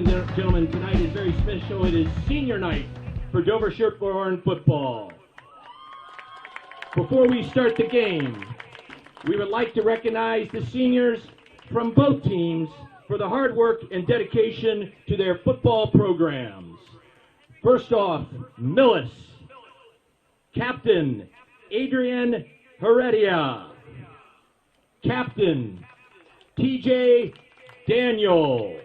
and gentlemen, tonight is very special. It is senior night for Dover-Sherborn football. Before we start the game, we would like to recognize the seniors from both teams for the hard work and dedication to their football programs. First off, Millis, Captain Adrian Heredia, Captain TJ Daniel,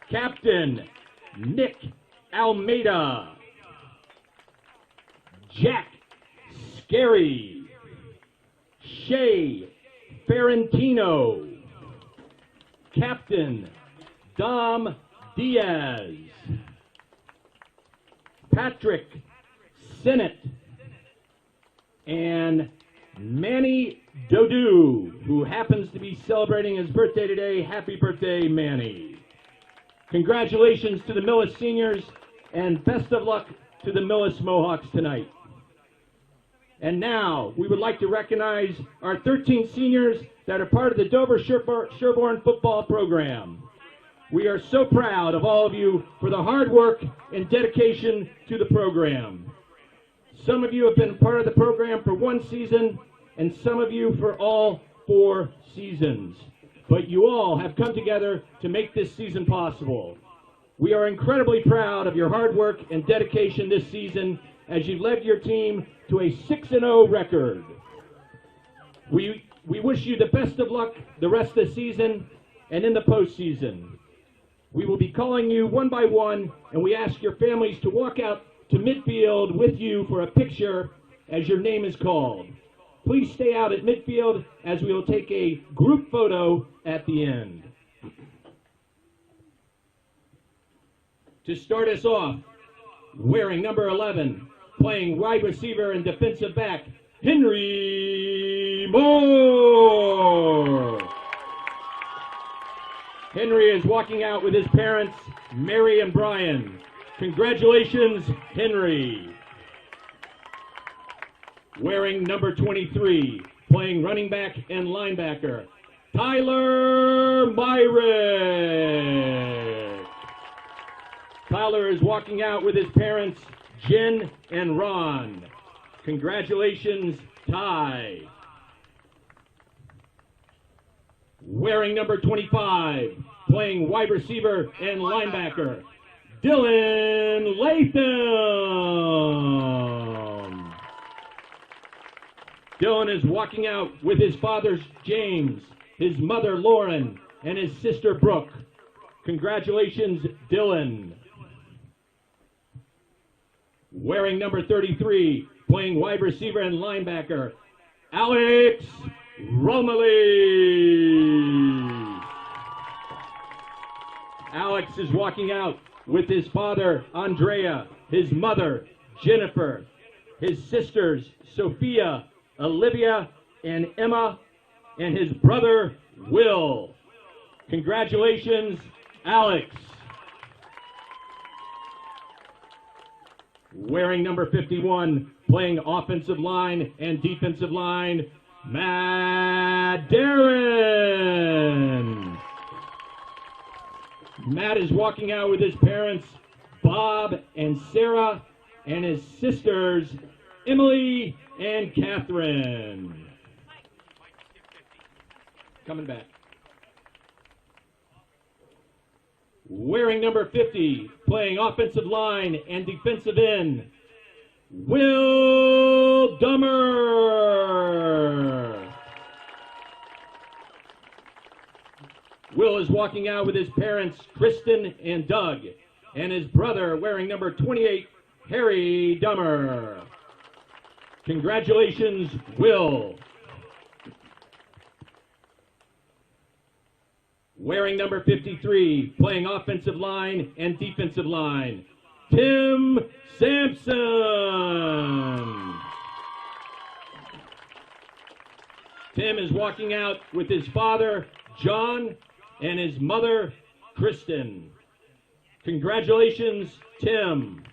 Captain Nick Almeida, Jack Scary, Shay Ferrantino, Captain Dom Diaz, Patrick Sinnott, and Manny Dodu, who happens to be celebrating his birthday today. Happy birthday, Manny. Congratulations to the Millis seniors, and best of luck to the Millis Mohawks tonight. And now, we would like to recognize our 13 seniors that are part of the Dover-Sherborn football program. We are so proud of all of you for the hard work and dedication to the program. Some of you have been part of the program for one season, and some of you for all 4 seasons. But you all have come together to make this season possible. We are incredibly proud of your hard work and dedication this season as you led your team to a 6-0 record. We wish you the best of luck the rest of the season and in the postseason. We will be calling you one by one, and we ask your families to walk out to midfield with you for a picture as your name is called. Please stay out at midfield as we will take a group photo at the end. To start us off, wearing number 11, playing wide receiver and defensive back, Henry Moore. Henry is walking out with his parents, Mary and Brian. Congratulations, Henry. Wearing number 23, playing running back and linebacker, Tyler Myrick. Tyler is walking out with his parents, Jen and Ron. Congratulations, Ty. Wearing number 25, playing wide receiver and linebacker, Dylan Latham. Dylan is walking out with his father, James, his mother, Lauren, and his sister, Brooke. Congratulations, Dylan. Wearing number 33, playing wide receiver and linebacker, Alex Romilly. Alex is walking out with his father, Andrea, his mother, Jennifer, his sisters, Sophia, Olivia, and Emma, and his brother, Will. Congratulations, Alex. Wearing number 51, playing offensive line and defensive line, Matt Darren. Matt is walking out with his parents, Bob and Sarah, and his sisters, Emily and Catherine. Coming back. Wearing number 50, playing offensive line and defensive end, Will Dummer. Will is walking out with his parents, Kristen and Doug, and his brother, wearing number 28, Harry Dummer. Congratulations, Will. Wearing number 53, playing offensive line and defensive line, Tim Sampson. Tim is walking out with his father, John, and his mother, Kristen. Congratulations, Tim.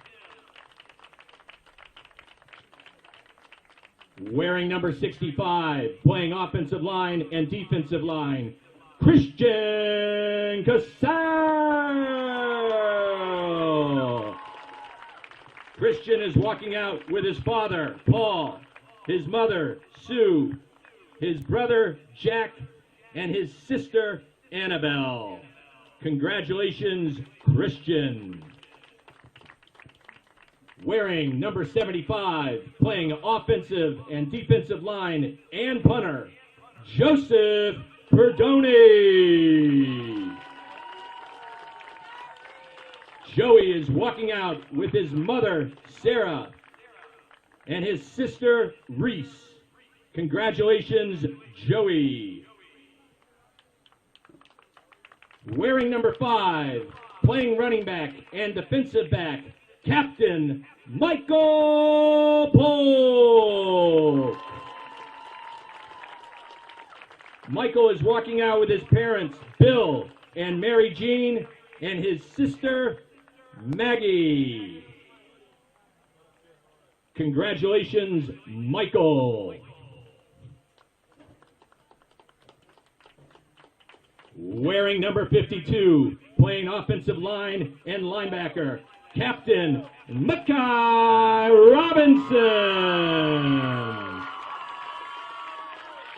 Wearing number 65, playing offensive line and defensive line, Christian Casal. Christian is walking out with his father, Paul, his mother, Sue, his brother, Jack, and his sister, Annabelle. Congratulations, Christian. Wearing number 75, playing offensive and defensive line and punter, Joseph Perdoni. Joey is walking out with his mother, Sarah, and his sister, Reese. Congratulations, Joey. Wearing number 5, playing running back and defensive back, Captain Michael Polk. Michael is walking out with his parents, Bill and Mary Jean, and his sister, Maggie. Congratulations, Michael. Wearing number 52, playing offensive line and linebacker, Captain Mackay Robinson.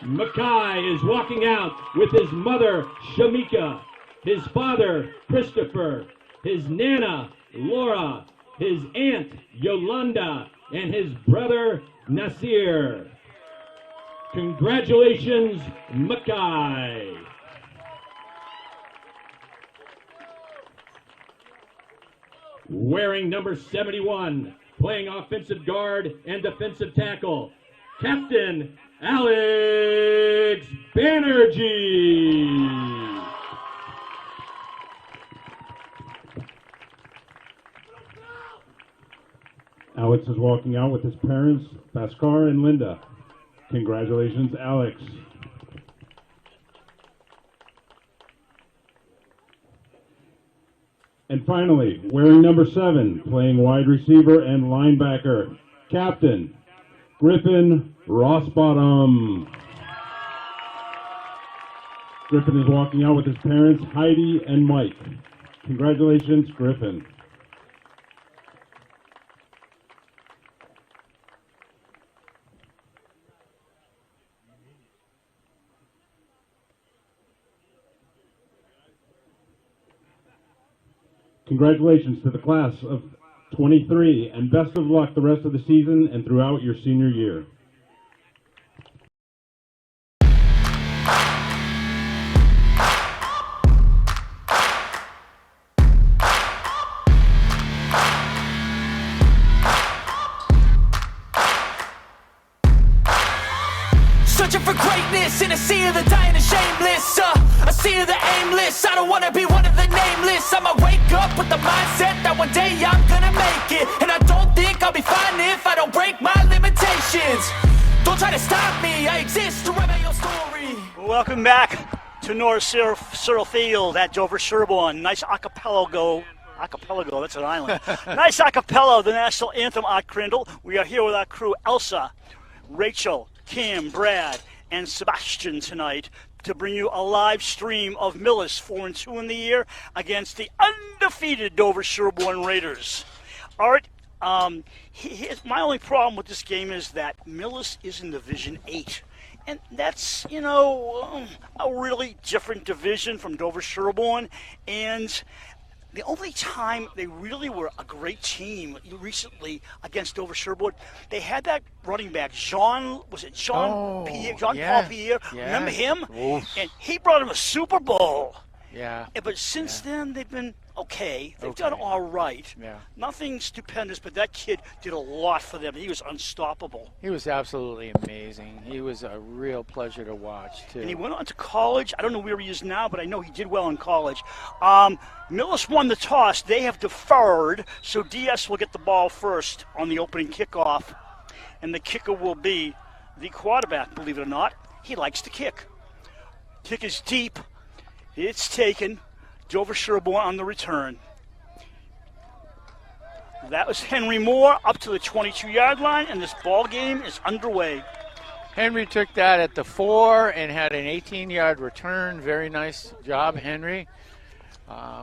Mackay is walking out with his mother, Shamika, his father, Christopher, his nana, Laura, his aunt, Yolanda, and his brother, Nasir. Congratulations, Mackay. Wearing number 71, playing offensive guard and defensive tackle, Captain Alex Banerjee. Alex is walking out with his parents, Bhaskar and Linda. Congratulations, Alex. And finally, wearing number 7, playing wide receiver and linebacker, Captain Griffin Rossbottom. Griffin is walking out with his parents, Heidi and Mike. Congratulations, Griffin. Congratulations to the class of 23, and best of luck the rest of the season and throughout your senior year. Searching for greatness in a sea of the dying and shameless, a sea of the aimless. I don't wanna be one of the nameless. I'ma wake up with the mindset that one day I'm gonna make it, and I don't think I'll be fine if I don't break my limitations. Don't try to stop me, I exist to write my own story. Welcome back to North Searle Field at Dover-Sherborn. Nice archipelago, that's an island. Nice acapella, the national anthem, Art Crindle. We are here with our crew, Elsa, Rachel, Kim, Brad, and Sebastian tonight to bring you a live stream of Millis 4-2 in the year against the undefeated Dover-Sherborn Raiders. Art, my only problem with this game is that Millis is in Division 8. And that's, a really different division from Dover-Sherborn. And the only time they really were a great team recently against Dover-Sherborn, they had that running back, Paul Pierre? Yeah. Remember him? Oof. And he brought him a Super Bowl. Yeah. But since then, they've been okay. They've done all right. Yeah. Nothing stupendous, but that kid did a lot for them. He was unstoppable. He was absolutely amazing. He was a real pleasure to watch, too. And he went on to college. I don't know where he is now, but I know he did well in college. Millis won the toss. They have deferred, so DS will get the ball first on the opening kickoff. And the kicker will be the quarterback, believe it or not. He likes to kick. Kick is deep. It's taken. Dover-Sherborn on the return. That was Henry Moore up to the 22-yard line, and this ball game is underway. Henry took that at the 4 and had an 18-yard return. Very nice job, Henry.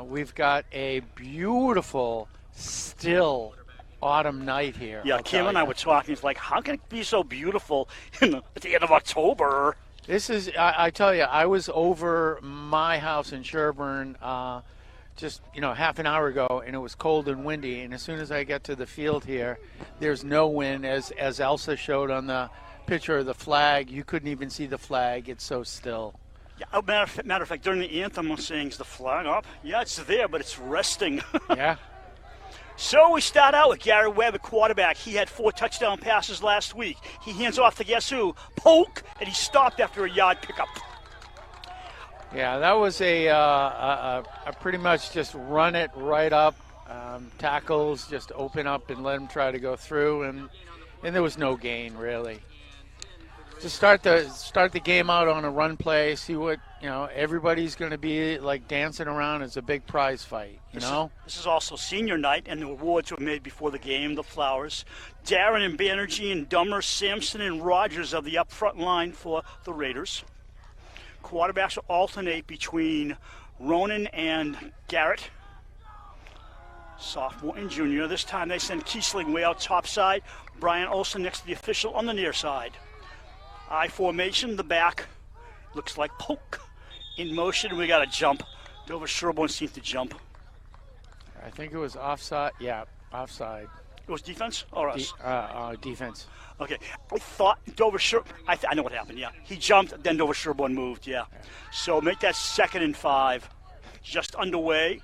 We've got a beautiful, still autumn night here. Yeah, Kim and I were talking. It's like, how can it be so beautiful at the end of October? This is, I tell you, I was over my house in Sherborn just, half an hour ago, and it was cold and windy. And as soon as I get to the field here, there's no wind. As Elsa showed on the picture of the flag, you couldn't even see the flag. It's so still. Yeah, matter of fact, during the anthem, I'm saying, is the flag up? Yeah, it's there, but it's resting. Yeah. So we start out with Garrett Webb, a quarterback. He had 4 touchdown passes last week. He hands off to guess who? Polk, and he stopped after a yard pickup. Yeah, that was a pretty much just run it right up. Tackles just open up and let him try to go through, and there was no gain really. Just start the game out on a run play. See what everybody's going to be like dancing around. It's a big prize fight. This is also senior night, and the awards were made before the game. The flowers, Darren and Banerjee and Dummer, Sampson and Rogers of the up front line for the Raiders. Quarterbacks will alternate between Ronan and Garrett, sophomore and junior. This time they send Kiesling way out top side. Brian Olsen next to the official on the near side. I formation, the back looks like Polk in motion. We got a jump. Dover-Sherborn seems to jump. I think it was offside. Yeah, offside. It was defense or us? Defense. Okay. I thought Dover-Sherborn, I know what happened, yeah. He jumped, then Dover-Sherborn moved, yeah. So make that 2nd and 5. Just underway.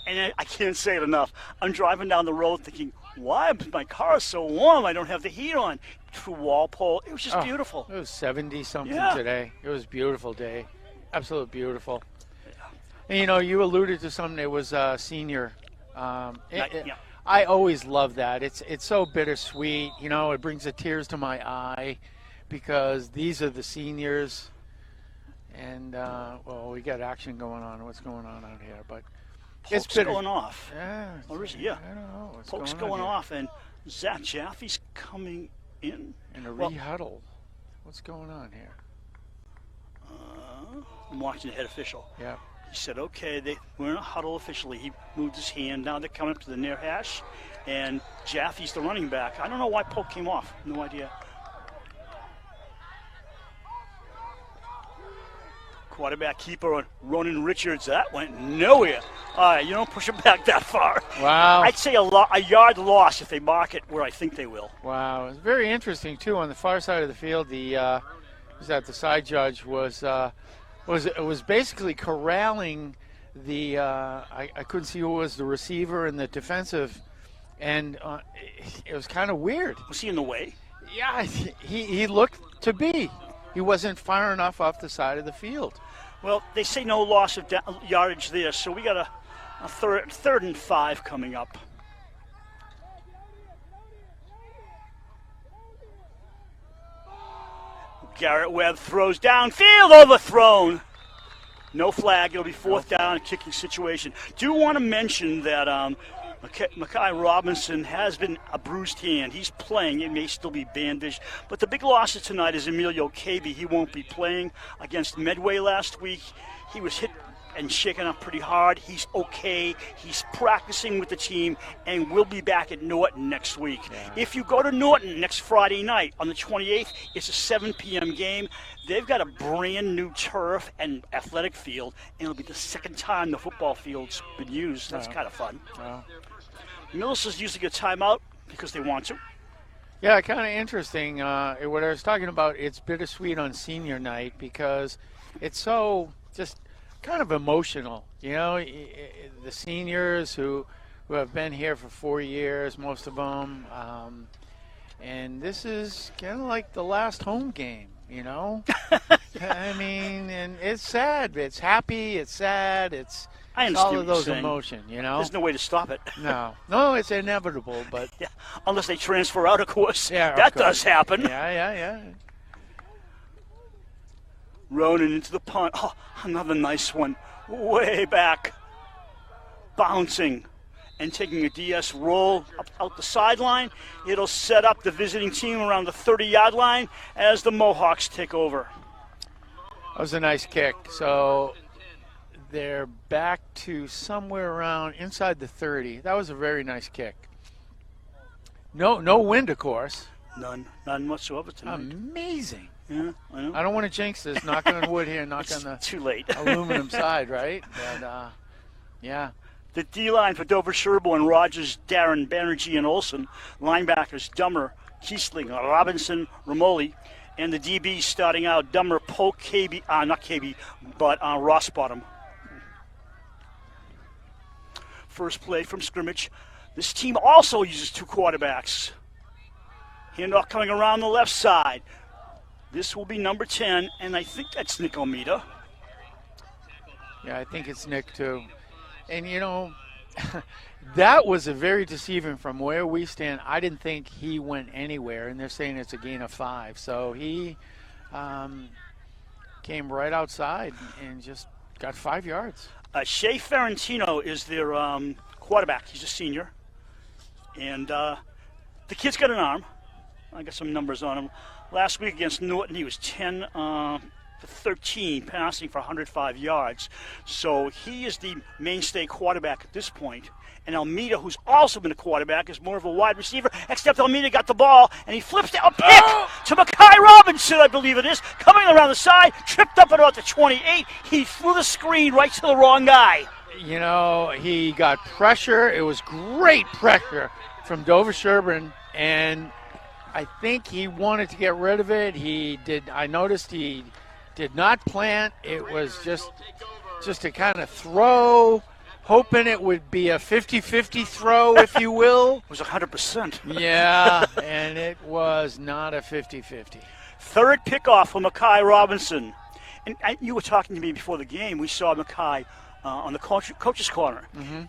And I can't say it enough. I'm driving down the road thinking, why my car is so warm? I don't have the heat on. Through Walpole. It was just beautiful. It was 70-something today. It was a beautiful day. Absolutely beautiful. Yeah. And, you alluded to something. It was senior. I always love that. It's so bittersweet. It brings the tears to my eye because these are the seniors. And, we got action going on. What's going on out here? But Polk's it's bitter. going off. Yeah. Or is he? Yeah. I don't know. What's Polk's going off, and Zach Jaffe's coming in. And a re-huddle. What's going on here? I'm watching the head official. Yeah. He said, okay, we're in a huddle officially. He moved his hand. Now they're coming up to the near hash, and Jaffe's the running back. I don't know why Polk came off. No idea. Quarterback keeper Ronan Richards. That went nowhere. All right, you don't push him back that far. Wow. I'd say a yard loss if they mark it where I think they will. Wow. It's very interesting, too, on the far side of the field. The side judge was basically corralling the I couldn't see who was the receiver and the defensive, and it was kind of weird. Was he in the way? Yeah, he looked to be. He wasn't far enough off the side of the field. Well, they say no loss of yardage there, so we got a 3rd and 5 coming up. Garrett Webb throws downfield, overthrown. No flag. It'll be 4th down, a kicking situation. Do want to mention that Mackay Robinson has been a bruised hand. He's playing. It may still be bandaged. But the big loss tonight is Emilio Caby. He won't be playing against Medway last week. He was hit and shaken up pretty hard. He's okay. He's practicing with the team and will be back at Norton next week. Yeah. If you go to Norton next Friday night on the 28th, it's a 7 p.m. game. They've got a brand new turf and athletic field, and it'll be the 2nd time the football field's been used. That's kind of fun. Millis is using a timeout because they want to. Yeah, kind of interesting. What I was talking about, it's bittersweet on senior night because it's so just kind of emotional. The seniors who have been here for 4 years, most of them, and this is kind of like the last home game. I mean, and it's sad. It's happy. It's sad. It's all of those emotions, There's no way to stop it. No, it's inevitable, but yeah, unless they transfer out, of course. Yeah, that does happen. Yeah. Ronan into the punt. Oh, another nice one, way back, bouncing, and taking a DS roll up out the sideline. It'll set up the visiting team around the 30-yard line as the Mohawks take over. That was a nice kick. So they're back to somewhere around inside the 30. That was a very nice kick. No wind, of course. None whatsoever tonight. Amazing. Yeah, I know. I don't want to jinx this. Knocking on wood here, knock on the too late. aluminum side, right? But, yeah. The D-line for Dover-Sherborn, Rogers, Darren, Banerjee, and Olsen. Linebackers, Dummer, Kiesling, Robinson, Romoli. And the DBs starting out, Dummer, Polk, KB, not KB, but Rossbottom. First play from scrimmage. This team also uses 2 quarterbacks. Handoff coming around the left side. This will be number 10, and I think that's Nick Almeida. Yeah, I think it's Nick, too. And, you know, that was a very deceiving from where we stand. I didn't think he went anywhere, and they're saying it's a gain of 5. So he came right outside and just got 5 yards. Shea Ferrantino is their quarterback. He's a senior. And the kid's got an arm. I got some numbers on him. Last week against Norton, he was 10 for 13, passing for 105 yards. So he is the mainstay quarterback at this point. And Almeida, who's also been a quarterback, is more of a wide receiver, except Almeida got the ball, and he flips a pick to Mackay Robinson, I believe it is, coming around the side, tripped up at about the 28. He threw the screen right to the wrong guy. You know, he got pressure. It was great pressure from Dover-Sherborn, and I think he wanted to get rid of it. I noticed he did not plant. It was just a kind of throw, hoping it would be a 50-50 throw, if you will. It was 100%. Yeah, and it was not a 50-50. Third pickoff for Mackay Robinson. And you were talking to me before the game. We saw Mackay on the coach's corner,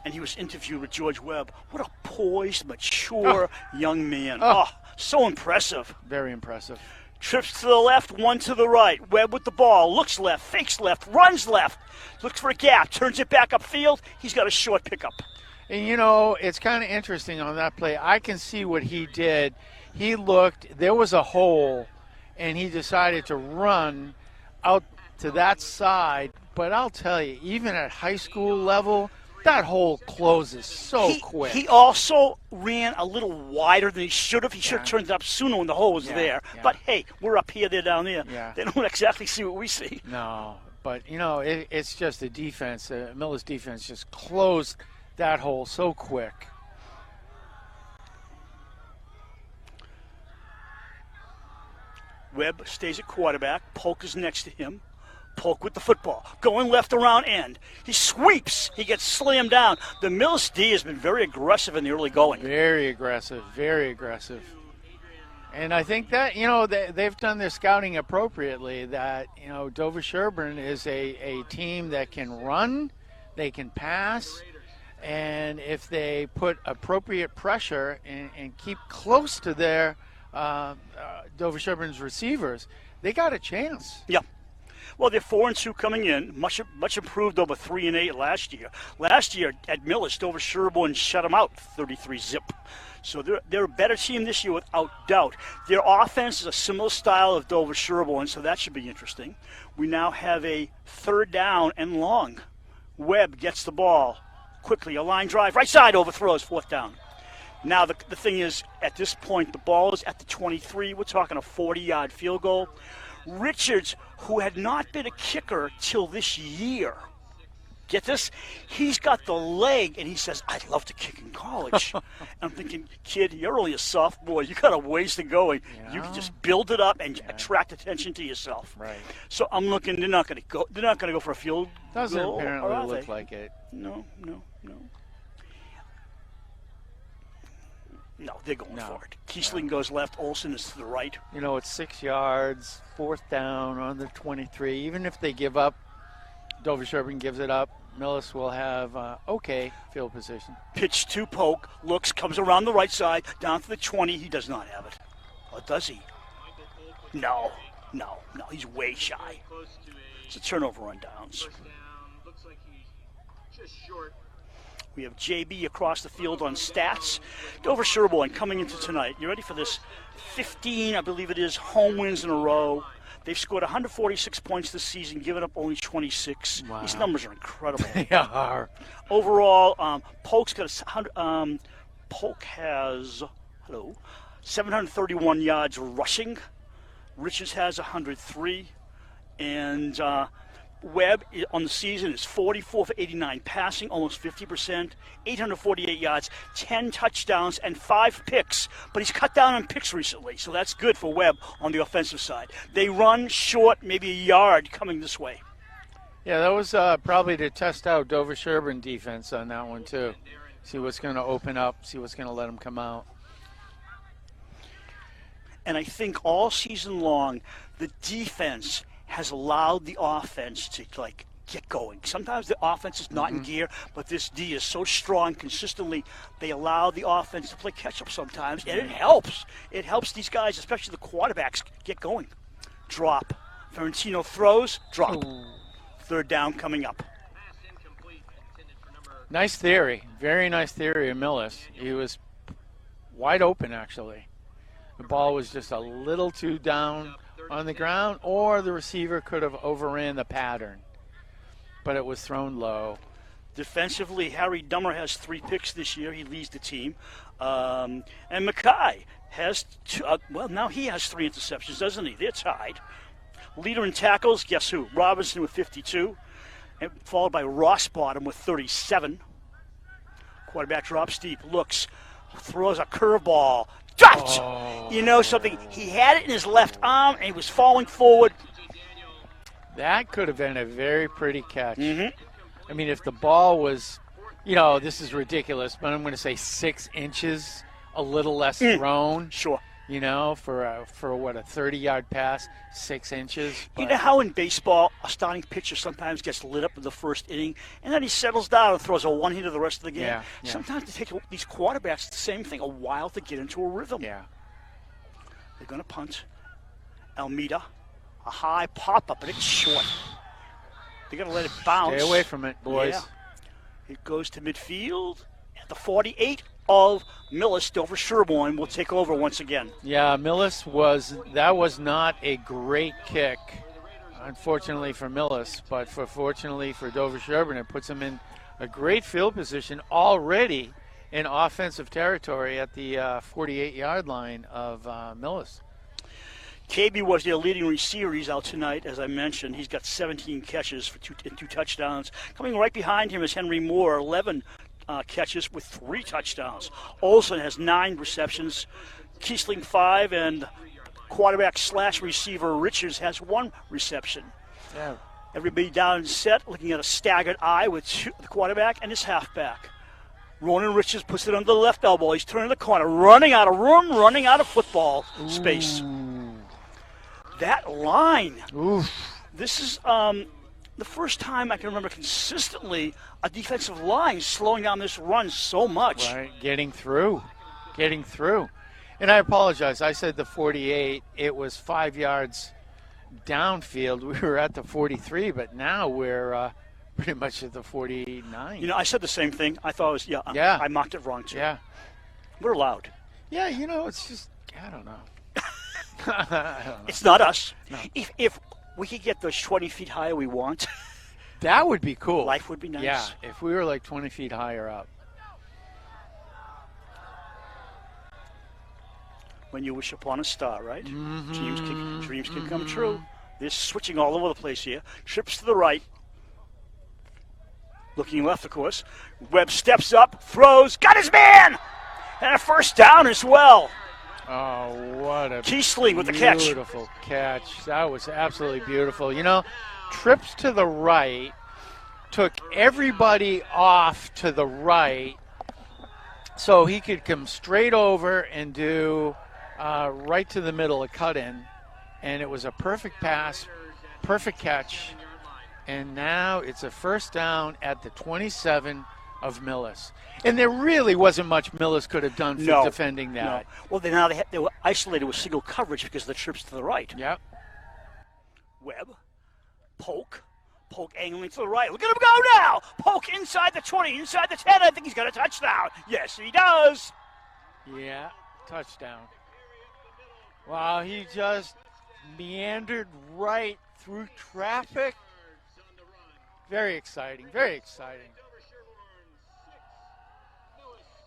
and he was interviewed with George Webb. What a poised, mature young man. Oh, so impressive. Very impressive. Trips to the left, one to the right. Webb with the ball, looks left, fakes left, runs left, looks for a gap, turns it back upfield. He's got a short pickup. And, you know, it's kind of interesting on that play. I can see what he did. He looked, there was a hole, and he decided to run out to that side. But I'll tell you, even at high school level, that hole closes so quick. He also ran a little wider than he should have. He should have turned it up sooner when the hole was there. Yeah. But, hey, we're up here, they're down there. Yeah. They don't exactly see what we see. No, but, you know, it's just the defense. Millis' defense just closed that hole so quick. Webb stays at quarterback. Polk is next to him. Polk with the football, going left around end. He sweeps. He gets slammed down. The Millis D has been very aggressive in the early going. Very aggressive, very aggressive. And I think that, you know, they've done their scouting appropriately, that, you know, Dover-Sherborn is a team that can run, they can pass, and if they put appropriate pressure and keep close to their Dover-Sherborn's receivers, they got a chance. Yeah. Well, they're 4-2 coming in, much improved over 3-8 last year. Last year at Millis, Dover-Sherborn shut them out 33-zip. So they're a better team this year without doubt. Their offense is a similar style of Dover-Sherborn, so that should be interesting. We now have a third down and long. Webb gets the ball quickly, a line drive, right side overthrows, fourth down. Now the thing is, at this point, the ball is at the 23. We're talking a 40-yard field goal. Richards, who had not been a kicker till this year, get this? He's got the leg, and he says, I'd love to kick in college. And I'm thinking, kid, you're only a sophomore. You got a ways to go. You can just build it up and attract attention to yourself. Right. So I'm looking, they're not going to go for a field Doesn't goal. apparently look like it. No. No, they're going for it. Kiesling goes left. Olsen is to the right. You know, it's 6 yards, fourth down on the 23. Even if they give up, Dover-Sherborn gives it up, Millis will have okay field position. Pitch to Polk, looks, comes around the right side, down to the 20. He does not have it. Or does he? No, he's way shy. It's a turnover on downs. We have JB across the field on stats. Dover-Sherborn coming into tonight. You ready for this? 15, I believe it is, home wins in a row. They've scored 146 points this season, given up only 26. Wow. These numbers are incredible. They are. Overall, Polk has 731 yards rushing. Richards has 103, and Webb on the season is 44 for 89 passing, almost 50%, 848 yards, 10 touchdowns, and 5 picks. But he's cut down on picks recently, so that's good for Webb on the offensive side. They run short, maybe a yard coming this way. Yeah, that was probably to test out Dover-Sherborn defense on that one, too. See what's going to open up, see what's going to let them come out. And I think all season long, the defense has allowed the offense to, get going. Sometimes the offense is not in gear, but this D is so strong consistently, they allow the offense to play catch-up sometimes, and it helps. It helps these guys, especially the quarterbacks, get going. Drop. Ferentino throws, drop. Ooh. Third down coming up. Nice theory. Very nice theory of Millis. He was wide open, actually. The ball was just a little too down on the ground, or the receiver could have overran the pattern, but it was thrown low. Defensively, Harry Dummer has 3 picks this year. He leads the team. And Mackay has 2. Now he has 3 interceptions, doesn't he? They're tied. Leader in tackles, guess who? Robinson with 52, and followed by Rossbottom with 37. Quarterback drops deep, looks, throws a curveball. Dropped! Oh. You know something? He had it in his left arm, and he was falling forward. That could have been a very pretty catch. Mm-hmm. I mean, if the ball was, this is ridiculous, but I'm going to say 6 inches, a little less thrown. Sure. For a 30-yard pass, 6 inches. You know how in baseball a starting pitcher sometimes gets lit up in the first inning, and then he settles down and throws a one-hitter the rest of the game? Yeah. Sometimes they take these quarterbacks, the same thing, a while to get into a rhythm. Yeah. They're going to punt. Almeida, a high pop-up, but it's short. They're going to let it bounce. Stay away from it, boys. Yeah. It goes to midfield at the 48 of Millis. Dover-Sherborn will take over once again. Yeah, Millis was not a great kick, unfortunately for Millis, but fortunately for Dover-Sherborn, it puts them in a great field position already in offensive territory at the 48-yard line of Millis. KB was their leading receiver. He's out tonight, as I mentioned. He's got 17 catches for 2 touchdowns. Coming right behind him is Henry Moore, 11 catches with 3 touchdowns. Olsen has 9 receptions. Kiesling 5, and quarterback / receiver Richards has 1 reception. Yeah. Everybody down and set, looking at a staggered eye with the quarterback and his halfback. Ronan Richards puts it under the left elbow. He's turning the corner, running out of room, running out of football space. That line. Oof. This is the first time I can remember consistently a defensive line slowing down this run so much. Right, getting through. And I apologize. I said the 48. It was 5 yards downfield. We were at the 43, but now we're pretty much at the 49. I said the same thing. I thought it was, I mocked it wrong, too. Yeah. We're allowed. Yeah, it's just, I don't know. I don't know. It's not us. No. If we could get those 20 feet higher we want, that would be cool. Life would be nice. Yeah, if we were like 20 feet higher up. When you wish upon a star, right? Mm-hmm. Dreams can come true. They're switching all over the place here. Trips to the right. Looking left, of course. Webb steps up, throws, got his man! And a first down as well. Oh, what a Kiesling with the catch. Beautiful catch. That was absolutely beautiful. Trips to the right, took everybody off to the right so he could come straight over and do right to the middle, a cut-in. And it was a perfect pass, perfect catch. And now it's a first down at the 27 of Millis. And there really wasn't much Millis could have done for defending that. No. Well, they were isolated with single coverage because of the trips to the right. Yep. Webb, Polk, Polk angling to the right. Look at him go now. Polk inside the 20, inside the 10. I think he's got a touchdown. Yes, he does. Yeah, touchdown. Wow, he just meandered right through traffic. Very exciting, very exciting.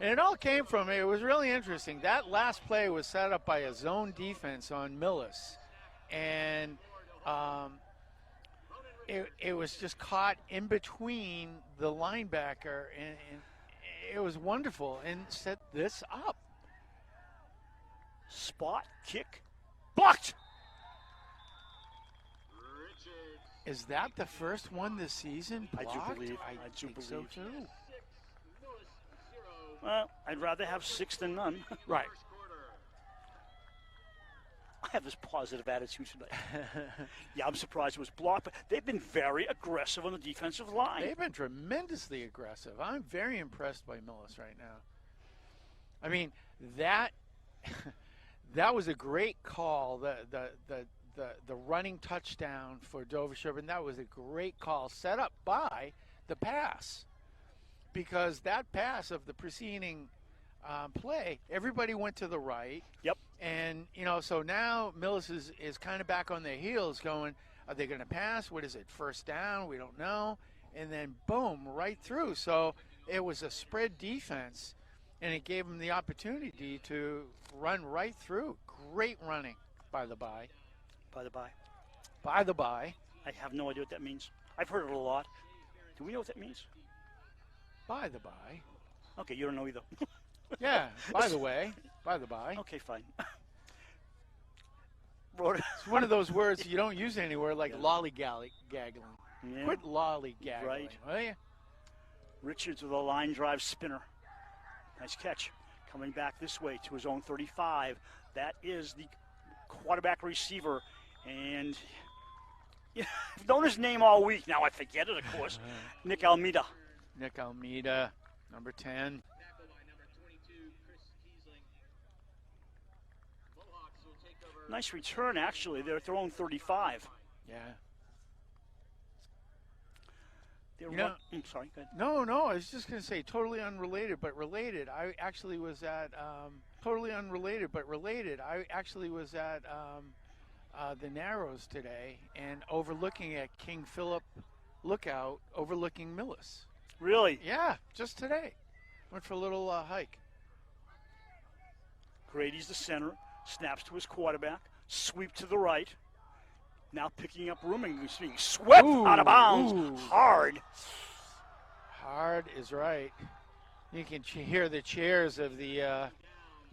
And it all came from, it was really interesting. That last play was set up by a zone defense on Millis. And it was just caught in between the linebacker. And it was wonderful and set this up. Spot, kick, blocked. Is that the first one this season blocked? I do believe. I think so too. Well, I'd rather have 6 than none. Right. I have this positive attitude tonight. Yeah, I'm surprised it was blocked, but they've been very aggressive on the defensive line. They've been tremendously aggressive. I'm very impressed by Millis right now. I mean, that was a great call. The running touchdown for Dover-Sherborn, that was a great call set up by the pass. Because that pass of the preceding play, everybody went to the right. Yep. And, so now Millis is kind of back on their heels going, are they going to pass? What is it, first down? We don't know. And then, boom, right through. So it was a spread defense, and it gave them the opportunity to run right through. Great running, by the by. By the by. By the by. I have no idea what that means. I've heard it a lot. Do we know what that means? By the by. Okay, you don't know either. Yeah, by the way. By the by. Okay, fine. It's one of those words you don't use anywhere, like lollygaggling. Yeah. Quit lollygaggling, Right. will you? Richards with a line drive spinner. Nice catch. Coming back this way to his own 35. That is the quarterback receiver. And I've known his name all week. Now I forget it, of course. Nick Almeida. Nick Almeida, number 10. Nice return, actually. They're at their own 35. Yeah. I'm sorry, go ahead. No, I was just going to say totally unrelated, but related. I actually was at, totally unrelated, but related. I actually was at the Narrows today and overlooking at King Philip Lookout, overlooking Millis. Really? Yeah, just today. Went for a little hike. Grady's the center. Snaps to his quarterback. Sweep to the right. Now picking up room and being swept out of bounds. Ooh. Hard. Hard is right. You can hear the cheers of the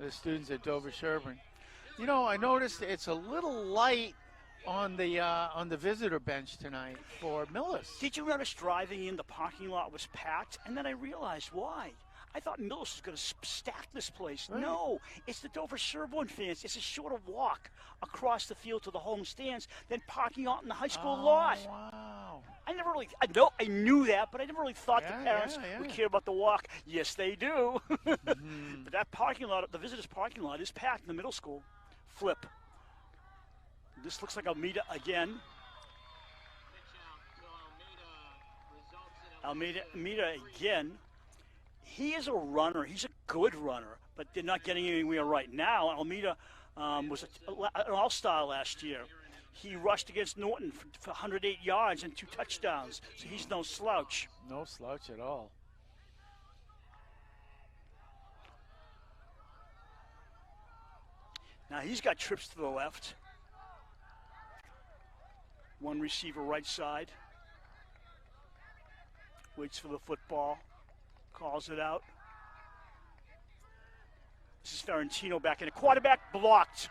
students at Dover-Sherborn. I noticed it's a little light on the visitor bench tonight for Millis. Did you notice driving in, the parking lot was packed? And then I realized why. I thought Millis was going to stack this place. Right. No, it's the Dover-Sherborn fans. It's a shorter walk across the field to the home stands than parking out in the high school lot. Wow. I knew that, but I never really thought the parents would care about the walk. Yes, they do. But that parking lot, the visitors' parking lot, is packed in the middle school. Flip. This looks like Almeida again. Almeida again. He is a runner. He's a good runner, but they're not getting anywhere right now. Almeida was an all-star last year. He rushed against Norton for 108 yards and 2 touchdowns, so he's no slouch. No slouch at all. Now he's got trips to the left. One receiver right side. Waits for the football. Calls it out. This is Ferrantino back in. A quarterback blocked.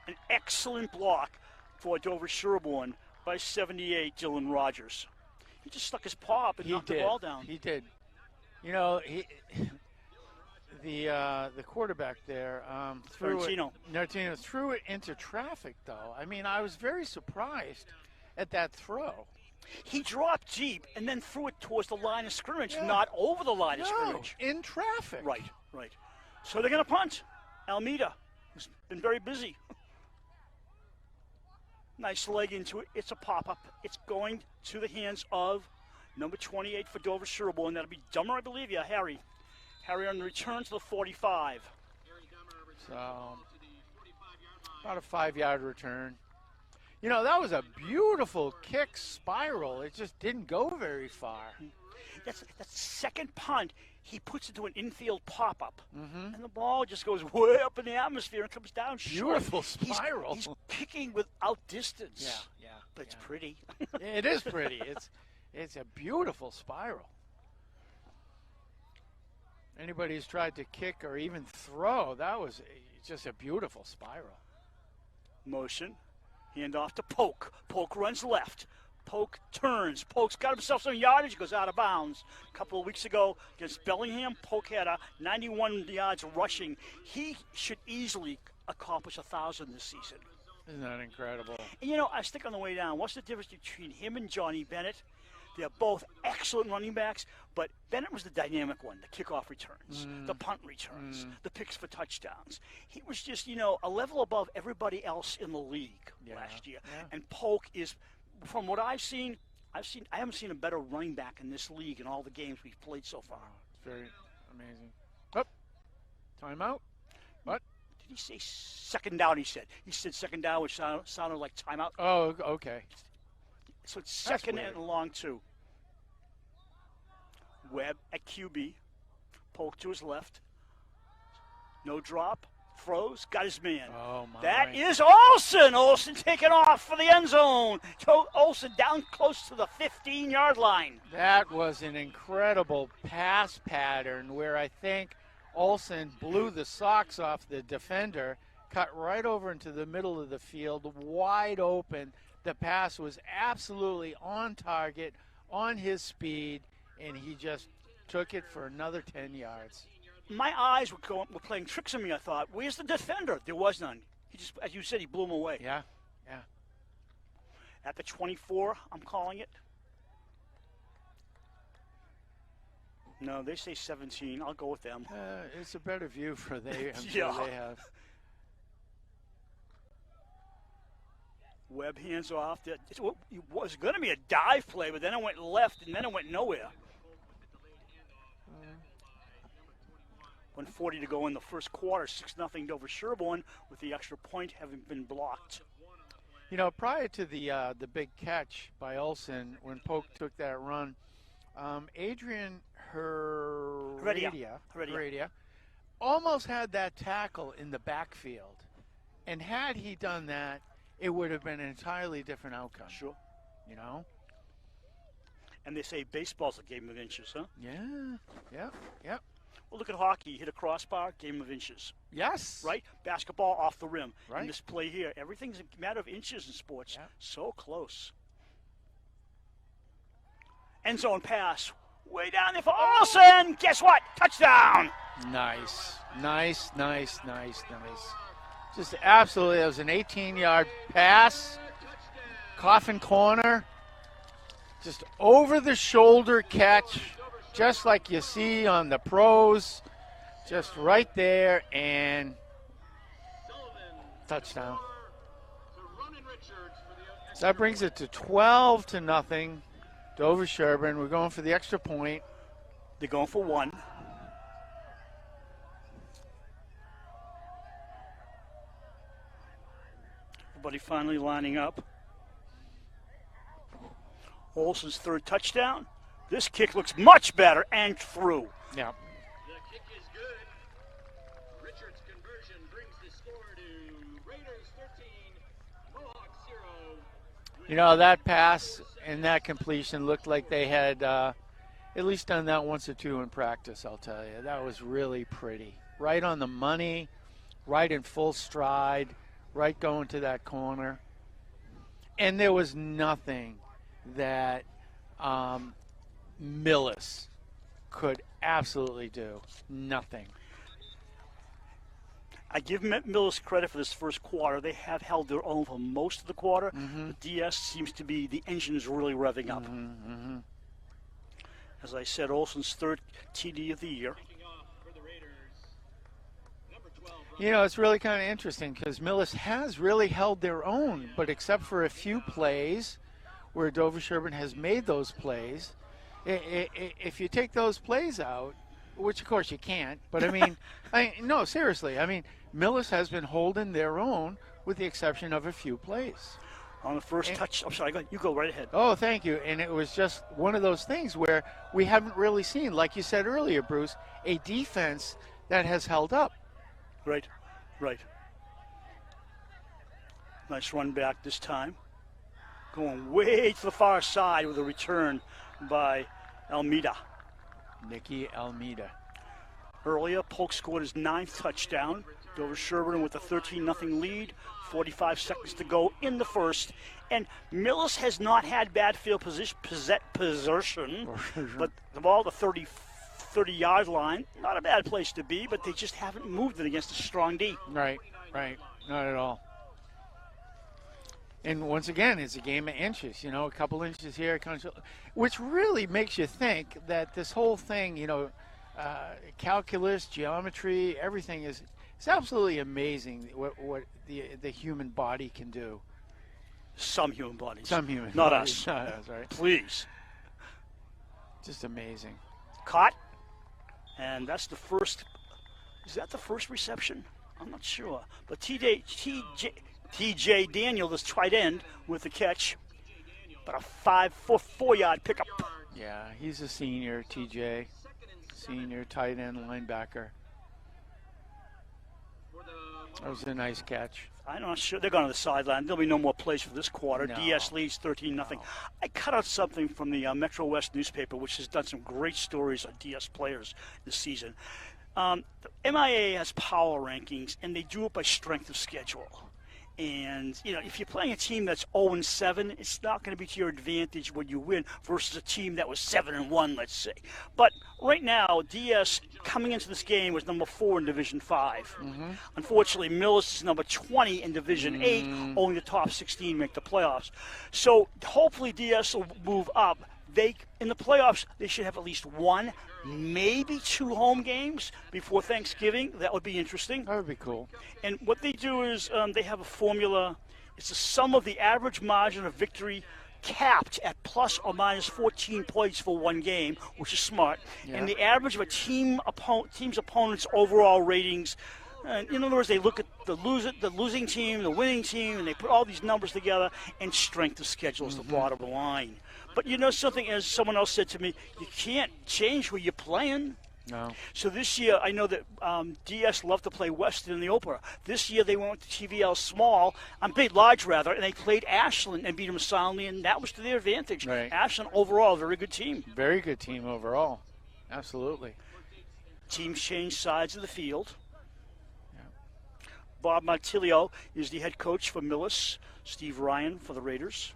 An excellent block for Dover-Sherborn by 78, Dylan Rogers. He just stuck his paw up and knocked the ball down. He did. The quarterback there Ferrantino threw it into traffic, though. I mean, I was very surprised at that throw. He dropped deep and then threw it towards the line of scrimmage, not over the line of scrimmage. In traffic. Right. So they're going to punt. Almeida, who's been very busy. Nice leg into it. It's a pop-up. It's going to the hands of number 28 for Dover-Sherborn. That'll be Dummer, I believe. Yeah, Harry. Harry on the return to the 45. So, about a 5-yard return. You know, that was a beautiful kick spiral. It just didn't go very far. That's second punt. He puts it to an infield pop-up. And the ball just goes way up in the atmosphere and comes down short. Beautiful spiral. He's kicking without distance. Yeah. But it's pretty. It is pretty. It's a beautiful spiral. Anybody who's tried to kick or even throw, that was just a beautiful spiral. Motion. Hand off to Polk. Polk runs left. Polk turns. Polk's got himself some yardage, goes out of bounds. A couple of weeks ago against Bellingham, Polk had a 91 yards rushing. He should easily accomplish 1,000 this season. Isn't that incredible? And you know, I think on the way down, what's the difference between him and Johnny Bennett? They're both excellent running backs, but Bennett was the dynamic one, the kickoff returns, the punt returns, the picks for touchdowns. He was just, you know, a level above everybody else in the league last year. Yeah. And Polk is, from what I haven't seen a better running back in this league in all the games we've played so far. It's very amazing. Oh, timeout? What? Did he say second down, he said second down, which sounded like timeout. Oh, okay. So it's second and long two. Webb at QB. Polk to his left. No drop. Throws. Got his man. Oh, my. That is Olsen. Olsen taking off for the end zone. Olsen down close to the 15-yard line. That was an incredible pass pattern where I think Olsen blew the socks off the defender, cut right over into the middle of the field, wide open. The pass was absolutely on target, on his speed, and he just took it for another 10 yards. My eyes were playing tricks on me, I thought. Where's the defender? There was none. He just, as you said, he blew him away. Yeah. At the 24, I'm calling it. No, they say 17. I'll go with them. It's a better view for they have. Webb hands off. It was going to be a dive play, but then it went left, and then it went nowhere. 1:40 to go in the first quarter. 6-0 Dover-Sherborn with the extra point having been blocked. You know, prior to the big catch by Olsen, when Polk took that run, Adrian Heredia almost had that tackle in the backfield. And had he done that, it would have been an entirely different outcome. Sure. You know? And they say baseball's a game of inches, huh? Yeah. Well, look at hockey. You hit a crossbar, game of inches. Yes. Right? Basketball off the rim. Right. And this play here, everything's a matter of inches in sports. Yeah. So close. End zone pass. Way down there for Olsen. Guess what? Touchdown. Nice. Just absolutely, it was an 18-yard pass, coffin corner, just over-the-shoulder catch, just like you see on the pros, just right there, and touchdown. So that brings it to 12-0, Dover-Sherborn. We're going for the extra point. They're going for one. Everybody finally lining up. Olsen's third touchdown. This kick looks much better and through. Yeah. The kick is good. Richards' conversion brings the score to Raiders 13, Mohawks 0. You know, that pass and that completion looked like they had at least done that once or two in practice, I'll tell you. That was really pretty. Right on the money, right in full stride, right going to that corner. And there was nothing that Millis could absolutely do. Nothing. I give Millis credit for this first quarter. They have held their own for most of the quarter. The DS seems to be, the engine is really revving up. As I said, Olsen's third TD of the year. You know, it's really kind of interesting because Millis has really held their own, but except for a few plays where Dover-Sherborn has made those plays, if you take those plays out, which of course you can't, but I mean, no, seriously, I mean, Millis has been holding their own with the exception of a few plays. On the first touch, I'm sorry, you go right ahead. Oh, thank you. And it was just one of those things where we haven't really seen, like you said earlier, Bruce, a defense that has held up. Right. Nice run back this time. Going way to the far side with a return by Almeida. Nicky Almeida. Earlier, Polk scored his 9th touchdown. Dover-Sherborn with a 13-0 lead. 45 seconds to go in the first. And Millis has not had bad field possession, but of all the 30-yard line, not a bad place to be, but they just haven't moved it against a strong D. Right. Not at all. And once again, it's a game of inches, you know, a couple inches here, which really makes you think that this whole thing, you know, calculus, geometry, everything it's absolutely amazing what the human body can do. Some human bodies. Some human Not bodies. us. Not us, right? Please. Just amazing. Caught. And that's the first. Is that the first reception? I'm not sure. But TJ Daniel, this tight end, with the catch. About a 4-yard pickup. Yeah, he's a senior, TJ. Senior tight end linebacker. That was a nice catch. I'm not sure. They're going to the sideline. There'll be no more plays for this quarter. No. DS leads 13-0. No. I cut out something from the Metro West newspaper, which has done some great stories on DS players this season. The MIA has power rankings, and they do it by strength of schedule. And, you know, if you're playing a team that's 0-7, it's not going to be to your advantage when you win versus a team that was 7-1, let's say. But right now, DS coming into this game was number 4 in Division 5. Mm-hmm. Unfortunately, Millis is number 20 in Division 8. Only the top 16 make the playoffs. So hopefully DS will move up. In the playoffs, they should have at least 1, maybe 2 home games before Thanksgiving. That would be interesting. That would be cool. And what they do is they have a formula. It's the sum of the average margin of victory capped at plus or minus 14 points for one game, which is smart. Yeah. And the average of a team's opponent's overall ratings. In other words, they look at the losing team, the winning team, and they put all these numbers together, and strength of schedule is the bottom line. But you know something, as someone else said to me, you can't change where you're playing. No. So this year, I know that DS love to play Weston in the opener. This year, they went to TVL small, large rather, and they played Ashland and beat them soundly, and that was to their advantage. Right. Ashland overall, a very good team. Very good team overall. Absolutely. Teams change sides of the field. Yeah. Bob Martilio is the head coach for Millis. Steve Ryan for the Raiders.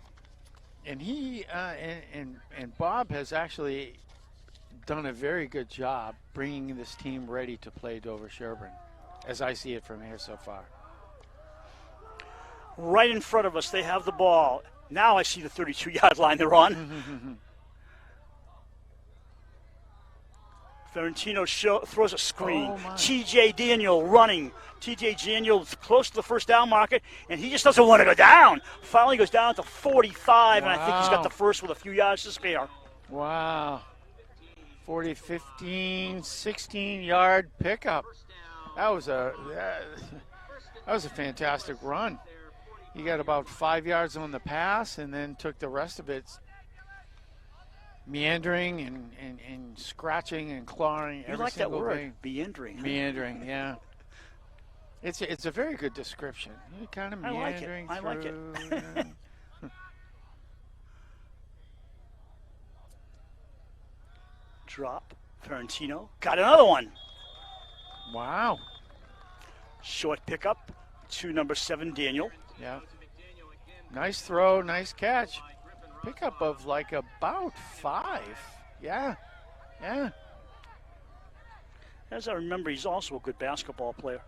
And he and Bob has actually done a very good job bringing this team ready to play Dover-Sherborn, as I see it from here so far. Right in front of us, they have the ball. Now I see the 32-yard line they're on. Ferentino throws a screen. Oh, TJ Daniel running. TJ Daniel close to the first down marker, and he just doesn't want to go down. Finally goes down to 45, and I think he's got the first with a few yards to spare. Wow. 40, 15, 16-yard pickup. That was a fantastic run. He got about 5 yards on the pass and then took the rest of it meandering and scratching and clawing every like that single word, thing. meandering. Meandering, yeah. It's a very good description. You're kind of meandering I like it. Drop. Ferentino got another one. Wow. Short pickup to number 7, Daniel. Yeah. Nice throw, nice catch. Pickup of like about 5. Yeah. Yeah. As I remember, he's also a good basketball player.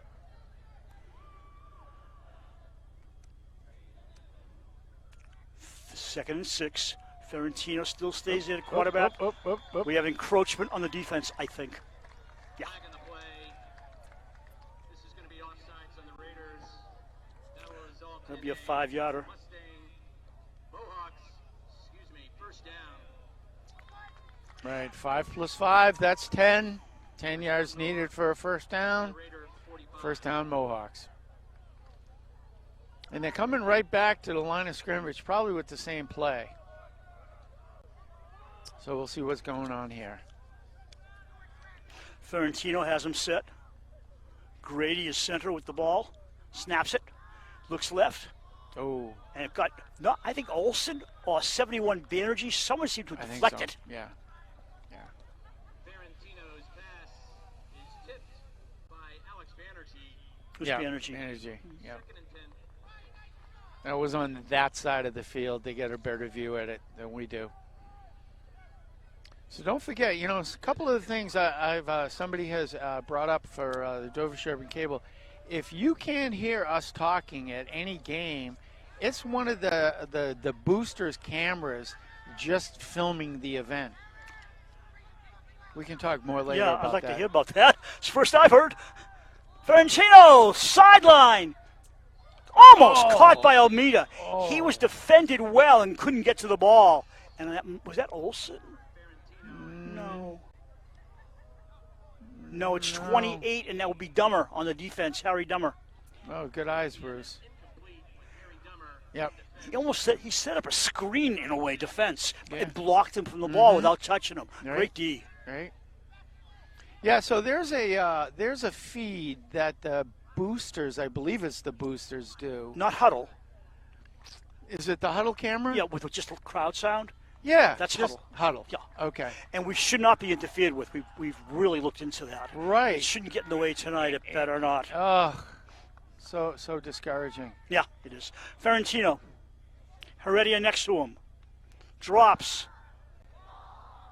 Second and 6. Ferentino still stays in at quarterback. Up. We have encroachment on the defense, I think. Yeah. That'll be a 5-yarder. Mohawks, excuse me, first down. Right, 5 plus 5, that's 10. 10 yards needed for a first down. Raider 45. First down, Mohawks. And they're coming right back to the line of scrimmage, probably with the same play. So we'll see what's going on here. Ferrantino has him set. Grady is center with the ball. Snaps it. Looks left. Oh, And it got, no, I think Olsen or 71 Banerjee. Someone seemed to I think deflect so. it. Yeah. Ferrantino's pass is tipped by Alex Banerjee. Who's Yeah, Banerjee? Banerjee. Yep. Second and 10. That was on that side of the field. They get a better view at it than we do. So don't forget, you know, a couple of the things somebody has brought up for the Dover-Sherborn cable. If you can't hear us talking at any game, it's one of the boosters' cameras just filming the event. We can talk more later Yeah, about I'd like that. to hear about that. It's the first I've heard. Ferrantino, sideline. Almost caught by Almeida. He was defended well and couldn't get to the ball. And was that Olsen? No. No, it's 28, and that would be Dummer on the defense, Harry Dummer. Oh, good eyes, Bruce. Yep. He set up a screen in a way, defense. Yeah. It blocked him from the ball without touching him. Right. Great D. Right. Yeah. So there's a feed that the boosters, I believe it's the boosters, do. Not Huddle. Is it the Huddle camera? Yeah, with just crowd sound. Yeah. That's just Huddle. Yeah. Okay. And we should not be interfered with. We've really looked into that. It Right. shouldn't get in the way tonight, it better not. Oh, so discouraging. Yeah, it is. Ferrantino. Heredia next to him. Drops.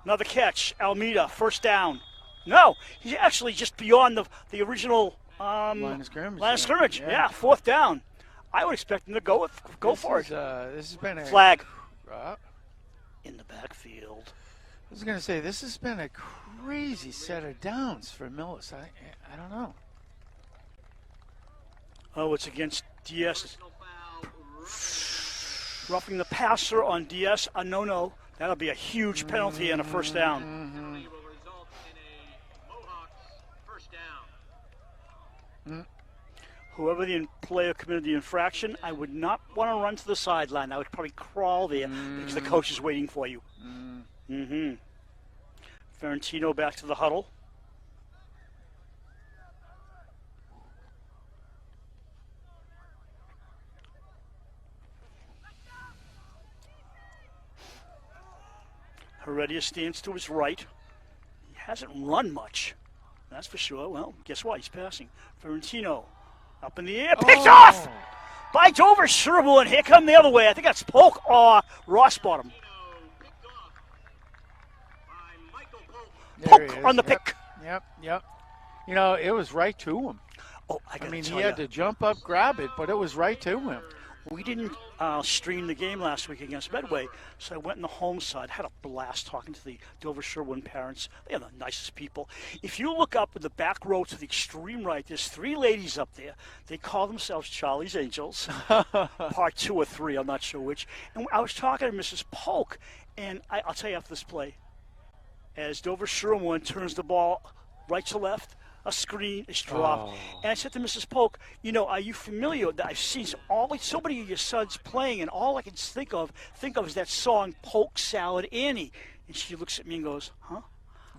Another catch. Almeida, first down. No, he's actually just beyond the original Line of scrimmage. line of scrimmage. Yeah, fourth down. I would expect him to go for it. This has been a Flag I in the backfield. was going to say this has been a crazy set of downs for Millis. I don't know. Oh, it's against DS. Personal foul. Roughing the passer on DS. A no-no. That'll be a huge penalty and a first down. Penalty will result in a Mohawks first down. Whoever the player committed the infraction, I would not want to run to the sideline. I would probably crawl there because the coach is waiting for you. Ferrantino back to the huddle. Heredia stands to his right. He hasn't run much, that's for sure. Well, guess what? He's passing. Ferrantino up in the air, picked off by Dover-Sherborn. Here come the other way. I think that's Polk or Rossbottom. Picked off by Michael Polk. There he Polk is. on the Yep. pick. Yep. You know, it was right to him. Oh, I I gotta mean, tell he had ya, to jump up, grab it, but it was right to him. we didn't stream the game last week against Medway, so I went on the home side. Had a blast talking to the Dover-Sherborn parents. They are the nicest people. If you look up in the back row to the extreme right, there's 3 ladies up there. They call themselves Charlie's Angels, part 2 or 3, I'm not sure which. And I was talking to Mrs. Polk, and I'll tell you after this play, as Dover-Sherborn turns the ball right to left, a screen is dropped. And I said to Mrs. Polk, you know, are you familiar that I've seen so many of your sons playing, and all I can think of is that song, Polk Salad Annie. And she looks at me and goes, huh?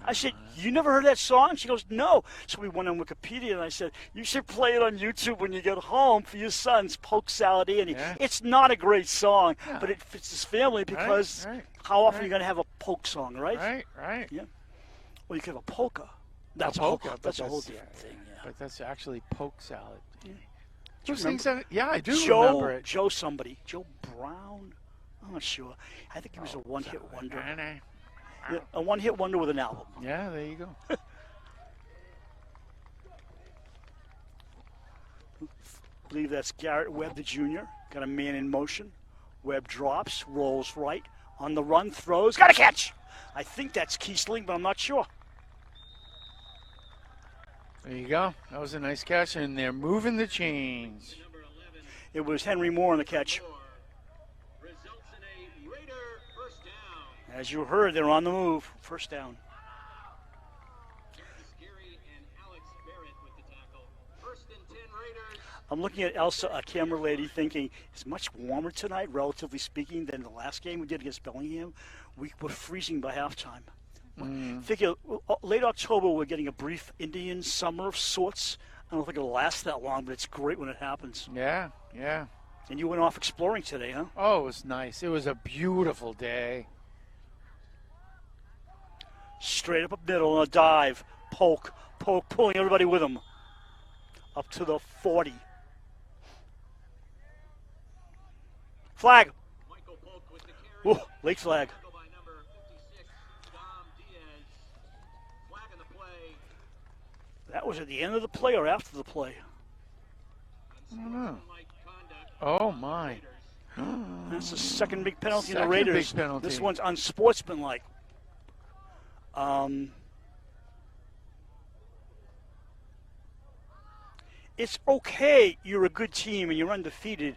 I said, you never heard that song? She goes, no. So we went on Wikipedia, and I said, you should play it on YouTube when you get home for your sons, Polk Salad Annie. Yeah. It's not a great song, but it fits his family because right, how often right. are you going to have a polk song, right? Right. Yeah. Well, you could have a polka. That's polka, that's a but whole that's- different thing. Yeah. But that's actually poke salad. you Those remember- things yeah, I do remember it. Joe Brown. I'm not sure. I think he was a one-hit wonder. Yeah, a one-hit wonder with an album. Yeah, there you go. I believe that's Garrett Webb, the junior. Got a man in motion. Webb drops, rolls right, on the run, throws, got a catch. I think that's Kiesling, but I'm not sure. There you go. That was a nice catch, and they're moving the chains. It was Henry Moore on the catch. Results in a Raider first down. As you heard, they're on the move. First down. Gary and Alex Barrett with the tackle. First and 10 Raiders. I'm looking at Elsa, a camera lady, thinking it's much warmer tonight, relatively speaking, than the last game we did against Bellingham. We were freezing by halftime. Figure late October, we're getting a brief Indian summer of sorts. I don't think it'll last that long, but it's great when it happens. Yeah, yeah. And you went off exploring today, huh? Oh, it was nice. It was a beautiful day. Straight up middle on a dive. Poke, pulling everybody with him. Up to the 40. Flag. Michael Polk with the carry. Ooh, late flag. Tackled by number 56, Dom Diaz. Flag on the play. That was at the end of the play or after the play? I don't know. Unsportsmanlike conduct. Oh, my. That's the second big penalty in the Second Raiders. big penalty. This one's unsportsmanlike. It's okay, you're a good team and you're undefeated,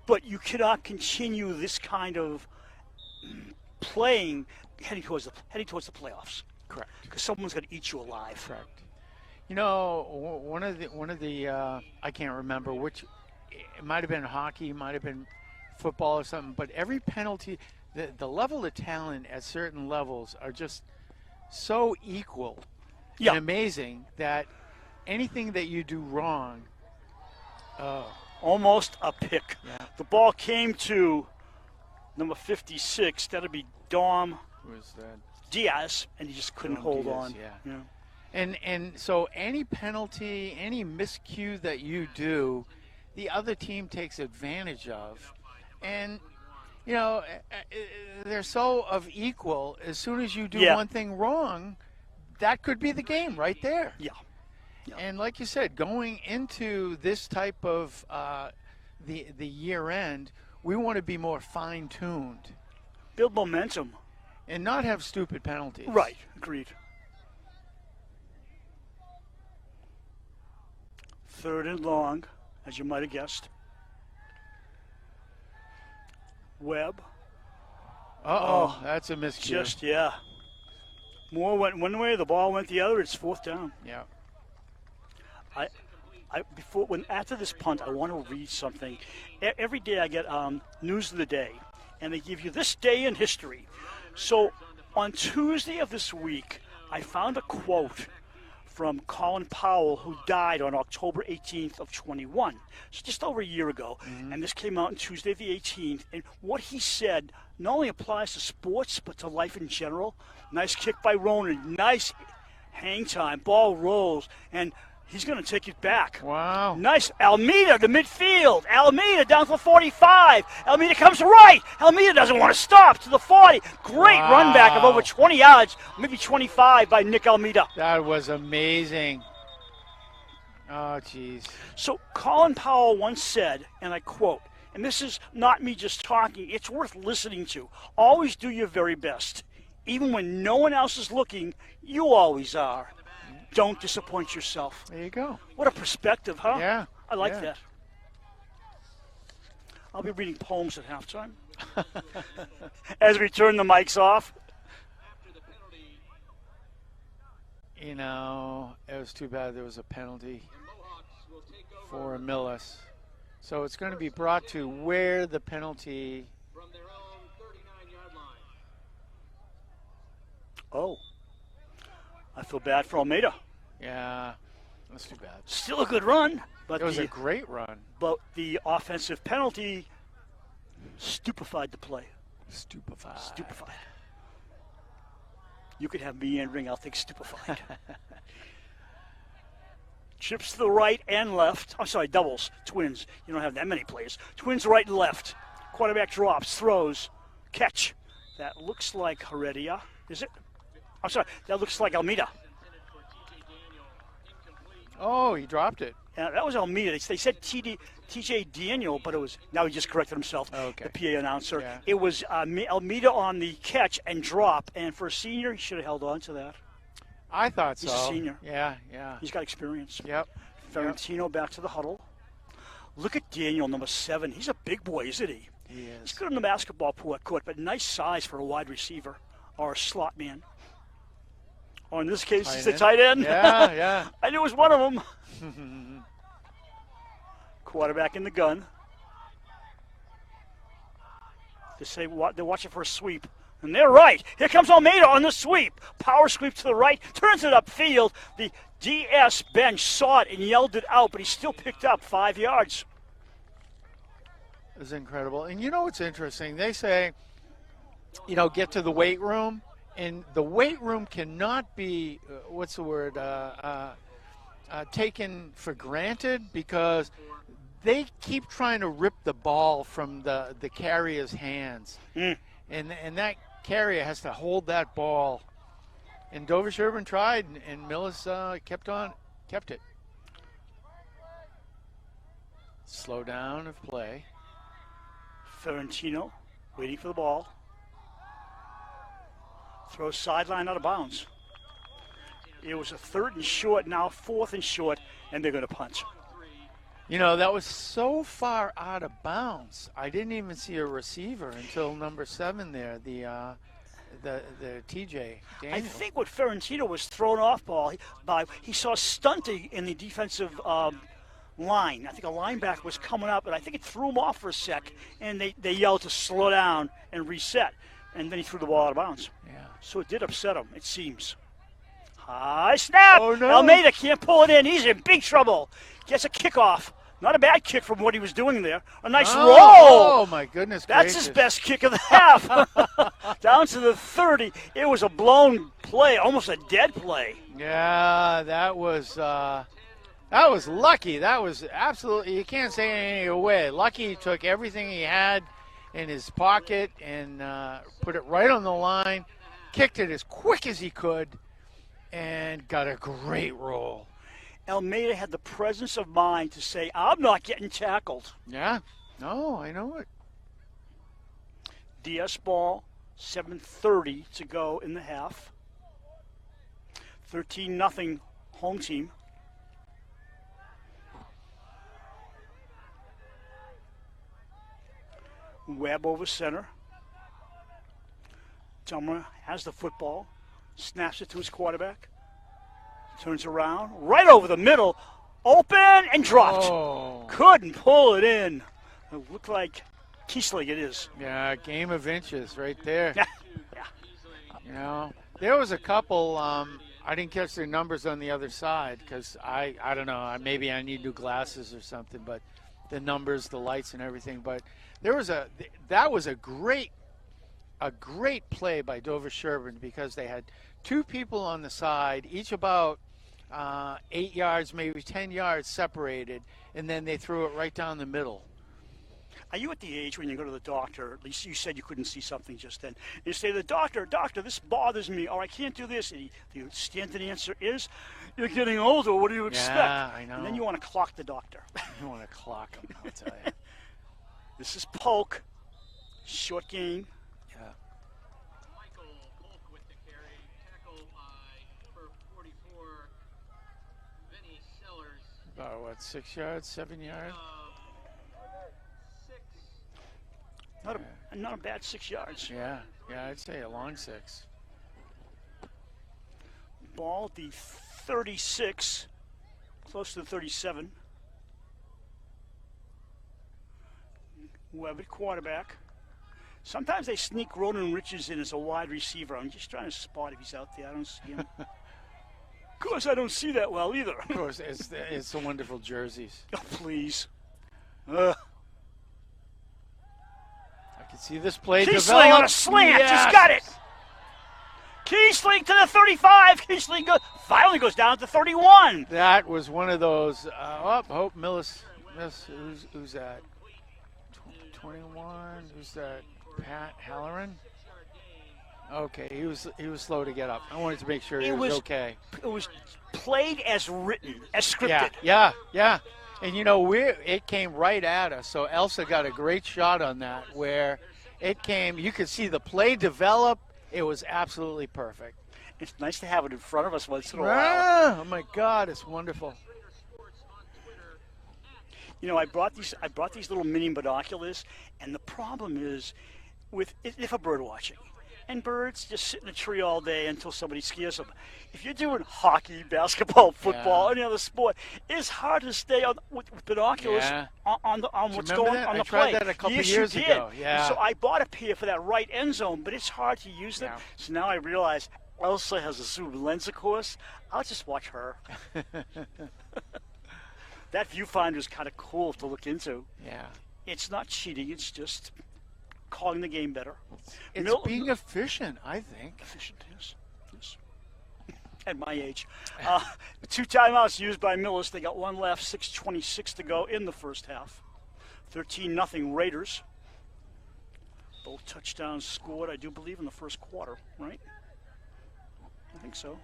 but you cannot continue this kind of playing heading towards the playoffs. Correct. Because someone's going to eat you alive. Correct. You know, one of the I can't remember which. It might have been hockey, might have been football or something. But every penalty, the level of talent at certain levels are just so equal Yeah. and amazing that anything that you do wrong. Almost a pick. Yeah. The ball came to number 56. That'd be Dom Who is that? Diaz, and he just couldn't Dom hold Diaz, on. yeah. And so any penalty, any miscue that you do, the other team takes advantage of. And, you know, they're so of equal. As soon as you do Yeah. one thing wrong, that could be the game right there. Yeah. Yeah. And like you said, going into this type of the year end, we want to be more fine-tuned Build momentum. and not have stupid penalties. Right. Agreed. Third and long, as you might have guessed. Webb. Uh-oh, that's a miscue. Just, yeah. Moore went one way, the ball went the other. It's fourth down. Yeah. After this punt, I want to read something. Every day I get news of the day, and they give you this day in history. So on Tuesday of this week, I found a quote from Colin Powell, who died on October 18th of 21, so just over a year ago. And this came out on Tuesday the 18th. And what he said not only applies to sports, but to life in general. Nice kick by Ronan. Nice hang time. Ball rolls. And he's going to take it back. Wow. Nice. Almeida to midfield. Almeida down for 45. Almeida comes right. Almeida doesn't want to stop to the 40. Great run back of over 20 yards, maybe 25 by Nick Almeida. That was amazing. Oh, jeez. So Colin Powell once said, and I quote, and this is not me just talking, it's worth listening to. Always do your very best. Even when no one else is looking, you always are. Don't disappoint yourself. There you go. What a perspective, huh? Yeah. I like yeah. that. I'll be reading poems at halftime. As we turn the mics off. You know, it was too bad there was a penalty for Millis. So it's going to be brought to where the penalty. From their own 39-yard line. Oh. I feel bad for Almeida. Yeah, that's too bad. Still a good run, but It was a great run. but the offensive penalty stupefied the play. Stupefied. You could have meandering, I'll take stupefied. Chips to the right and left. I'm sorry, doubles, twins. You don't have that many players. Twins right and left. Quarterback drops, throws, catch. That looks like Heredia. Is it? I'm sorry, that looks like Almeida. Oh, he dropped it. Yeah, that was Almeida. They said TJ Daniel, but it was, now he just corrected himself, Okay. the PA announcer. Yeah. It was Almeida on the catch and drop, and for a senior, he should have held on to that. I thought so. He's a senior. Yeah. He's got experience. Yep. Ferentino back to the huddle. Look at Daniel, number 7. He's a big boy, isn't he? He He's is. good on the basketball court, but nice size for a wide receiver or a slot man. Or in this case, he's the tight end. Yeah, yeah. I knew it was one of them. Quarterback in the gun. They say they're watching for a sweep. And they're right. Here comes Almeida on the sweep. Power sweep to the right. Turns it upfield. The DS bench saw it and yelled it out, but he still picked up 5 yards. It was incredible. And you know what's interesting? They say, get to the weight room. And the weight room cannot be, taken for granted, because they keep trying to rip the ball from the carrier's hands. And that carrier has to hold that ball. And Dover-Sherborn tried, and Millis kept it. Slow down of play. Ferentino waiting for the ball. Throws sideline out of bounds. It was a 3rd and short, now 4th and short, and they're going to punch. That was so far out of bounds. I didn't even see a receiver until number 7 there, the TJ Daniel. I think what Ferentino was thrown off by, he saw stunting in the defensive line. I think a linebacker was coming up, and I think it threw him off for a sec, and they yelled to slow down and reset. And then he threw the ball out of bounds. Yeah. So it did upset him, it seems. High snap. Oh, no. Almeida can't pull it in. He's in big trouble. Gets a kickoff. Not a bad kick from what he was doing there. A nice roll. Oh, my goodness That's gracious. his best kick of the half. Down to the 30. It was a blown play, almost a dead play. Yeah, that was lucky. That was absolutely, you can't say any other way. Lucky he took everything he had in his pocket and put it right on the line, kicked it as quick as he could, and got a great roll. Almeida had the presence of mind to say, I'm not getting tackled. Yeah, no, I know it. DS ball, 7:30 to go in the half. 13-0 home team. Webb over center. Dummer has the football, snaps it to his quarterback, turns around, right over the middle, open and dropped. Oh. Couldn't pull it in. It looked like Kiesling it is. Yeah, game of inches right there. Yeah. There was a couple, I didn't catch their numbers on the other side because I don't know, maybe I need new glasses or something, but the numbers, the lights and everything, but that was a great play by Dover-Sherborn, because they had 2 people on the side, each about 8 yards, maybe 10 yards separated, and then they threw it right down the middle. Are you at the age when you go to the doctor, at least you said you couldn't see something just then, you say to the doctor, this bothers me, or I can't do this, and the standard answer is, you're getting older, what do you expect? Yeah, I know. And then you want to clock the doctor. You want to clock him, I'll tell you. This is Polk, short game. Yeah. Michael Polk with the carry, tackle by number 44, Vinny Sellers. About 6 yards, 7 yards? 6. Not a bad 6 yards. Yeah, I'd say a long 6. Ball at the 36, close to the 37. Webb at quarterback. Sometimes they sneak Ronan Richards in as a wide receiver. I'm just trying to spot if he's out there. I don't see him. Of course, I don't see that well either. Of course, it's the wonderful jerseys. Oh, please. I can see this play Kiesling develop. on a slant. Yes. Just got it. Kiesling to the 35. Kiesling finally goes down to 31. That was one of those. Hope Millis. Who's that? 21. Who's that? Pat Halloran. Okay, he was slow to get up. I wanted to make sure he was okay. It was played as written, as scripted. Yeah. And it came right at us. So Elsa got a great shot on that where it came. You could see the play develop. It was absolutely perfect. It's nice to have it in front of us once in a while. Oh my God, it's wonderful. You know, I brought these little mini binoculars, and the problem is if a bird watching. And birds just sit in a tree all day until somebody scares them. If you're doing hockey, basketball, football, any other sport, it's hard to stay on with binoculars on what's going on the play. I tried that a couple yes, years you did. ago. Yeah. So I bought a pair for that right end zone, but it's hard to use them. Yeah. So now I realize Elsa has a zoom lens, of course. I'll just watch her. That viewfinder is kind of cool to look into. Yeah. It's not cheating. It's just calling the game better. It's being efficient, I think. Efficient, yes. At my age. 2 timeouts used by Millis. They got one left, 6:26 to go in the first half. 13-0 Raiders. Both touchdowns scored, I do believe, in the first quarter, right? I think so.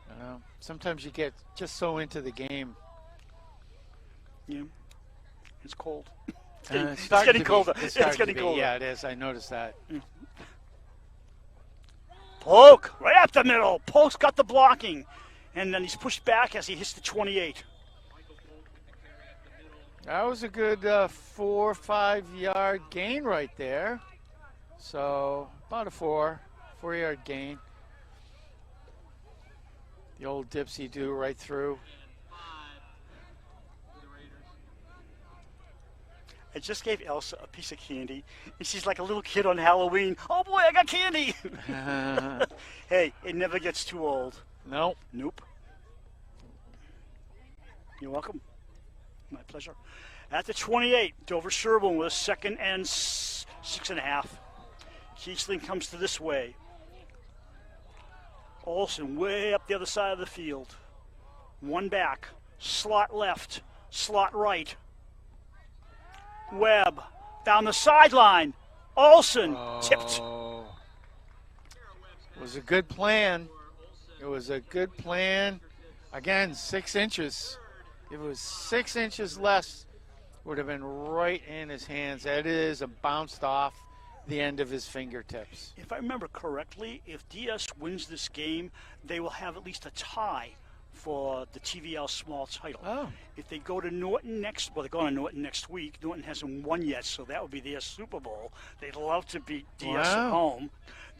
I don't know. Sometimes you get just so into the game. Yeah. It's cold. It's getting colder. It's getting colder. Yeah, it is. I noticed that. Polk, right up the middle. Polk's got the blocking. And then he's pushed back as he hits the 28. That was a good 4 or 5 yard gain right there. So about a 4-yard gain. The old dipsy do right through. I just gave Elsa a piece of candy, and she's like a little kid on Halloween. Oh boy, I got candy! Hey, it never gets too old. Nope. Nope. You're welcome. My pleasure. At the 28, Dover-Sherborn with a 2nd and 6.5. Kiesling comes to this way. Olsen way up the other side of the field. One back. Slot left. Slot right. Webb down the sideline. Olsen tipped. It was a good plan. It was a good plan. Again, 6 inches. If it was 6 inches less, would have been right in his hands. That is, a bounced off the end of his fingertips. If I remember correctly, if DS wins this game, they will have at least a tie for the TVL small title. Oh. If they go to Norton they're going to Norton next week. Norton hasn't won yet, so that would be their Super Bowl. They'd love to beat DS at home.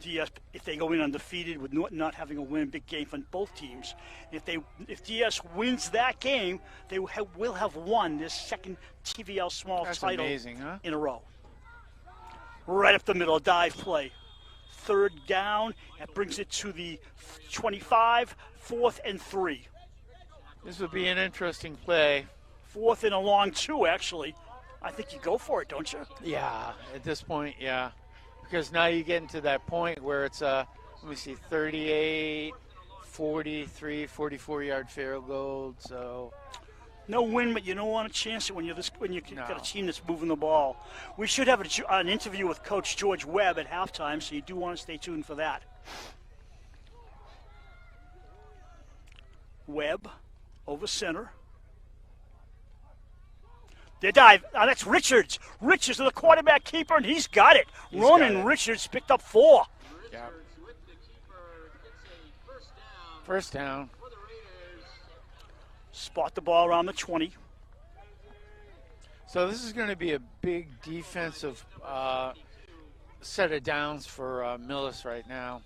DS, if they go in undefeated with Norton not having a win, big game for both teams. If DS wins that game, they will have won this second TVL small title in a row. Right up the middle, dive play. 3rd down. That brings it to the 25, 4th and 3. This would be an interesting play. 4th and a long 2, actually. I think you go for it, don't you? Yeah, at this point, yeah. Because now you get into that point where it's 38, 43, 44-yard field goal. So no win, but you don't want to chance it when you've got a team that's moving the ball. We should have an interview with Coach George Webb at halftime, so you do want to stay tuned for that. Webb over center. They dive. That's Richards. Richards is the quarterback keeper, and he's got it. Ronan Richards picked up 4. Yeah. First down. Spot the ball around the 20. So this is going to be a big defensive set of downs for Millis right now.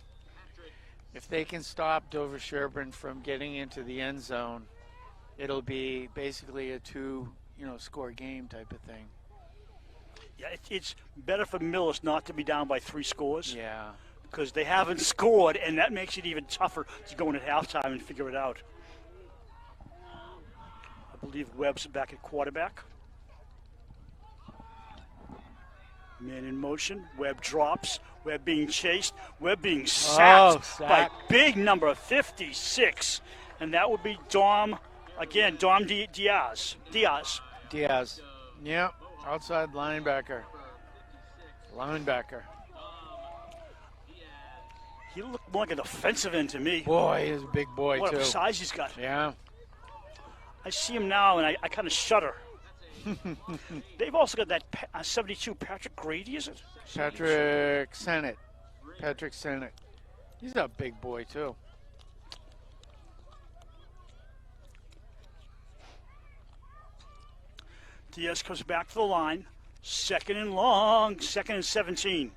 If they can stop Dover-Sherborn from getting into the end zone, it'll be basically a 2-score game type of thing. Yeah, it's better for Millis not to be down by 3 scores. Yeah. Because they haven't scored, and that makes it even tougher to go in at halftime and figure it out. I believe Webb's back at quarterback. Man in motion. Webb drops. Webb being chased. Webb being sacked by big number 56. And that would be Dom Diaz. Diaz. Yep. Outside linebacker. He looked more like a defensive end to me. Boy, he's a big boy, what too. What a size he's got. Yeah. I see him now, and I kind of shudder. They've also got that 72 Patrick Grady, is it? Patrick Sennett. He's a big boy, too. Diaz comes back to the line. Second and long, second and 17.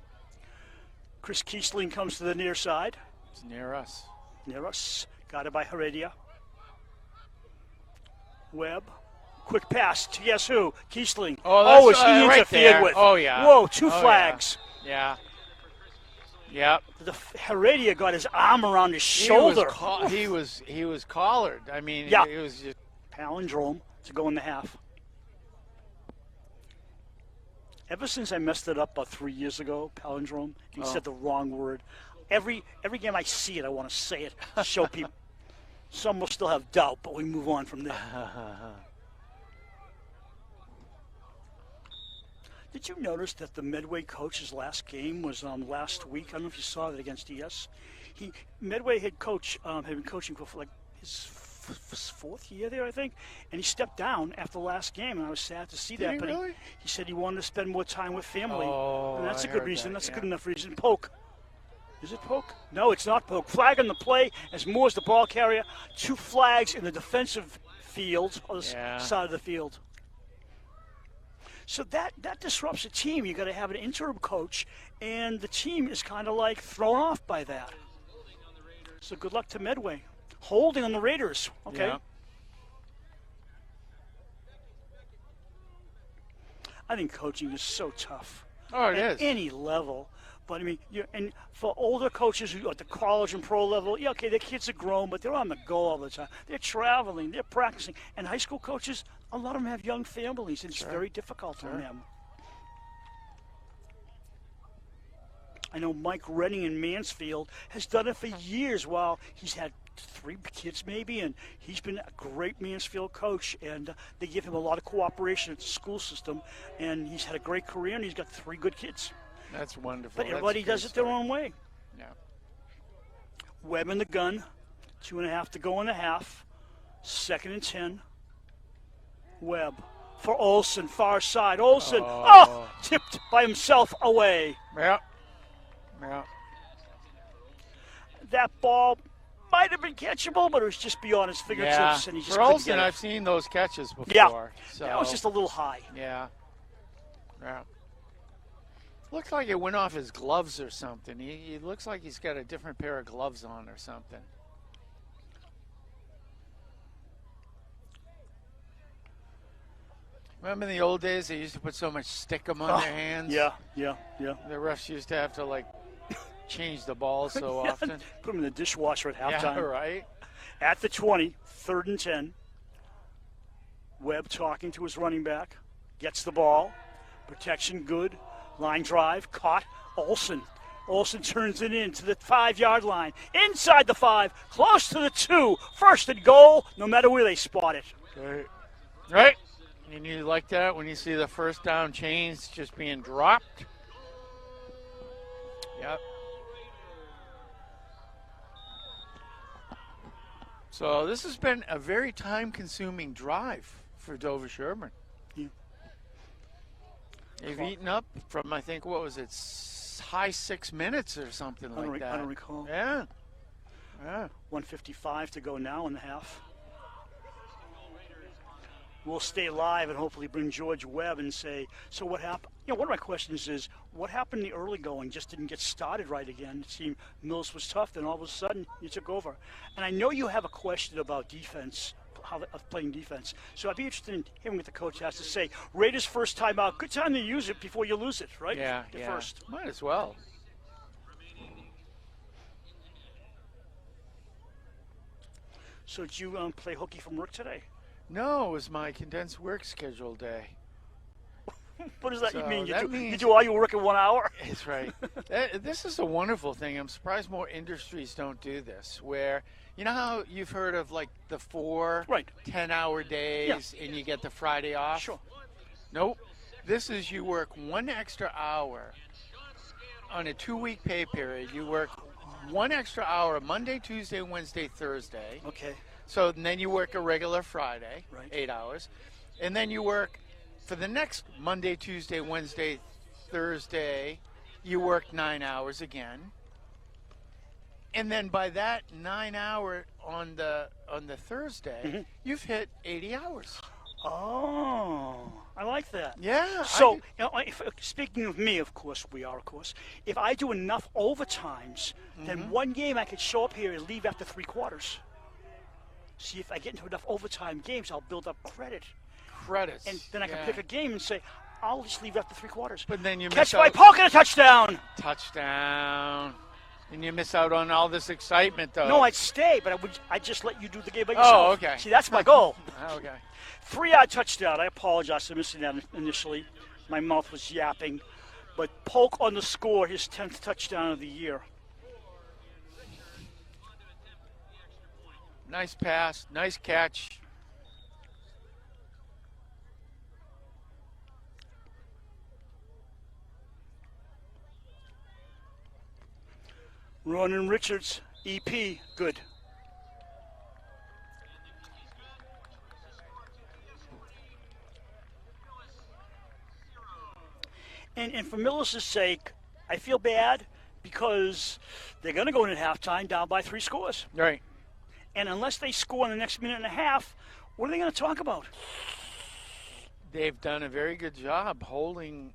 Chris Kiesling comes to the near side. It's near us. Near us. Got it by Heredia. Webb. Quick pass to guess who? Kiesling. Oh, it's right interfered there. with. Oh, yeah. Whoa, two Oh, flags. Yeah. Yep. Heredia got his arm around his shoulder. He was collared. I mean, Yeah. it was just Palindrome to go in the half. Ever since I messed it up about 3 years ago, palindrome, and said the wrong word. Every game I see it, I want to say it to show people. Some will still have doubt, but we move on from there. Did you notice that the Medway coach's last game was last week? I don't know if you saw that against ES. Medway head coach had been coaching for like his fourth year there, I think, and he stepped down after the last game, and I was sad to see that. But he said he wanted to spend more time with family, Oh, and that's I a good heard reason. that, That's a yeah. good enough reason. Poke. Is it poke? No, it's not poke. Flag on the play as Moore's the ball carrier. 2 flags in the defensive field, on the side of the field. So that disrupts a team. You got to have an interim coach, and the team is kind of like thrown off by that. So good luck to Medway. Holding on the Raiders. Okay. Yeah. I think coaching is so tough. Oh, it at is. any level. But I mean, and for older coaches who are at the college and pro level, yeah, okay, their kids are grown, but they're on the go all the time. They're traveling, they're practicing. And high school coaches, a lot of them have young families, and it's very difficult on them. I know Mike Redding in Mansfield has done it for years while he's had 3 kids maybe, and he's been a great Mansfield coach, and they give him a lot of cooperation at the school system, and he's had a great career, and he's got 3 good kids. That's wonderful. But That's everybody a great does it their story. own way. Yeah. Webb in the gun, 2.5 to go in the half, 2nd and 10. Webb for Olsen, far side. Olsen, tipped by himself away. Yeah. Yeah. That ball might have been catchable, but it was just beyond his fingertips, Yeah. and he just For couldn't Olsen, get it. I've seen those catches before. Yeah, So, that was just a little high. Yeah. Yeah. Looks like it went off his gloves or something. He looks like he's got a different pair of gloves on or something. Remember in the old days they used to put so much stickum on their hands? Yeah. The refs used to have to, like, change the ball so often. Put him in the dishwasher at Yeah, halftime. right. At the 20, 3rd and 10. Webb talking to his running back. Gets the ball. Protection good. Line drive. Caught. Olsen. Olsen turns it in to the 5-yard line. Inside the 5. Close to the 2. 1st and goal, no matter where they spot it. Right. And you like that when you see the first down chains just being dropped? Yep. So this has been a very time-consuming drive for Dover-Sherborn. Yeah. They've eaten up from, I think, what was it, high 6 minutes or something like that. I don't recall. Yeah. Yeah. 1:55 to go now in the half. We'll stay live and hopefully bring George Webb and say, so what happened? You know, one of my questions is, what happened in the early going? Just didn't get started right again. It seemed Millis was tough, then all of a sudden you took over. And I know you have a question about defense, of playing defense. So I'd be interested in hearing what the coach has to say. Raiders first time out. Good time to use it before you lose it, right? Yeah, Get yeah. first. Might as well. So did you play hooky from work today? No, it was my condensed work schedule day. What does that So mean? that You means- do all your work in 1 hour? That's right. This is a wonderful thing. I'm surprised more industries don't do this, where, you know how you've heard of like the 4 Right. 10-hour days and you get the Friday off? Sure. Nope. This is you work 1 extra hour on a 2-week pay period. You work 1 extra hour Monday, Tuesday, Wednesday, Thursday. Okay. So then you work a regular Friday, Right. 8 hours. And then you work for the next Monday, Tuesday, Wednesday, Thursday, you work 9 hours again. And then by that 9 hour on the Thursday, you've hit 80 hours. Oh, I like that. Yeah. So, speaking of me, of course, if I do enough overtimes, then one game I could show up here and leave after 3 quarters. See, if I get into enough overtime games, I'll build up credits. and then I can pick a game and say, I'll just leave after 3 quarters. But then you Catch miss my out. poke and a touchdown. Touchdown. And you miss out on all this excitement, though. No, I'd stay, but I'd just let you do the game by yourself. Oh, okay. See, that's my goal. Okay. 3-yard touchdown. I apologize for missing that initially. My mouth was yapping. But Polk on the score, his 10th touchdown of the year. Nice pass. Nice catch. Ronan Richards, EP, good. And for Millis' sake, I feel bad because they're going to go in at halftime down by 3 scores. Right. And unless they score in the next minute and a half, what are they going to talk about? They've done a very good job holding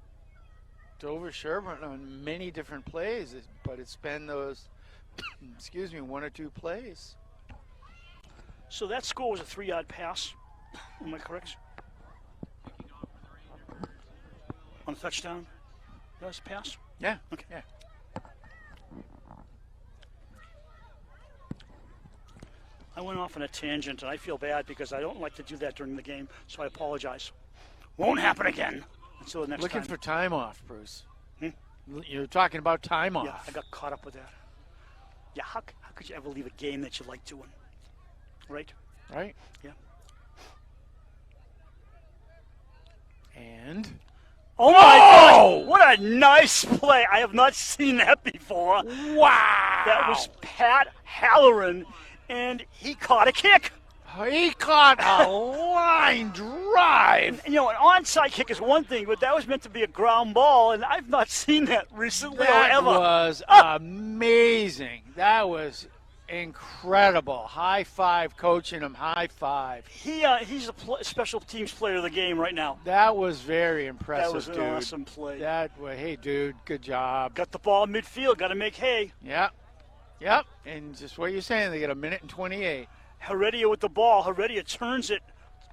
Dover-Sherborn on many different plays, but it's been those, 1 or 2 plays. So that score was a 3-yard pass. Am I correct? On a touchdown? That was a pass? Yeah. Okay. Yeah. I went off on a tangent, and I feel bad because I don't like to do that during the game, so I apologize. Won't happen again until the next Looking time. for time off, Bruce. Hmm? You're talking about time off. Yeah, I got caught up with that. Yeah, how could you ever leave a game that you like doing? Right? Right? Yeah. And Oh my God! What a nice play! I have not seen that before. wow! That was Pat Halloran, and he caught a kick. He caught a line drive. You know, an onside kick is one thing, but that was meant to be a ground ball, and I've not seen that recently That or ever. was amazing. That was incredible. High five, coaching him. High five. He's a special teams player of the game right now. That was very impressive, That was an dude. awesome play. Hey, dude, good job. Got the ball midfield, got to make hay. Yep. And just what you're saying, they got 1:28 minutes. Heredia with the ball. Heredia turns it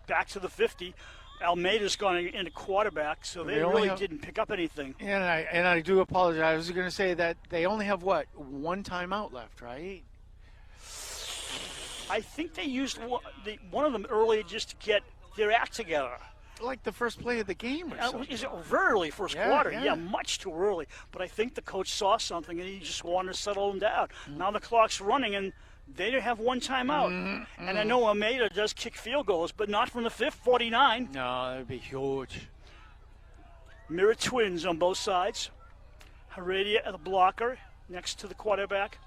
back to the 50. Almeida's going into quarterback, so they really didn't pick up anything. And I do apologize. I was going to say that they only have, one timeout left, right? I think they used one of them early just to get their act together. Like the first play of the game or something. Is it very early first Yeah, quarter? yeah. Yeah, much too early. But I think the coach saw something and he just wanted to settle them down. Now the clock's running and they didn't have one timeout. And I know Almeida does kick field goals, but not from the 5th, 49. No, that would be huge. Mirror twins on both sides. Heredia at the blocker next to the quarterback.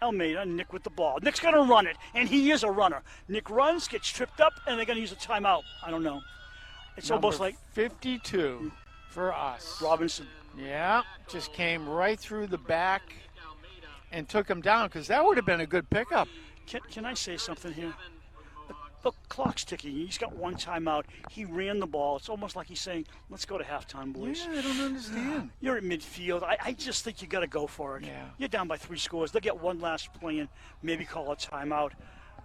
Almeida, Nick with the ball. Nick's going to run it, and he is a runner. Nick runs, gets tripped up, and they're going to use a timeout. I don't know. It's almost like 52 for us. Robinson. Yeah, just came right through the back and took him down because that would have been a good pickup. Can I say something here? The clock's ticking. He's got one timeout. He ran the ball. It's almost like he's saying, let's go to halftime, boys. Yeah, I don't understand. You're at midfield. I just think you got to go for it. Yeah. You're down by 3 scores. They'll get one last play and maybe call a timeout.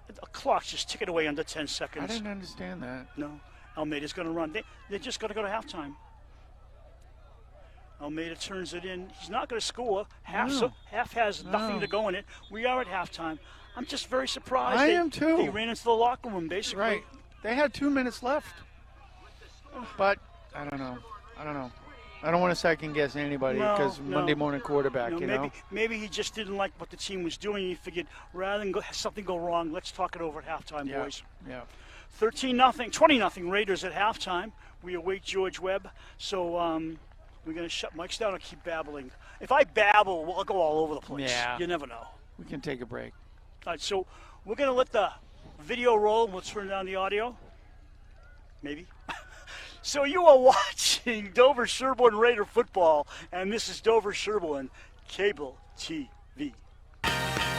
The clock's just ticking away under 10 I seconds. didn't understand that. No. Almeida's going to run. They're just going to go to halftime. Almeida turns it in. He's not going to score. Half has nothing to go in it. We are at halftime. I'm just very surprised. I am too. They ran into the locker room, basically. Right. They had 2 minutes left. But I don't know. I don't want to second guess anybody because Monday morning quarterback, Maybe he just didn't like what the team was doing. He figured rather than something go wrong, let's talk it over at halftime, boys. Yeah. 20-0 Raiders at halftime. We await George Webb. So we're going to shut mics down and keep babbling. If I babble, I'll go all over the place. Yeah. You never know. We can take a break. All right, so we're going to let the video roll and we'll turn down the audio. Maybe. So you are watching Dover-Sherborn Raider football, and this is Dover-Sherborn Cable TV.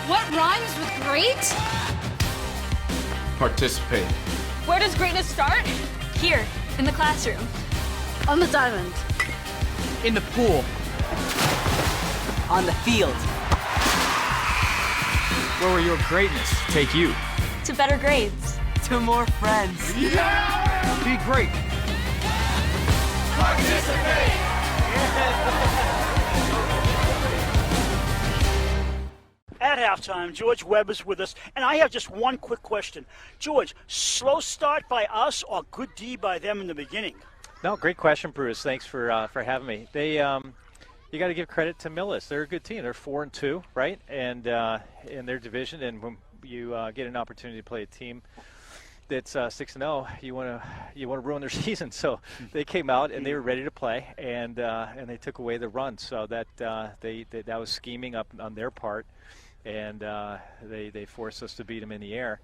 What rhymes with great? Participate. Where does greatness start? Here, in the classroom. On the diamond. In the pool. On the field. Where will your greatness take you? To better grades. To more friends. Yeah! Be great. Participate! At halftime, George Webb is with us, and I have just one quick question. George, slow start by us or good D by them in the beginning? No, great question, Bruce. Thanks for having me. They, you got to give credit to Millis. They're a good team. They're 4-2, right? And in their division, and when you get an opportunity to play a team that's 6-0, you want to ruin their season. So they came out and they were ready to play, and they took away the run. So that that was scheming up on their part, and they forced us to beat them in the air.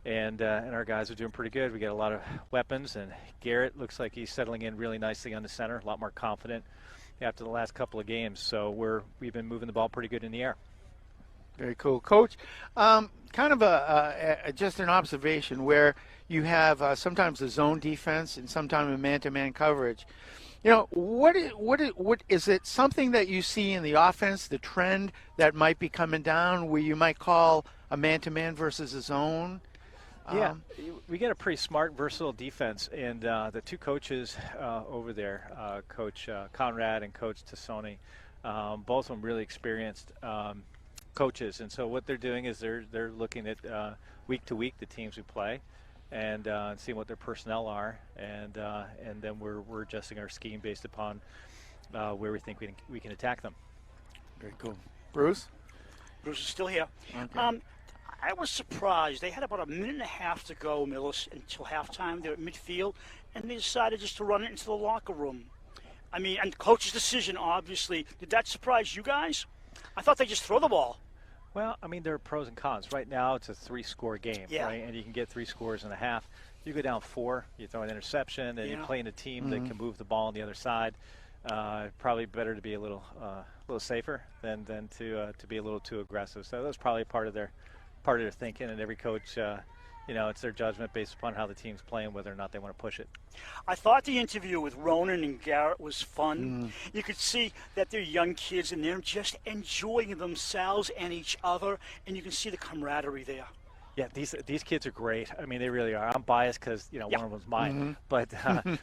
And our guys are doing pretty good. We got a lot of weapons, and Garrett looks like he's settling in really nicely on the center, a lot more confident after the last couple of games. So we've been moving the ball pretty good in the air. Very cool. Coach, kind of just an observation where you have sometimes a zone defense and sometimes a man-to-man coverage. You know, what is it something that you see in the offense, the trend that might be coming down where you might call a man-to-man versus a zone? Yeah, we get a pretty smart, versatile defense, and the two coaches over there, Coach Conrad and Coach Tassoni, both of them really experienced coaches. And so what they're doing is they're looking at week to week the teams we play, and seeing what their personnel are, and then we're adjusting our scheme based upon where we think we can attack them. Very cool. Bruce? Bruce is still here. Okay. I was surprised. They had about a minute and a half to go, Millis, until halftime. They're at midfield, and they decided just to run it into the locker room. I mean, and coach's decision, obviously. Did that surprise you guys? I thought they just throw the ball. Well, I mean, there are pros and cons. Right now, it's a 3-score game, yeah. right? And you can get 3 scores and a half. You go down 4, you throw an interception, and you're playing a team that can move the ball on the other side. Probably better to be a little safer than to be a little too aggressive. So that was probably part of their thinking, and every coach, it's their judgment based upon how the team's playing, whether or not they want to push it. I thought the interview with Ronan and Garrett was fun. You could see that they're young kids, and they're just enjoying themselves and each other, and you can see the camaraderie there. Yeah, these kids are great. I mean, they really are. I'm biased because one of them's mine, but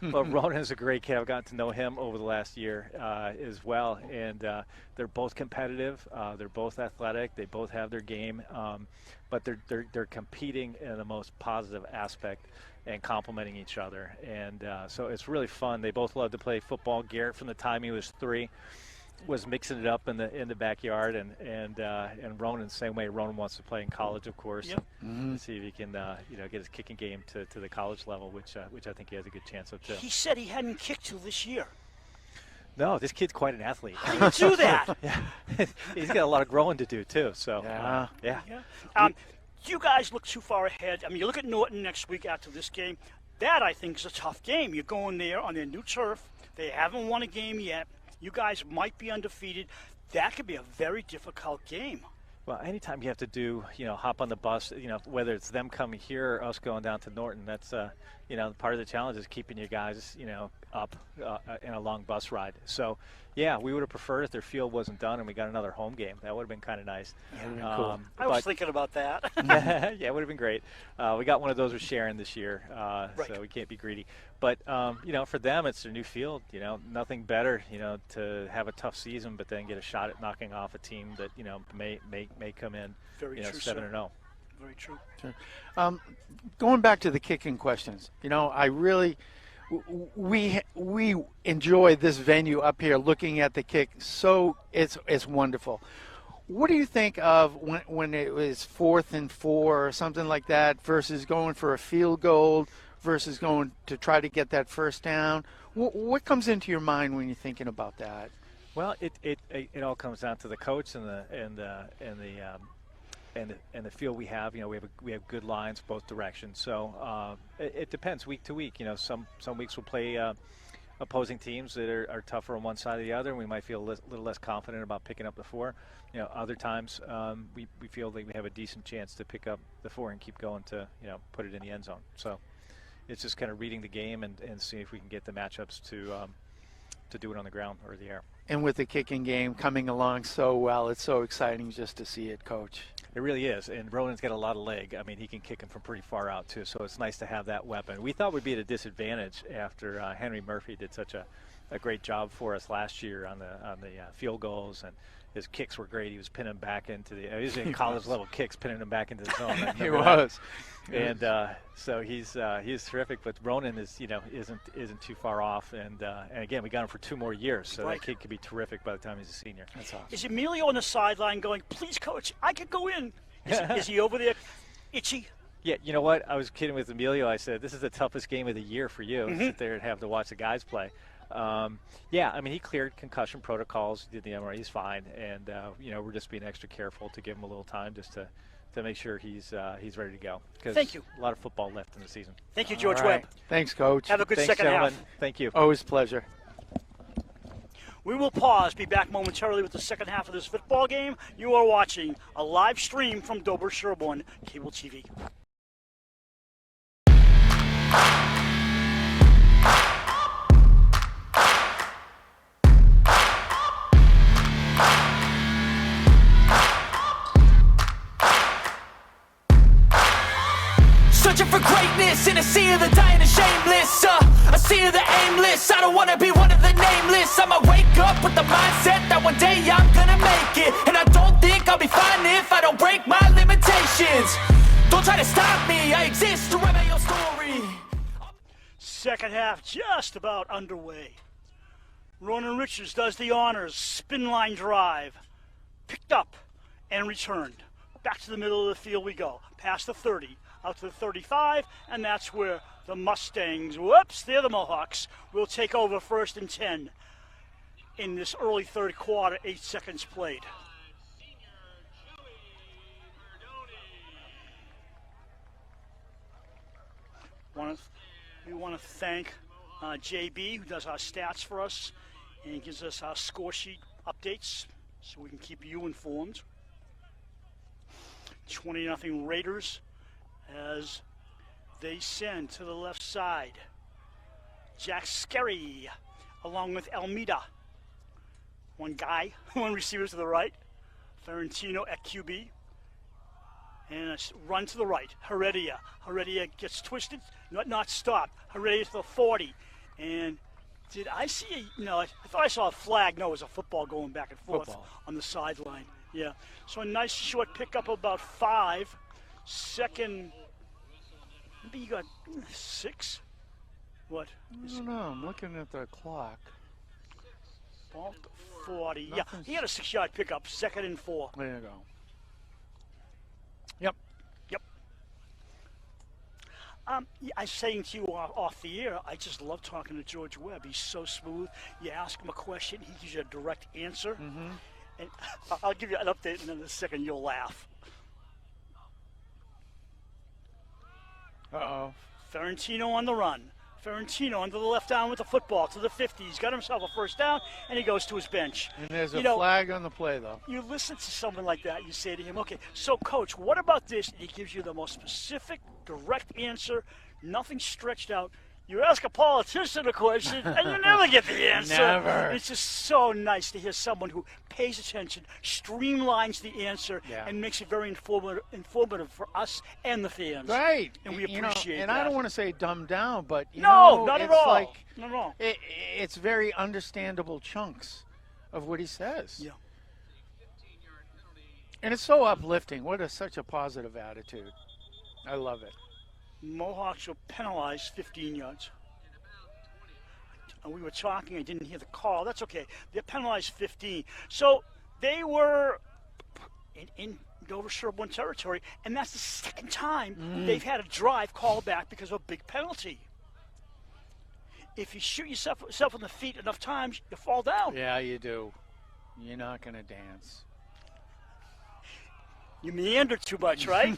Ronan's a great kid. I've gotten to know him over the last year as well, and they're both competitive. They're both athletic. They both have their game, but they're competing in the most positive aspect and complementing each other, and so it's really fun. They both love to play football. Garrett, from the time he was 3, was mixing it up in the backyard, and Ronan the same way. Ronan wants to play in college, of course, and see if he can get his kicking game to the college level, which I think he has a good chance of too. He said he hadn't kicked till this year. No, this kid's quite an athlete. How do you do that? Yeah, he's got a lot of growing to do too. So yeah. You guys look too far ahead. I mean, you look at Norton next week after this game. That, I think, is a tough game. You're going there on their new turf. They haven't won a game yet. You guys might be undefeated. That could be a very difficult game. Well, anytime you have to do, hop on the bus, whether it's them coming here or us going down to Norton, that's, part of the challenge is keeping you guys, up in a long bus ride. So, yeah, we would have preferred if their field wasn't done and we got another home game. That would have been kind of nice. That would have been cool. I was thinking about that. Yeah, it would have been great. We got one of those with Sharon this year, so we can't be greedy. But, for them, it's their new field. Nothing better, to have a tough season but then get a shot at knocking off a team that, may come in, Very true, 7-0. Very true. Sure. Going back to the kicking questions, I really we enjoy this venue up here looking at the kick. So it's wonderful. What do you think of when it was 4th and 4 or something like that versus going for a field goal versus going to try to get that first down? What comes into your mind when you're thinking about that? Well, it all comes down to the coach and the field we have. We have good lines both directions. So it depends week to week. Some weeks we'll play opposing teams that are tougher on one side or the other, and we might feel a little less confident about picking up the 4. Other times we feel like we have a decent chance to pick up the 4 and keep going to put it in the end zone. So it's just kind of reading the game and seeing if we can get the matchups to do it on the ground or the air. And with the kicking game coming along so well, it's so exciting just to see it, Coach. It really is, and Ronan's got a lot of leg. I mean, he can kick him from pretty far out, too, so it's nice to have that weapon. We thought we'd be at a disadvantage after Henry Murphy did such a great job for us last year on the field goals, and his kicks were great. He was pinning back into the he was in college-level kicks, pinning them back into the zone. He was. And so he's terrific, but Ronan isn't too far off, and again, we got him for 2 more years, so that kid could be terrific by the time he's a senior. That's awesome. Is Emilio on the sideline going, please, Coach, I could go in? Is he over there itchy? Yeah, you know what? I was kidding with Emilio. I said, this is the toughest game of the year for you. Sit there and have to watch the guys play. Yeah, I mean, he cleared concussion protocols, did the MRI, he's fine, and we're just being extra careful to give him a little time just to make sure he's ready to go. Thank you. A lot of football left in the season. Thank you, George All right. Webb. Thanks, Coach. Have a good Thanks, second gentlemen. half. Thank you. Always a pleasure. We will pause, be back momentarily with the second half of this football game. You are watching a live stream from Dover-Sherborn Cable TV. Searching for greatness in a sea of the dying and shameless, a sea of the aimless. I don't wanna be one of the nameless. I'ma wake up with the mindset that one day I'm gonna make it, and I don't think I'll be fine if I don't break my limitations. Don't try to stop me, I exist to write my own story. Second half just about underway. Ronan Richards does the honors, spin line drive, picked up and returned. Back to the middle of the field we go, past the 30. Out to the 35, and that's where the Mustangs, they're the Mohawks, will take over 1st and 10 in this early third quarter, 8 seconds played. We want to thank JB, who does our stats for us and gives us our score sheet updates so we can keep you informed. 20-0 Raiders as they send to the left side Jack Skerry along with Almeida. One receiver to the right, Ferentino at QB, and a run to the right, Heredia. Heredia gets twisted, not stopped. Heredia to the 40, and did I see I thought I saw a flag. No, it was a football going back and forth on the sideline. Yeah, so a nice short pickup of about 5. Second, maybe you got 6? What? I don't know. I'm looking at the clock. Ball to 40. Yeah, he had a 6-yard pickup. 2nd and 4. There you go. Yep. I was saying to you off the air, I just love talking to George Webb. He's so smooth. You ask him a question, he gives you a direct answer. And I'll give you an update, and then in a second you'll laugh. Uh-oh. Ferentino on the run. Ferentino under the left arm with the football to the 50. He's got himself a 1st down, and he goes to his bench. And there's a flag on the play, though. You listen to someone like that, you say to him, okay, so Coach, what about this? And he gives you the most specific, direct answer, nothing stretched out. You ask a politician a question, and you never get the answer. Never. It's just so nice to hear someone who pays attention, streamlines the answer, and makes it very informative for us and the fans. Right. And we appreciate that. And I don't want to say dumbed down, but not at it's all. like not at all. It's very understandable chunks of what he says. Yeah. And it's so uplifting. Such a positive attitude. I love it. Mohawks will penalize 15 yards. We were talking, I didn't hear the call. That's okay. They're penalized 15. So they were in Dover-Sherborn territory, and that's the second time they've had a drive called back because of a big penalty. If you shoot yourself in the feet enough times, you fall down. Yeah, you do. You're not going to dance. You meander too much, right?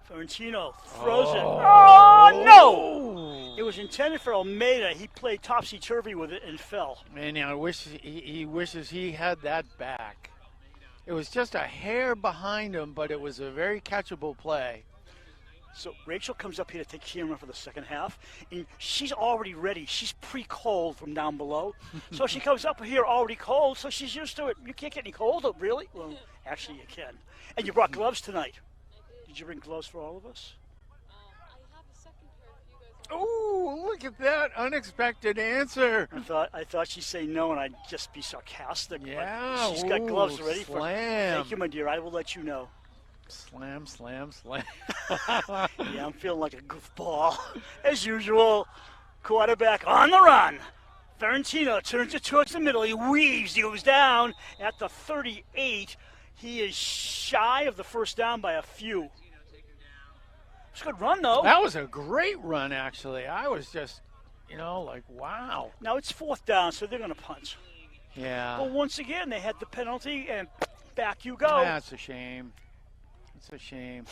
Ferentino throws it. Oh, no! It was intended for Almeida. He played topsy-turvy with it and fell. And I wish he wishes he had that back. It was just a hair behind him, but it was a very catchable play. So Rachel comes up here to take camera for the second half, and she's already ready. She's pre-cold from down below. So she comes up here already cold, so she's used to it. You can't get any colder, really? Well, actually you can. And you brought gloves tonight. Did you bring gloves for all of us? Oh, look at that unexpected answer. I thought she'd say no, and I'd just be sarcastic. Yeah, but she's got gloves ready for. Slam. Thank you, my dear. I will let you know. Slam, slam, slam. Yeah, I'm feeling like a goofball. As usual, quarterback on the run. Ferrantino turns it towards the middle. He weaves. He goes down at the 38. He is shy of the first down by a few. It's a good run, though. That was a great run, actually. I was just, like, wow. Now it's 4th down, so they're going to punt. Yeah. But once again, they had the penalty, and back you go. That's a shame. It's a shame.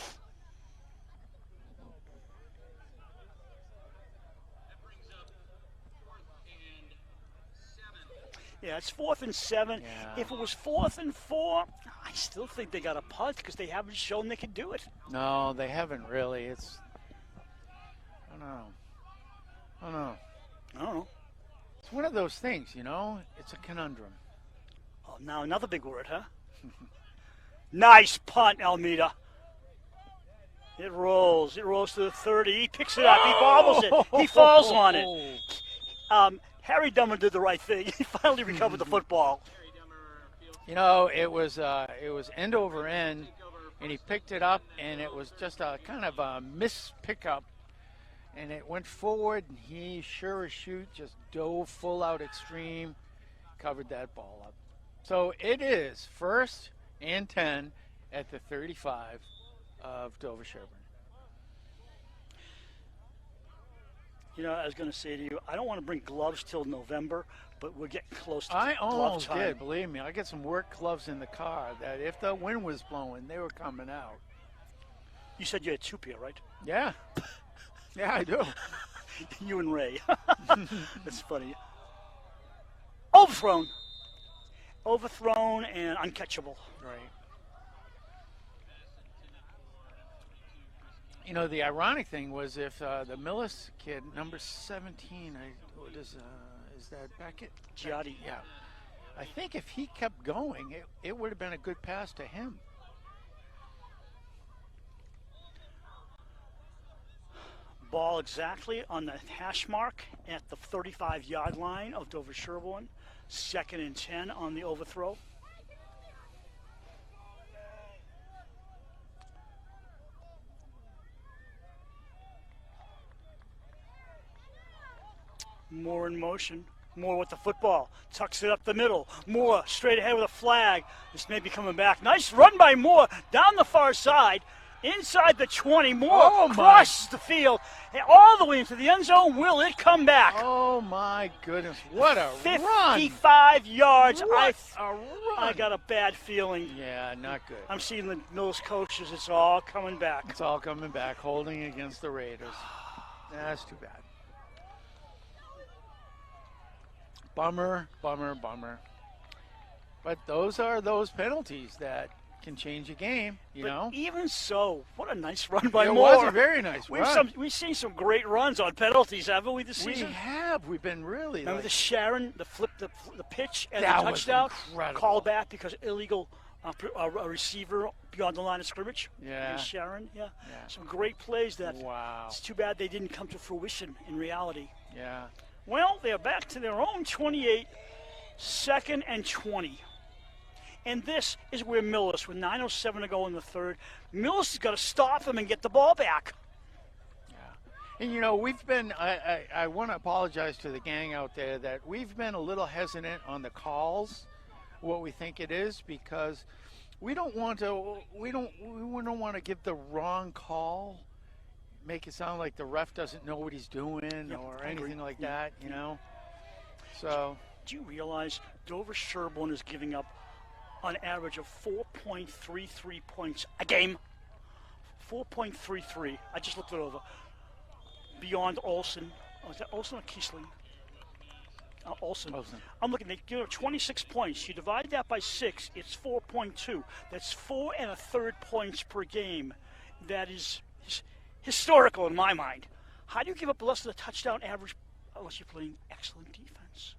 Yeah, it's 4th and 7. Yeah. If it was 4th and 4, I still think they got a punt because they haven't shown they can do it. No, they haven't really. I don't know. I don't know. It's one of those things, It's a conundrum. Oh, now another big word, huh? Nice punt, Almeida. It rolls. It rolls to the 30. He picks it up. He bobbles it. He falls on it. Harry Dummer did the right thing. He finally recovered the football. It was end over end, and he picked it up, and it was just a kind of a miss pickup, and it went forward, and he sure as shoot just dove full out extreme, covered that ball up. So it is 1st and 10 at the 35 of Dover-Sherborn. I was going to say to you, I don't want to bring gloves till November, but we're getting close to I glove almost time. did, believe me. I got some work gloves in the car that if the wind was blowing, they were coming out. You said you had 2 pair, right? Yeah. Yeah, I do. You and Ray. That's funny. Overthrown and uncatchable. Right. The ironic thing was if the Millis kid, number 17, is that Beckett? Giotti. Yeah. I think if he kept going, it would have been a good pass to him. Ball exactly on the hash mark at the 35-yard line of Dover-Sherborn. 2nd and 10 on the overthrow. Moore in motion. Moore with the football. Tucks it up the middle. Moore straight ahead with a flag. This may be coming back. Nice run by Moore down the far side. Inside the 20. Moore crosses the field. And all the way into the end zone. Will it come back? Oh, my goodness. What a 55 yards. What a run. I got a bad feeling. Yeah, not good. I'm seeing the Millis coaches. It's all coming back. It's all coming back, holding against the Raiders. That's too bad. Bummer. But those are those penalties that can change a game, But even so, what a nice run by it Moore. It was a very nice run. We've seen some great runs on penalties, haven't we, this season? We have. We've been really. Remember the Sharon, the flip, the pitch, and that the touchdown? Was incredible. Called back because illegal a receiver beyond the line of scrimmage. Yeah. Sharon, yeah. Some great plays that. Wow. It's too bad they didn't come to fruition in reality. Yeah. Well, they're back to their own 28, 2nd and 20. And this is where Millis, with 9:07 to go in the third, Millis has got to stop them and get the ball back. Yeah. And, we've been, I want to apologize to the gang out there that we've been a little hesitant on the calls, what we think it is, because we don't want to give the wrong call, make it sound like the ref doesn't know what he's doing or anything like that, So. Do you realize Dover-Sherborn is giving up on average of 4.33 points a game? 4.33. I just looked it over. Beyond Olsen Oh, is that Olsen or Kiesling? Olsen. Olsen. I'm looking at 26 points. You divide that by 6, it's 4.2. That's 4 1/3 points per game. That is historical in my mind. How do you give up less than a touchdown average unless you're playing excellent defense?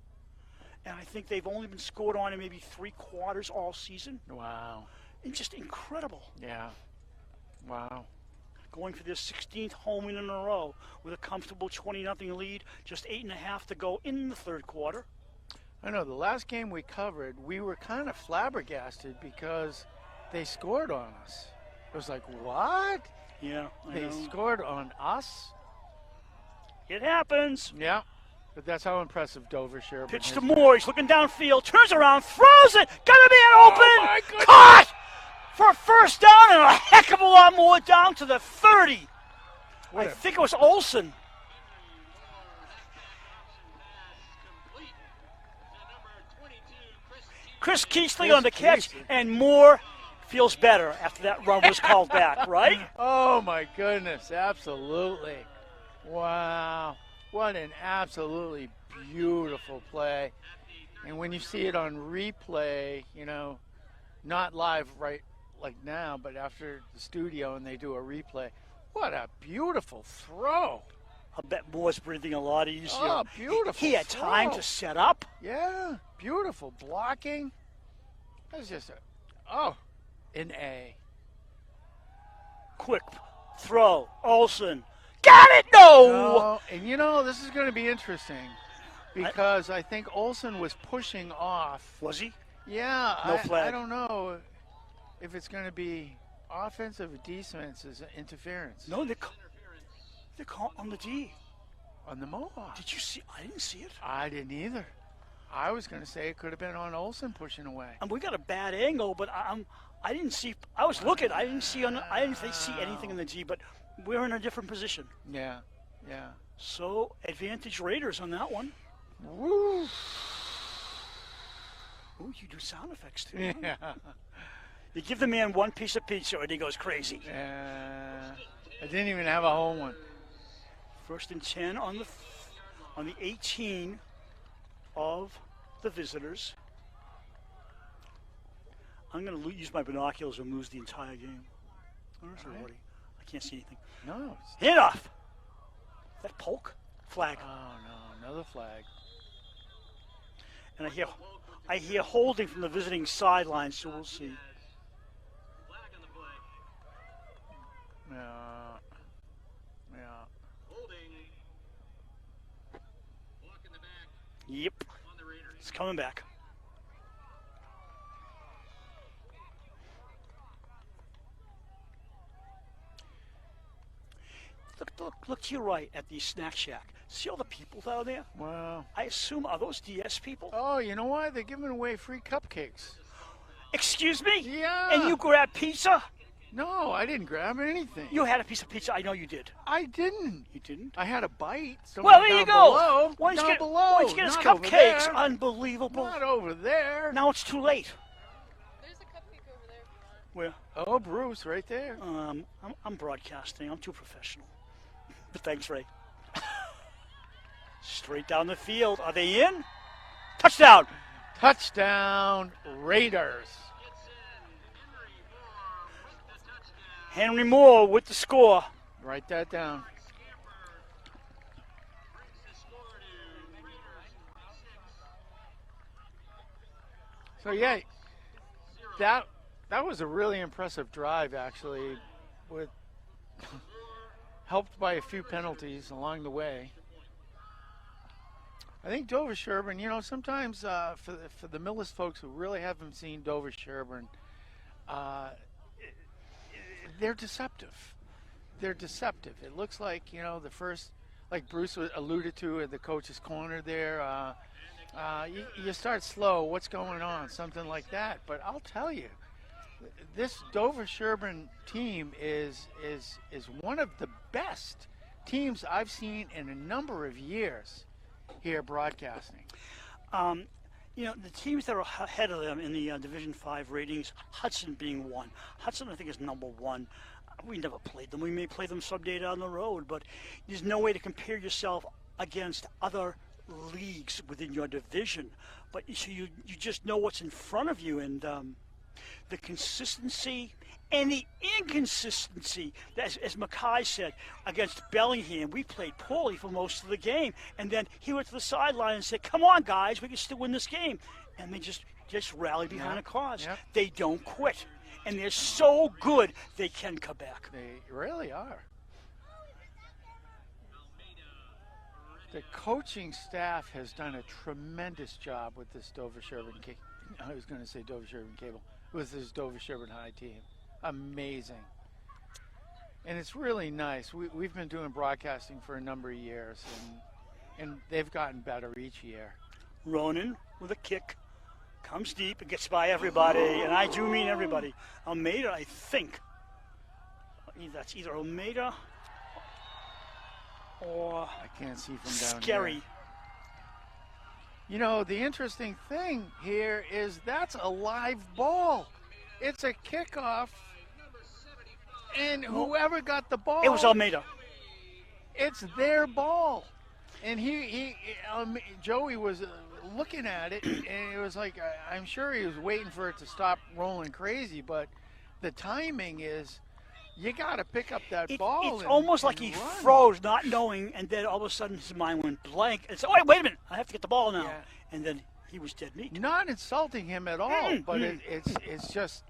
And I think they've only been scored on in maybe 3 quarters all season. Wow. It's just incredible. Yeah. Wow. Going for their 16th home win in a row with a comfortable 20-0 lead, just 8.5 to go in the third quarter. I know the last game we covered, we were kind of flabbergasted because they scored on us. It was like, what? Yeah, They scored on us? It happens. Yeah. But that's how impressive Dover-Sherborn Pitch is. to Moore. He's looking downfield, turns around, throws it. Gonna be an open. Oh my goodness. Caught for a first down and a heck of a lot more down to the 30. I think it was Olsen. Chris Kiesling on the catch, and Moore feels better after that run was called back, right? Oh my goodness, absolutely. Wow. What an absolutely beautiful play. And when you see it on replay, not live right like now, but after the studio and they do a replay, what a beautiful throw. I bet Moore's breathing a lot easier. Oh, beautiful. He had time to set up. Yeah, beautiful blocking. That's just an A. Quick throw. Olsen. Got it! No! No, and this is going to be interesting because I think Olsen was pushing off. Was he? Yeah. No flag. I don't know if it's going to be offensive or defensive interference. No, they're calling on the D. On the Mohawk. Did you see? I didn't see it. I didn't either. I was going to say it could have been on Olsen pushing away. And we got a bad angle, but I didn't see. I was looking. I didn't see anything in the D, but we're in a different position. Yeah, yeah. So advantage Raiders on that one. Woo! Ooh, you do sound effects too. Yeah. You give the man one piece of pizza and he goes crazy. I didn't even have a home one. 1st and 10 on the 18 of the visitors. I'm going to use my binoculars and lose the entire game. Where's everybody? I can't see anything. No. Handoff. Is that Polk? Flag. Oh no, another flag. And I hear holding from the visiting sideline, so we'll see. Yeah. Yeah. Yep. It's coming back. Look to your right at the snack shack. See all the people down there? Wow. I assume, are those DS people? Oh, you know why? They're giving away free cupcakes. Excuse me? Yeah. And you grabbed pizza? No, I didn't grab anything. You had a piece of pizza. I know you did. I didn't. You didn't? I had a bite. Well, there you go. Below. Why don't you get us Not cupcakes? over there. Unbelievable. Not over there. Now it's too late. There's a cupcake over there if you want. Where? Oh, Bruce, right there. I'm broadcasting. I'm too professional. But thanks, Ray. Straight down the field. Are they in? Touchdown! Touchdown, Raiders. Henry Moore with the score. Write that down. So yeah, that was a really impressive drive actually, with helped by a few penalties along the way. I think Dover-Sherborn, sometimes for the Millis folks who really haven't seen Dover-Sherborn, they're deceptive. They're deceptive. It looks like, the first, like Bruce alluded to at the coach's corner there, you start slow, what's going on, something like that. But I'll tell you, this Dover-Sherborn team is one of the best teams I've seen in a number of years here broadcasting. The teams that are ahead of them in the Division 5 ratings, Hudson being one. Hudson, I think, is number 1. We never played them. We may play them someday down the road, but there's no way to compare yourself against other leagues within your division, but so you just know what's in front of you, and the consistency and the inconsistency. As Mackay said, against Bellingham, we played poorly for most of the game, and then he went to the sideline and said, "Come on, guys, we can still win this game," and they just rally behind a cause. Yep. They don't quit, and they're so good they can come back. They really are. The coaching staff has done a tremendous job with this Dover-Sherborn I was going to say Dover-Sherborn Cable. With this Dover-Sherborn High team. Amazing. And it's really nice. We've been doing broadcasting for a number of years, and they've gotten better each year. Ronan with a kick. Comes deep and gets by everybody, and I do mean everybody. Almeida, I think. That's either Almeida or I can't see from down Scary. here. You know, the interesting thing here is that's a live ball. It's a kickoff, and whoever got the ball, it was Almeida. It's their ball, and Joey was looking at it, and it was like I'm sure he was waiting for it to stop rolling crazy, but the timing is. You got to pick up that ball. It's almost like he froze, not knowing, and then all of a sudden his mind went blank. And said, "Oh, wait a minute! I have to get the ball now." Yeah. And then he was dead meat. Not insulting him at all, but it's just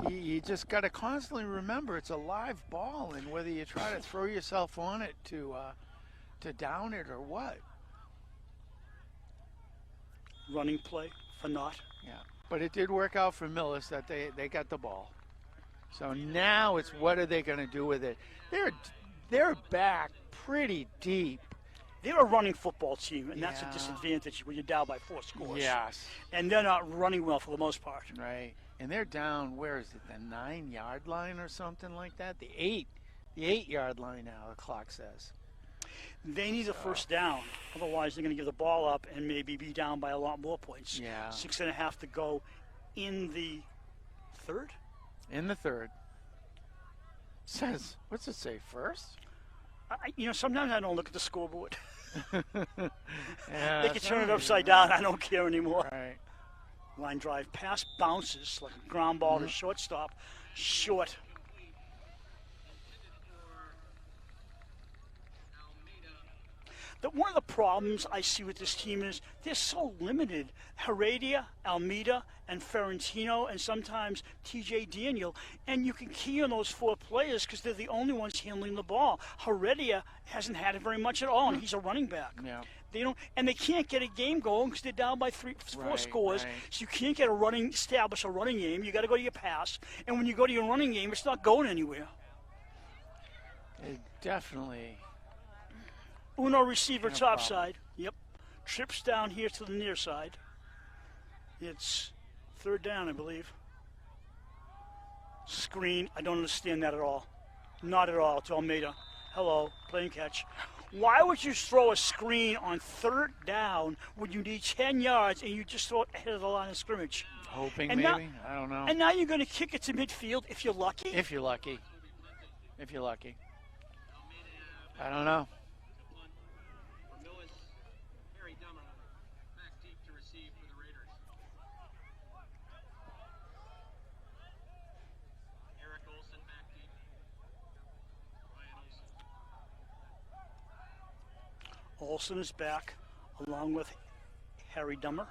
you just got to constantly remember it's a live ball, and whether you try to throw yourself on it to down it or what. Running play for naught. Yeah, but it did work out for Millis that they got the ball. So now it's what are they going to do with it? They're back pretty deep. They're a running football team, and that's a disadvantage when you're down by 4 scores. Yes. And they're not running well for the most part. Right. And they're down, where is it, the 9-yard line or something like that? The 8-yard line now, the clock says. They need a first down. Otherwise, they're going to give the ball up and maybe be down by a lot more points. Yeah. 6.5 to go in the third? In the third. Says, what's it say, first? Sometimes I don't look at the scoreboard. Yeah, they can turn it upside down. I don't care anymore. Right. Line drive pass bounces like a ground ball to shortstop. Short. One of the problems I see with this team is they're so limited. Heredia, Almeida, and Ferentino, and sometimes TJ Daniel. And you can key on those 4 players because they're the only ones handling the ball. Heredia hasn't had it very much at all, and he's a running back. Yeah. They can't get a game going because they're down by 4 scores. Right. So you can't establish a running game. You got to go to your pass. And when you go to your running game, it's not going anywhere. It definitely. Uno receiver top side. Yep. Trips down here to the near side. It's third down, I believe. Screen. I don't understand that at all. Not at all. It's Almeida. Hello. Playing catch. Why would you throw a screen on third down when you need 10 yards and you just throw it ahead of the line of scrimmage? Hoping and maybe. I don't know. And now you're going to kick it to midfield if you're lucky? If you're lucky. I don't know. Olsen is back, along with Harry Dummer.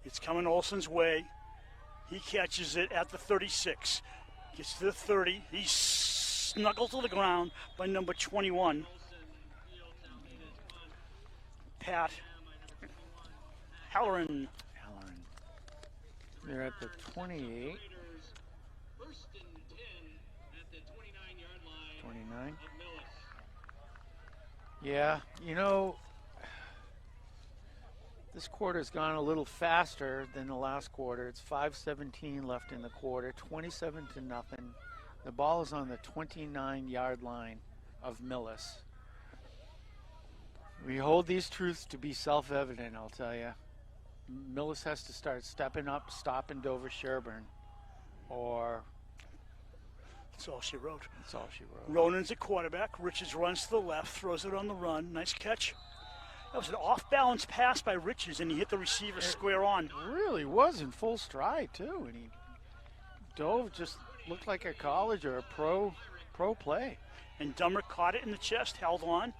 It's coming Olsen's way. He catches it at the 36. Gets to the 30. He's snuggled to the ground by number 21. Pat Halloran. They're at the 28. 29. Yeah, this quarter's gone a little faster than the last quarter. It's 5:17 left in the quarter, 27-0. The ball is on the 29-yard line of Millis. We hold these truths to be self-evident, I'll tell you. Millis has to start stepping up, stopping Dover-Sherborn, or That's all she wrote. That's all she wrote. Ronan's at quarterback. Richards runs to the left, throws it on the run. Nice catch. That was an off-balance pass by Richards, and he hit the receiver square on. Really was in full stride, too. And he dove, just looked like a college or a pro play. And Dummer caught it in the chest, held on.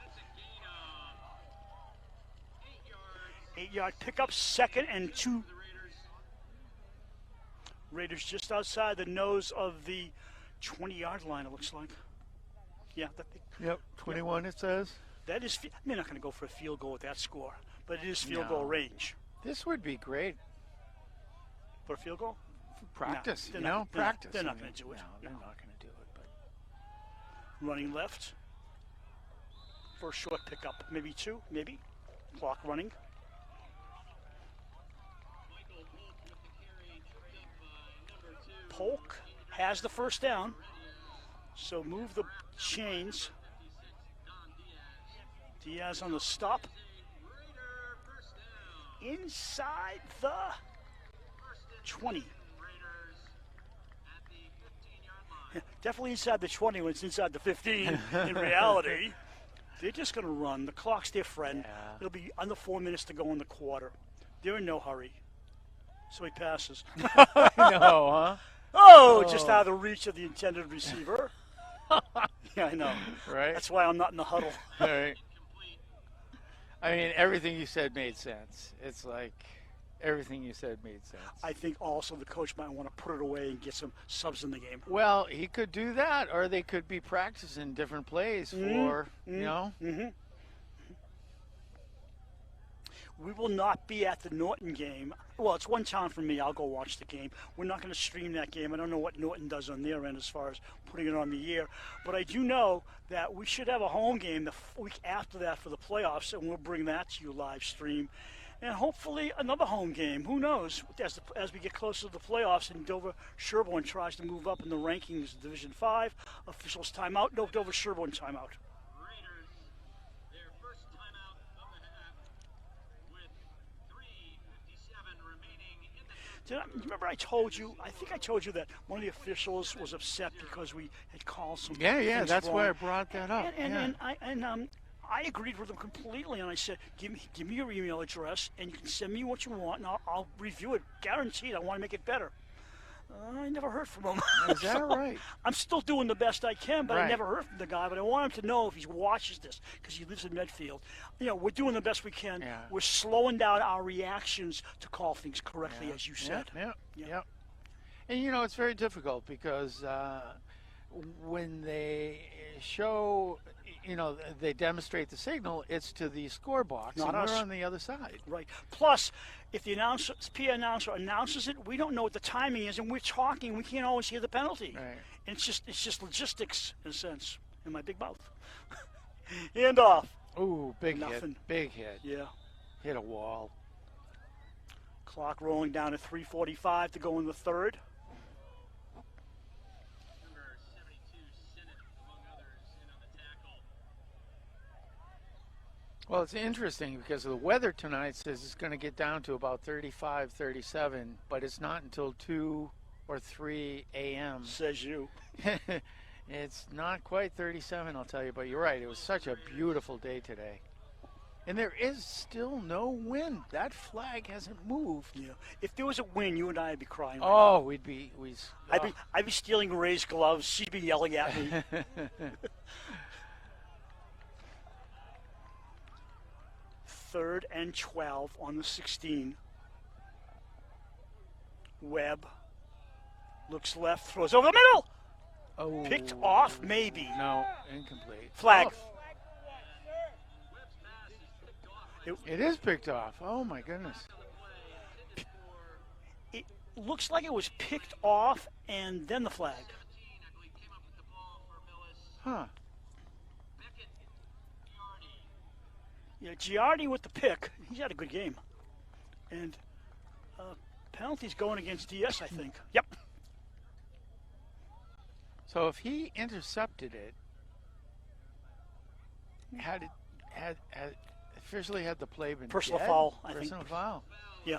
8-yard pickup, 2nd and 2. Raiders just outside the nose of the 20-yard line, it looks like. Yeah. Yep, 21 it says. That is, they're not going to go for a field goal with that score, but it is field goal range. This would be great. For a field goal? For practice, practice. They're not going to do it. No, they're not going to do it. But running left for a short pickup. Maybe 2, maybe. Clock running. Polk has the first down. So move the chains. Diaz on the stop. Inside the 20. Definitely inside the 20 when it's inside the 15 in reality. They're just going to run. The clock's their friend. Yeah. It'll be under 4 minutes to go in the quarter. They're in no hurry. So he passes. I know, huh? Oh, just out of the reach of the intended receiver. Yeah, I know. Right. That's why I'm not in the huddle. Right. I mean, everything you said made sense. It's like everything you said made sense. I think also the coach might want to put it away and get some subs in the game. Well, he could do that, or they could be practicing different plays for, you know. Mm-hmm. We will not be at the Norton game. Well, it's one town for me. I'll go watch the game. We're not going to stream that game. I don't know what Norton does on their end as far as putting it on the air. But I do know that we should have a home game the week after that for the playoffs, and we'll bring that to you live stream. And hopefully another home game. Who knows? As we get closer to the playoffs and Dover-Sherborn tries to move up in the rankings, Division 5, officials timeout. No, Dover-Sherborn timeout. Remember I told you, I think I told you that one of the officials was upset because we had called some Yeah, that's wrong. why I brought that up. And I agreed with him completely, and I said, give me your email address, and you can send me what you want, and I'll review it. Guaranteed, I want to make it better. I never heard from him. Is that right? I'm still doing the best I can, but Right. I never heard from the guy. But I want him to know if he watches this, because he lives in Medfield. You know, we're doing the best we can. Yeah. We're slowing down our reactions to call things correctly, as you said. Yeah. And, you know, it's very difficult because when they show, you know, they demonstrate the signal, it's to the score box, Not and us. we're on the other side. Right. Plus, if the PA announcer announces it, we don't know what the timing is, and we're talking. We can't always hear the penalty. Right. And it's just logistics in a sense. In my big mouth. Hand off. Ooh, big Nothing. hit. Big hit. Yeah. Hit a wall. Clock rolling down to 3:45 to go in the third. Number 72, Sennett, among others, in on the tackle. Well, it's interesting because the weather tonight says it's going to get down to about 35, 37, but it's not until 2 or 3 a.m. Says you. It's not quite 37, I'll tell you, but you're right. It was such a beautiful day today. And there is still no wind. That flag hasn't moved. Yeah. If there was a win, you and I would be crying. Right Oh, now. we'd be. I'd be stealing Ray's gloves. She'd be yelling at me. Third and 12 on the 16. Webb looks left, throws over the middle. Oh. Picked off, maybe. No, incomplete. Flag. It is picked off. Oh, my goodness. It looks like it was picked off and then the flag. Huh. Yeah, Giardi with the pick. He's had a good game. And penalties going against DS, I think. Yep. So if he intercepted it, had officially had the play been Personal dead? foul, I think. Personal foul. Yeah.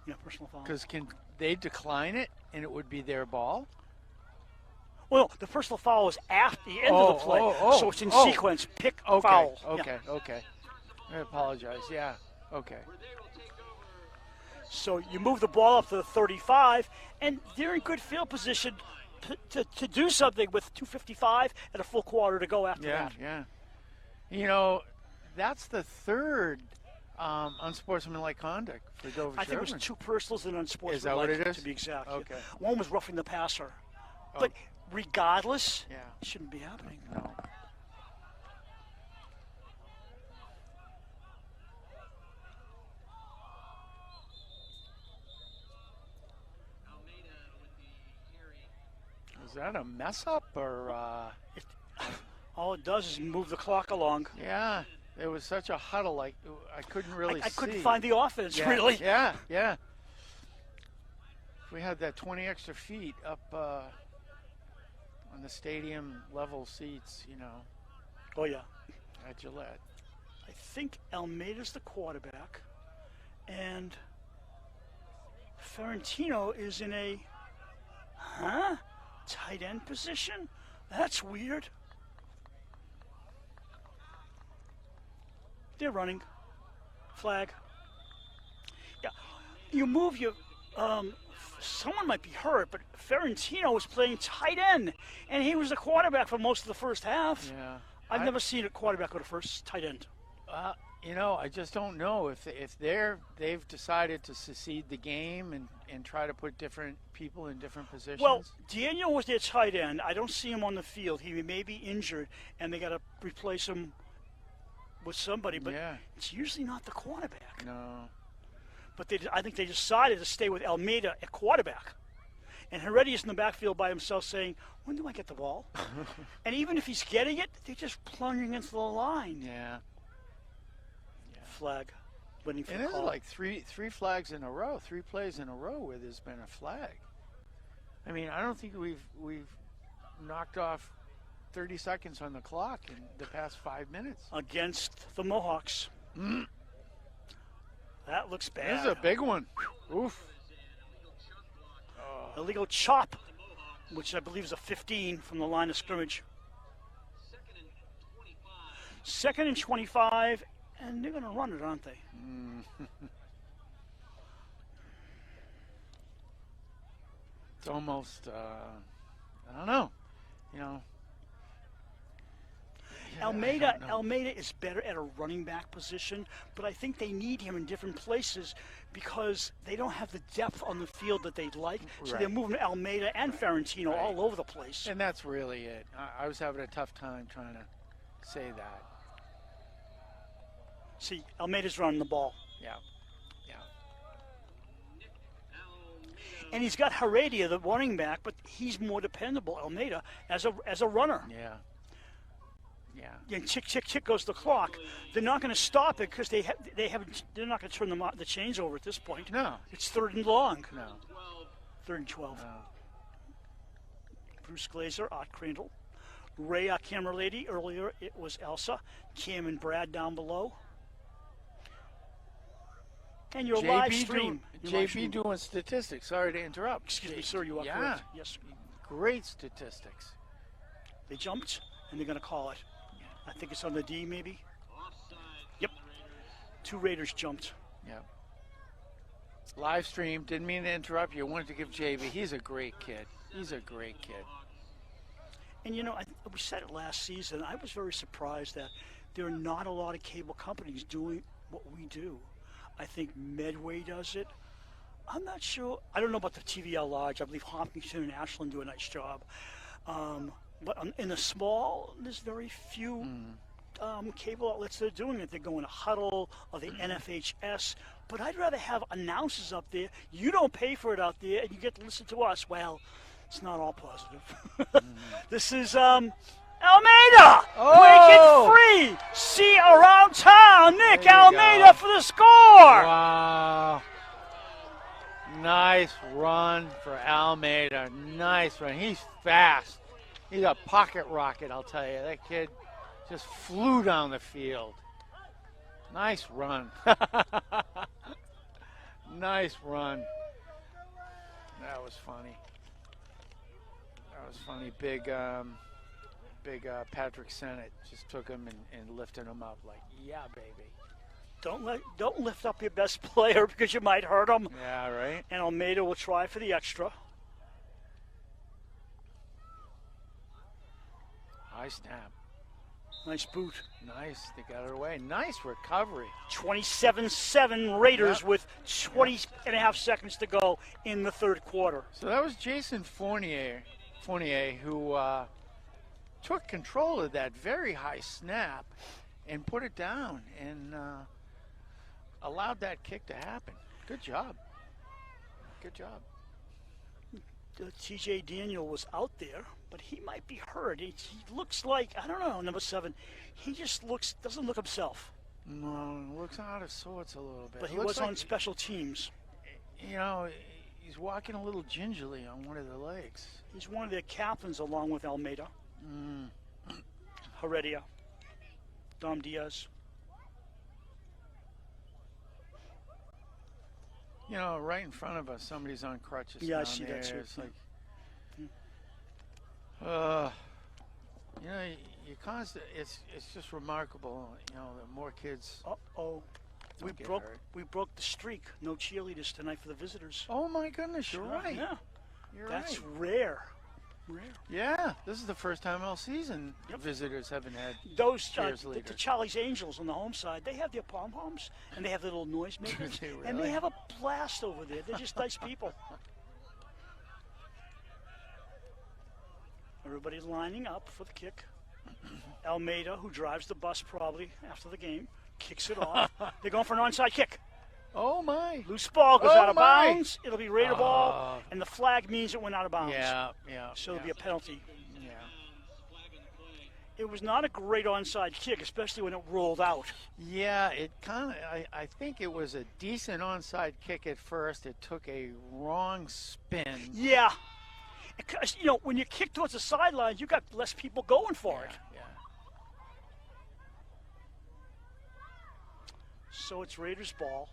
Yeah, personal foul. Because can they decline it and it would be their ball? Well, the personal foul is after the end of the play, so it's in sequence. Pick foul. Okay. I apologize. Yeah. Okay. So you move the ball up to the 35, and they're in good field position to do something with 2:55 and a full quarter to go after that. Yeah. You know, that's the third unsportsmanlike conduct for Dover-Sherborn. I think it was 2 personals and unsportsmanlike. Is that what it is? To be exact. Okay. One was roughing the passer. But regardless, Yeah. it shouldn't be happening. No. Is that a mess up or? All it does is move the clock along. Yeah, it was such a huddle. Like I couldn't really see. I couldn't find the offense, really. Yeah. If we had that 20 extra feet up on the stadium level seats, you know. Oh, yeah. At Gillette. I think Almeida's the quarterback, and Ferentino is in a tight end position? That's weird. They're running. Flag. Yeah. You move your someone might be hurt, but Ferentino was playing tight end, and he was the quarterback for most of the first half. Yeah. I've never seen a quarterback go to first tight end. You know, I just don't know if they've decided to secede the game and try to put different people in different positions. Well, Daniel was their tight end. I don't see him on the field. He may be injured, and they got to replace him with somebody. But it's usually not the quarterback. No. But I think they decided to stay with Almeida at quarterback. And Heredia is in the backfield by himself saying, when do I get the ball? And even if he's getting it, they're just plunging into the line. Yeah. Flag. Waiting for and the this call. is like three flags in a row, 3 plays in a row where there's been a flag. I mean, I don't think we've knocked off 30 seconds on the clock in the past 5 minutes. Against the Mohawks. That looks bad. This is a big one. Oof. Illegal chop, which I believe is a 15 from the line of scrimmage. 2nd and 25, and they're going to run it, aren't they? It's almost, I don't know, you know. Almeida is better at a running back position, but I think they need him in different places because they don't have the depth on the field that they'd like. So they're moving Almeida and Ferentino all over the place. And that's really it. I was having a tough time trying to say that. See, Almeida's running the ball. Yeah. And he's got Heredia, the running back, but he's more dependable, Almeida, as a runner. Yeah. And chick goes the clock. They're not going to stop it because they're not going to turn the chains over at this point. No. It's 3rd and long. No. 3rd and 12. No. Bruce Glazer, Art Crandall. Ray, our camera lady. Earlier it was Elsa. Cam and Brad down below. And your live stream. JB doing statistics. Sorry to interrupt. Excuse me, sir. You are correct. Yes. Great statistics. They jumped, and they're going to call it. I think it's on the D, maybe. Yep. 2 Raiders jumped. Yep. Live stream. Didn't mean to interrupt you. Wanted to give JB. He's a great kid. And, you know, we said it last season. I was very surprised that there are not a lot of cable companies doing what we do. I think Medway does it. I'm not sure. I don't know about the TVL Large. I believe Hopkinton and Ashland do a nice job. But in the small, there's very few cable outlets that are doing it. They're going to Huddle or the NFHS. But I'd rather have announcers up there. You don't pay for it out there, and you get to listen to us. Well, it's not all positive. This is Almeida. Make it free. See around town. Nick Almeida for the score. Wow. Nice run for Almeida. Nice run. He's fast. He's a pocket rocket, I'll tell you. That kid just flew down the field. Nice run. Nice run. That was funny. That was funny. Big Patrick Sennett just took him and lifted him up like, yeah, baby. Don't lift up your best player because you might hurt him. Yeah, right. And Almeida will try for the extra. High snap. Nice boot. Nice. They got it away. Nice recovery. 27-7 Raiders with 20 and a half seconds to go in the third quarter. So that was Jason Fournier who took control of that very high snap and put it down and allowed that kick to happen. Good job. Good job. T.J. Daniel was out there, but he might be hurt. He looks like, I don't know, number 7. He just doesn't look himself. No, looks out of sorts a little bit. But he was on special teams. You know, he's walking a little gingerly on one of the legs. He's one of their captains along with Almeida, Heredia, Dom Diaz. You know, right in front of us, somebody's on crutches. Yeah, I down see there. that too. It's like, you know, you constant. It's just remarkable. You know, the more kids. We broke the streak. No cheerleaders tonight for the visitors. Oh my goodness, you're right. Yeah, That's rare. Yeah, this is the first time all season visitors haven't had those cheerleaders. the Charlie's Angels on the home side. They have their pom-poms and they have their little noisemakers, and they have a blast over there. They're just nice people. Everybody's lining up for the kick. Almeida, who drives the bus probably after the game, kicks it off. They're going for an onside kick. Oh my! Loose ball goes out of bounds. It'll be Raider ball, and the flag means it went out of bounds. Yeah. So it'll be a penalty. Yeah. It was not a great onside kick, especially when it rolled out. Yeah, it kind of. I think it was a decent onside kick at first. It took a wrong spin. Yeah. Because, you know, when you kick towards the sidelines, you got less people going for it. Yeah. So it's Raiders ball.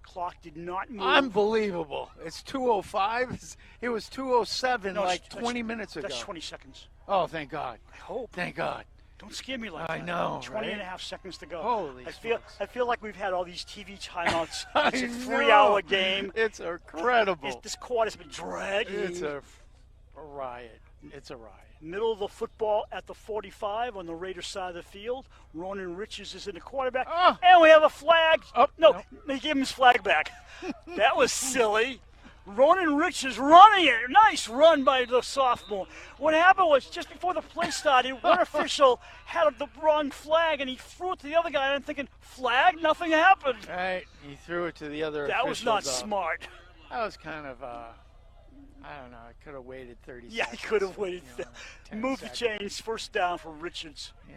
Clock did not move. Unbelievable. It's 2:05. It was 2:07 like 20 minutes ago. That's 20 seconds. Oh, thank God. I hope. Thank God. Don't scare me like I that. know, 20 right? and a half seconds to go. Holy smokes. I feel like we've had all these TV timeouts. It's a I 3-hour know. game. It's incredible. This quarter's been dragging. It's a riot. It's a riot. Middle of the football at the 45 on the Raiders side of the field. Ronan Richards is in the quarterback. Oh. And we have a flag. Oh, no, they gave him his flag back. That was silly. Ronan Richards running it. Nice run by the sophomore. What happened was just before the play started, one official had the wrong flag, and he threw it to the other guy. And I'm thinking, flag? Nothing happened. Right. He threw it to the other That was not officials, smart. That was kind of, I don't know. I could have waited 30 seconds. Yeah, he could have waited. 10 Move the seconds. chains. First down for Richards. Yeah,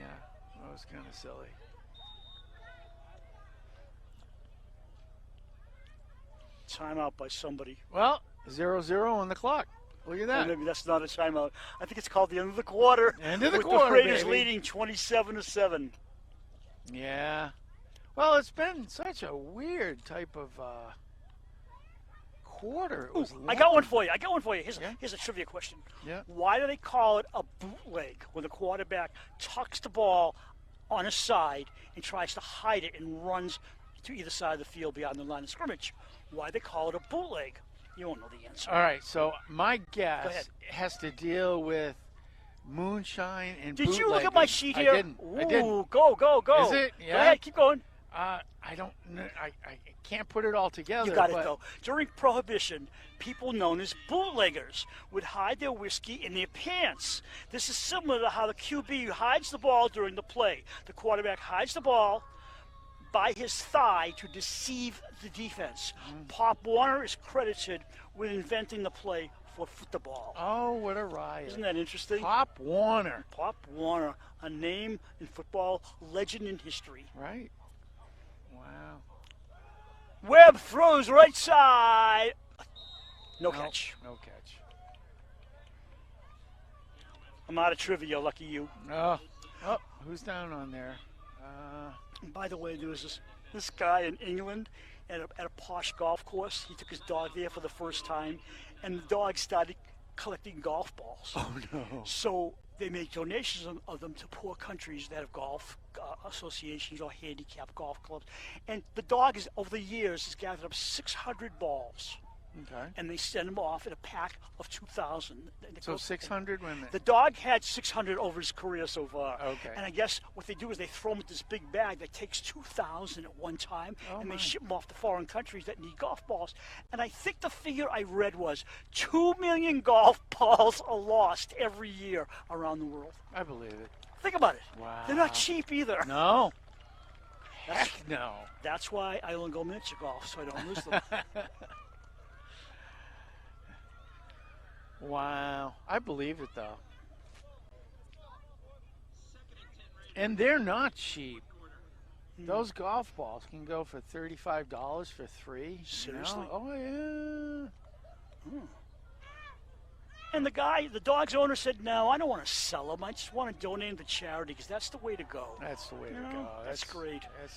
that was kind of silly. Timeout by somebody. Well, 0-0 on the clock. Look at Oh, that. maybe that's not a timeout. I think it's called the end of the quarter. End of the with quarter, the Raiders baby. leading 27-7. Yeah. Well, it's been such a weird type of quarter. It was I got one for you. Yeah. Here's a trivia question. Yeah. Why do they call it a bootleg when the quarterback tucks the ball on his side and tries to hide it and runs to either side of the field beyond the line of scrimmage? Why they call it a bootleg? You won't know the answer. All right, so my Go guess ahead. has to deal with moonshine and Did you look at my sheet here? I didn't. Ooh, go. Is it? Yeah. Go ahead, keep going. I don't know. I can't put it all together. You got it, but though. During Prohibition, people known as bootleggers would hide their whiskey in their pants. This is similar to how the QB hides the ball during the play. The quarterback hides the ball by his thigh to deceive the defense. Pop Warner is credited with inventing the play for football. Oh, what a riot. Isn't that interesting? Pop Warner. Pop Warner, a name in football, legend in history. Right. Wow. Webb throws right side. No catch. No catch. I'm out of trivia, lucky you. Oh, who's down on there? By the way, there was this guy in England at a posh golf course. He took his dog there for the first time, and the dog started collecting golf balls. Oh no. So they make donations of them to poor countries that have golf associations or handicap golf clubs. And the dog is, over the years, has gathered up 600 balls. Okay. And they send them off in a pack of 2,000. So 600 women. The dog had 600 over his career so far. Okay. And I guess what they do is they throw them in this big bag that takes 2,000 at one time, and they ship them off to foreign countries that need golf balls. And I think the figure I read was 2 million golf balls are lost every year around the world. I believe it. Think about it. Wow. They're not cheap either. No. Heck no. That's why I don't go miniature golf, so I don't lose them. Wow. I believe it, though. And they're not cheap. Those golf balls can go for $35 for 3. Seriously? You know? Oh, yeah. And the dog's owner said, no, I don't want to sell them. I just want to donate them to charity because that's the way to go. That's the way to know? go. That's great. That's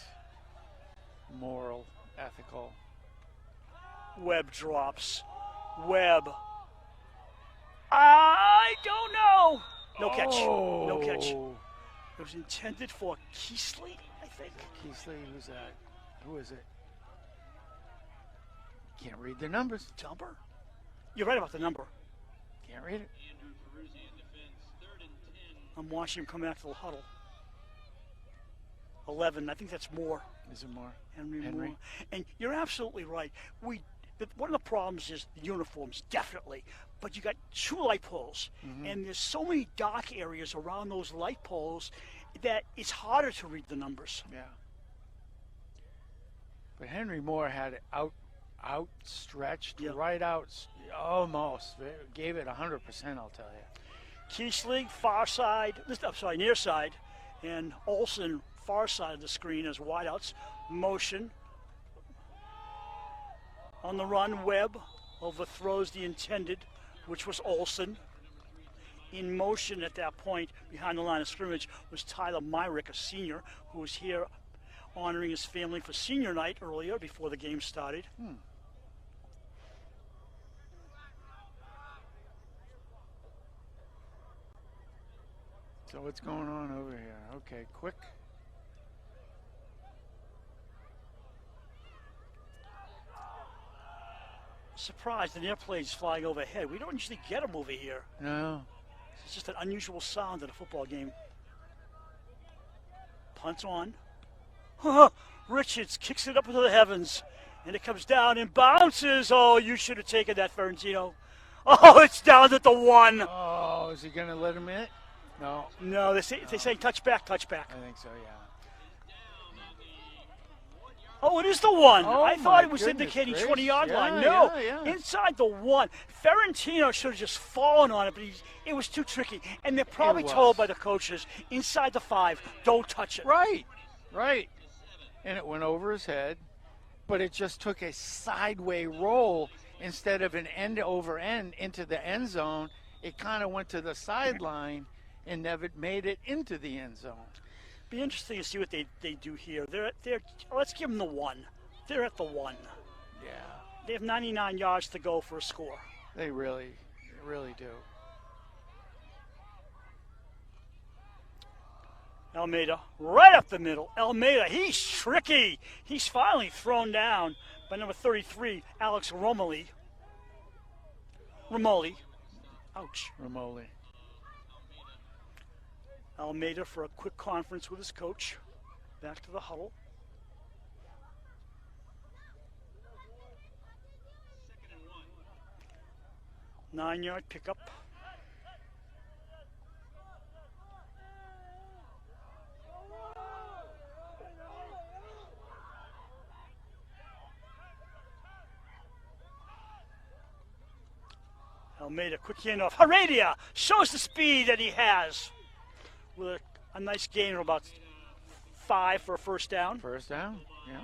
moral, ethical. Webb drops. Webb. I don't know. No catch. No catch. It was intended for Keesley, I think. Keesley, who's that? Who is it? Can't read the numbers. Dumper? You're right about the number. Can't read it. I'm watching him come back to the huddle. 11. I think that's more. Is it more? Henry Moore. And you're absolutely right. One of the problems is the uniforms, definitely. But you got 2 light poles, and there's so many dark areas around those light poles that it's harder to read the numbers. Yeah. But Henry Moore had it outstretched, right out, almost. Gave it 100%, I'll tell you. Keesley, far side, near side, and Olsen, far side of the screen as wideouts. Motion. On the run, Webb overthrows the intended, which was Olsen. In motion at that point, behind the line of scrimmage, was Tyler Myrick, a senior, who was here honoring his family for senior night earlier before the game started. So what's going on over here? Okay, quick. Surprised an airplane's flying overhead. We don't usually get them over here. No. It's just an unusual sound at a football game. Punt on. Richards kicks it up into the heavens, and it comes down and bounces. Oh, you should have taken that, Ferentino. Oh, it's down at the 1. Oh, is he going to let him in? No. No, they say touchback. I think so, yeah. Oh, it is the 1. Oh, I thought it was indicating 20-yard line. No, inside the 1. Ferentino should have just fallen on it, but it was too tricky. And they're probably told by the coaches, inside the 5, don't touch it. Right. And it went over his head, but it just took a sideway roll instead of an end over end into the end zone. It kind of went to the sideline and never made it into the end zone. Be interesting to see what they do here. Let's give them the 1. They're at the 1. Yeah. They have 99 yards to go for a score. They really do. Almeida, right up the middle. Almeida, he's tricky. He's finally thrown down by number 33, Alex Romoli. Ouch. Romoli. Almeida for a quick conference with his coach. Back to the huddle. Second and 1. 9-yard pickup. Almeida, quick handoff. Heredia shows the speed that he has with a nice gain of about 5 for a first down. First down, yeah.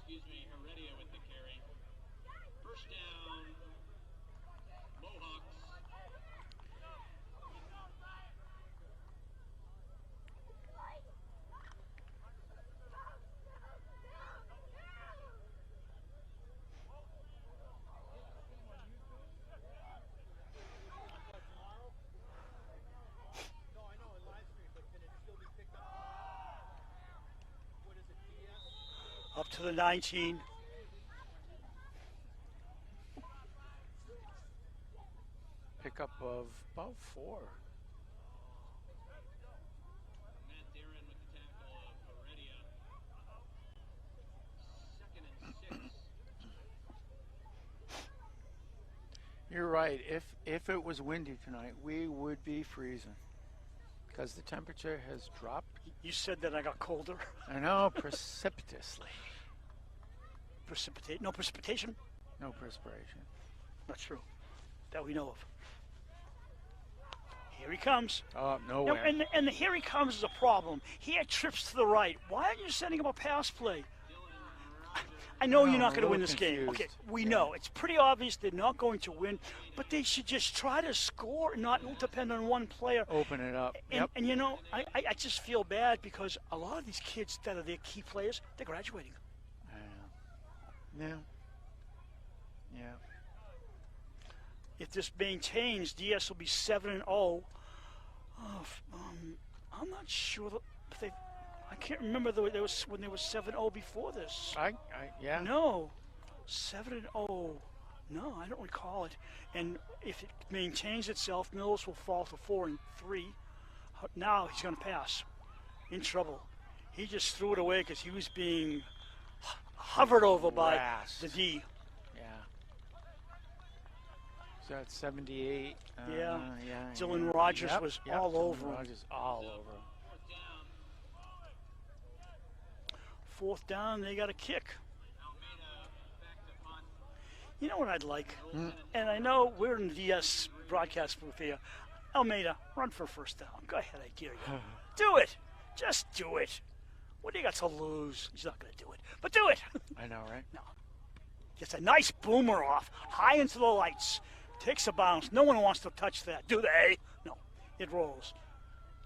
Heredia with the carry. First down, Mohawks. to the 19. Pickup of about 4. Matt Darren with the tackle of Heredia. 2nd and 6. You're right. If it was windy tonight, we would be freezing because the temperature has dropped. You said that I got colder. I know, precipitously. No precipitation? No perspiration. Not true. That we know of. Here he comes. Oh, no Now, way. and the here he comes is a problem. He had trips to the right. Why aren't you sending him a pass play? I know you're not going to win this game. Okay, we know. It's pretty obvious they're not going to win, but they should just try to score and not depend on one player. Open it up. And you know, I just feel bad because a lot of these kids that are their key players, they're graduating. Yeah. If this maintains, DS will be 7-0. I'm not sure if they. I can't remember when they were 7-0 before this. Yeah. No, 7-0. No, I don't recall it. And if it maintains itself, Millis will fall to 4-3. Now he's going to pass. In trouble. He just threw it away because he was being hovered over by the D. Yeah. So that's 78. Yeah. Dylan Rogers was all over him. Rogers all over him. 4th down, they got a kick. You know what I'd like? And I know we're in the DS broadcast booth here. Almeida, run for 1st down. Go ahead, I dare you. Do it. Just do it. What do you got to lose? He's not going to do it. But do it. I know, right? No. Gets a nice boomer off, high into the lights. Takes a bounce. No one wants to touch that, do they? No. It rolls.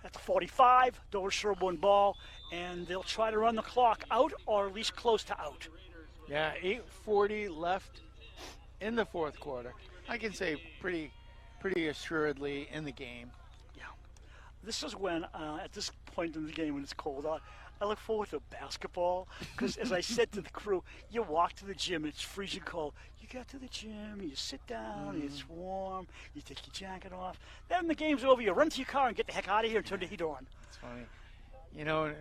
At the 45, Dover-Sherborn ball, and they'll try to run the clock out or at least close to out. Yeah, 8:40 left in the 4th quarter. I can say pretty assuredly in the game. Yeah. This is when, at this point in the game when it's cold out, I look forward to basketball because, as I said to the crew, you walk to the gym and it's freezing cold. You get to the gym, you sit down, it's warm, you take your jacket off. Then the game's over, you run to your car and get the heck out of here and turn the heater on. It's funny. You know,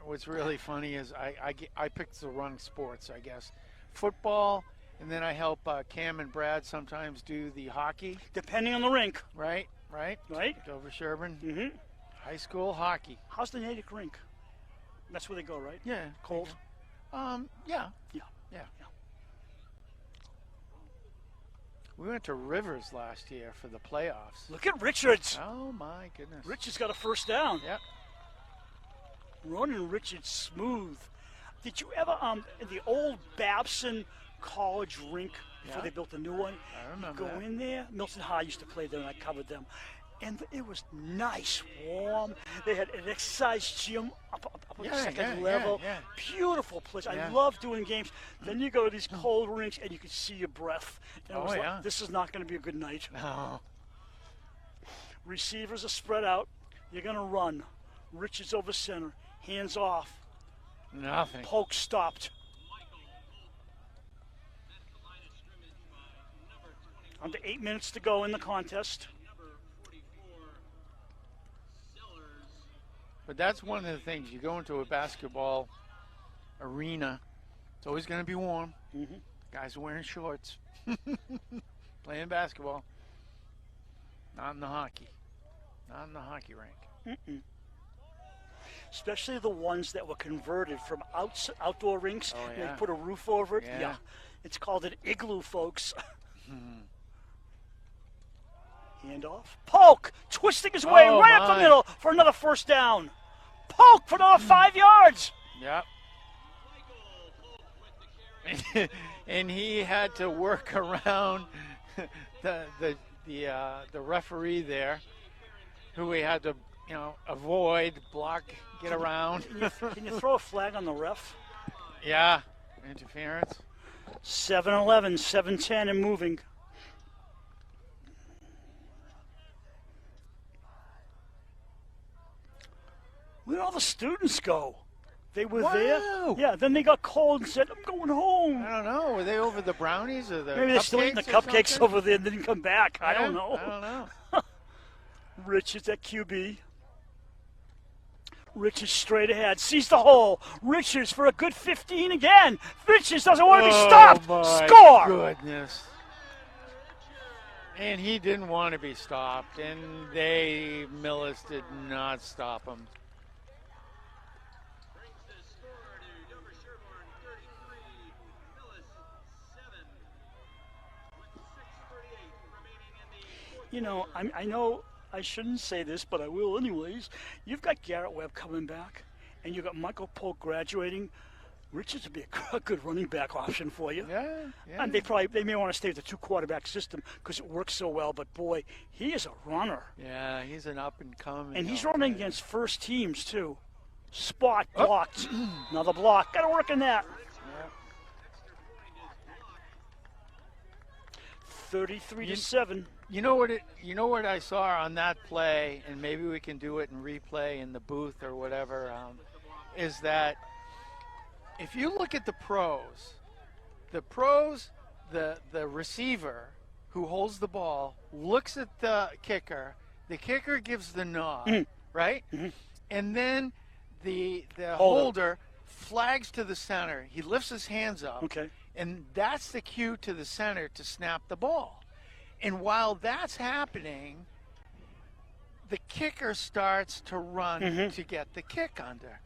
what's really funny is I picked the wrong sports, I guess. Football, and then I help Cam and Brad sometimes do the hockey. Depending on the rink. Right. Dover-Sherborn. Mm-hmm. High school hockey. How's the Natick rink? That's where they go, right? Yeah. Cold? Yeah. Yeah. We went to Rivers last year for the playoffs. Look at Richards. Oh, my goodness. Richards got a 1st down. Yep. Running Richards smooth. Did you ever, the old Babson College rink before they built the new one? I remember Go in there. Milton High used to play there, and I covered them. And it was nice, warm. They had an exercise gym up on the 2nd level. Yeah. Beautiful place. I love doing games. Then you go to these cold rinks, and you can see your breath. And it was like, this is not going to be a good night. No. Receivers are spread out. You're going to run. Richards over center. Hands off. Nothing. Polk stopped. Under 8 minutes to go in the contest. But that's one of the things. You go into a basketball arena, it's always going to be warm. Mm-hmm. Guys are wearing shorts. Playing basketball. Not in the hockey. Not in the hockey rink. Mm-mm. Especially the ones that were converted from outdoor rinks. Oh, and they put a roof over it. Yeah. It's called an igloo, folks. Handoff. Polk twisting his way right up the middle for another 1st down. Polk for another 5 yards. Yep. And he had to work around the referee there, who he had to avoid, block, get around. Can you throw a flag on the ref? Yeah, interference. 7-11, 7-10 and moving. Where'd all the students go? They were Wow. there. Yeah, then they got cold and said, I'm going home. I don't know. Were they over the brownies or the Maybe they're still eating the cupcakes or cupcakes something? over there and didn't come back. I Yeah, don't know. I don't know. Richards at QB. Richards straight ahead. Sees the hole. Richards for a good 15 again. Richards doesn't want to be stopped. My Score! goodness. And he didn't want to be stopped, and Millis did not stop him. Brings the score to Dover-Sherborn 33, Millis 7, with 6:38 remaining in the fourth. You know, I know I shouldn't say this, but I will anyways. You've got Garrett Webb coming back, and you've got Michael Polk graduating. Richards would be a good running back option for you. Yeah, yeah. And they may want to stay with the 2-quarterback system because it works so well. But boy, he is a runner, Yeah, he's an up and coming. and he's young running guy. against first teams too. Spot blocked, another block. Got to work in that. 33-7. You know what I saw on that play, and maybe we can do it in replay in the booth or whatever. Is that if you look at the pros, the receiver who holds the ball looks at the kicker gives the nod, right? And then the holder flags to the center. He lifts his hands up. Okay. And that's the cue to the center to snap the ball. And while that's happening, the kicker starts to run to get the kick under.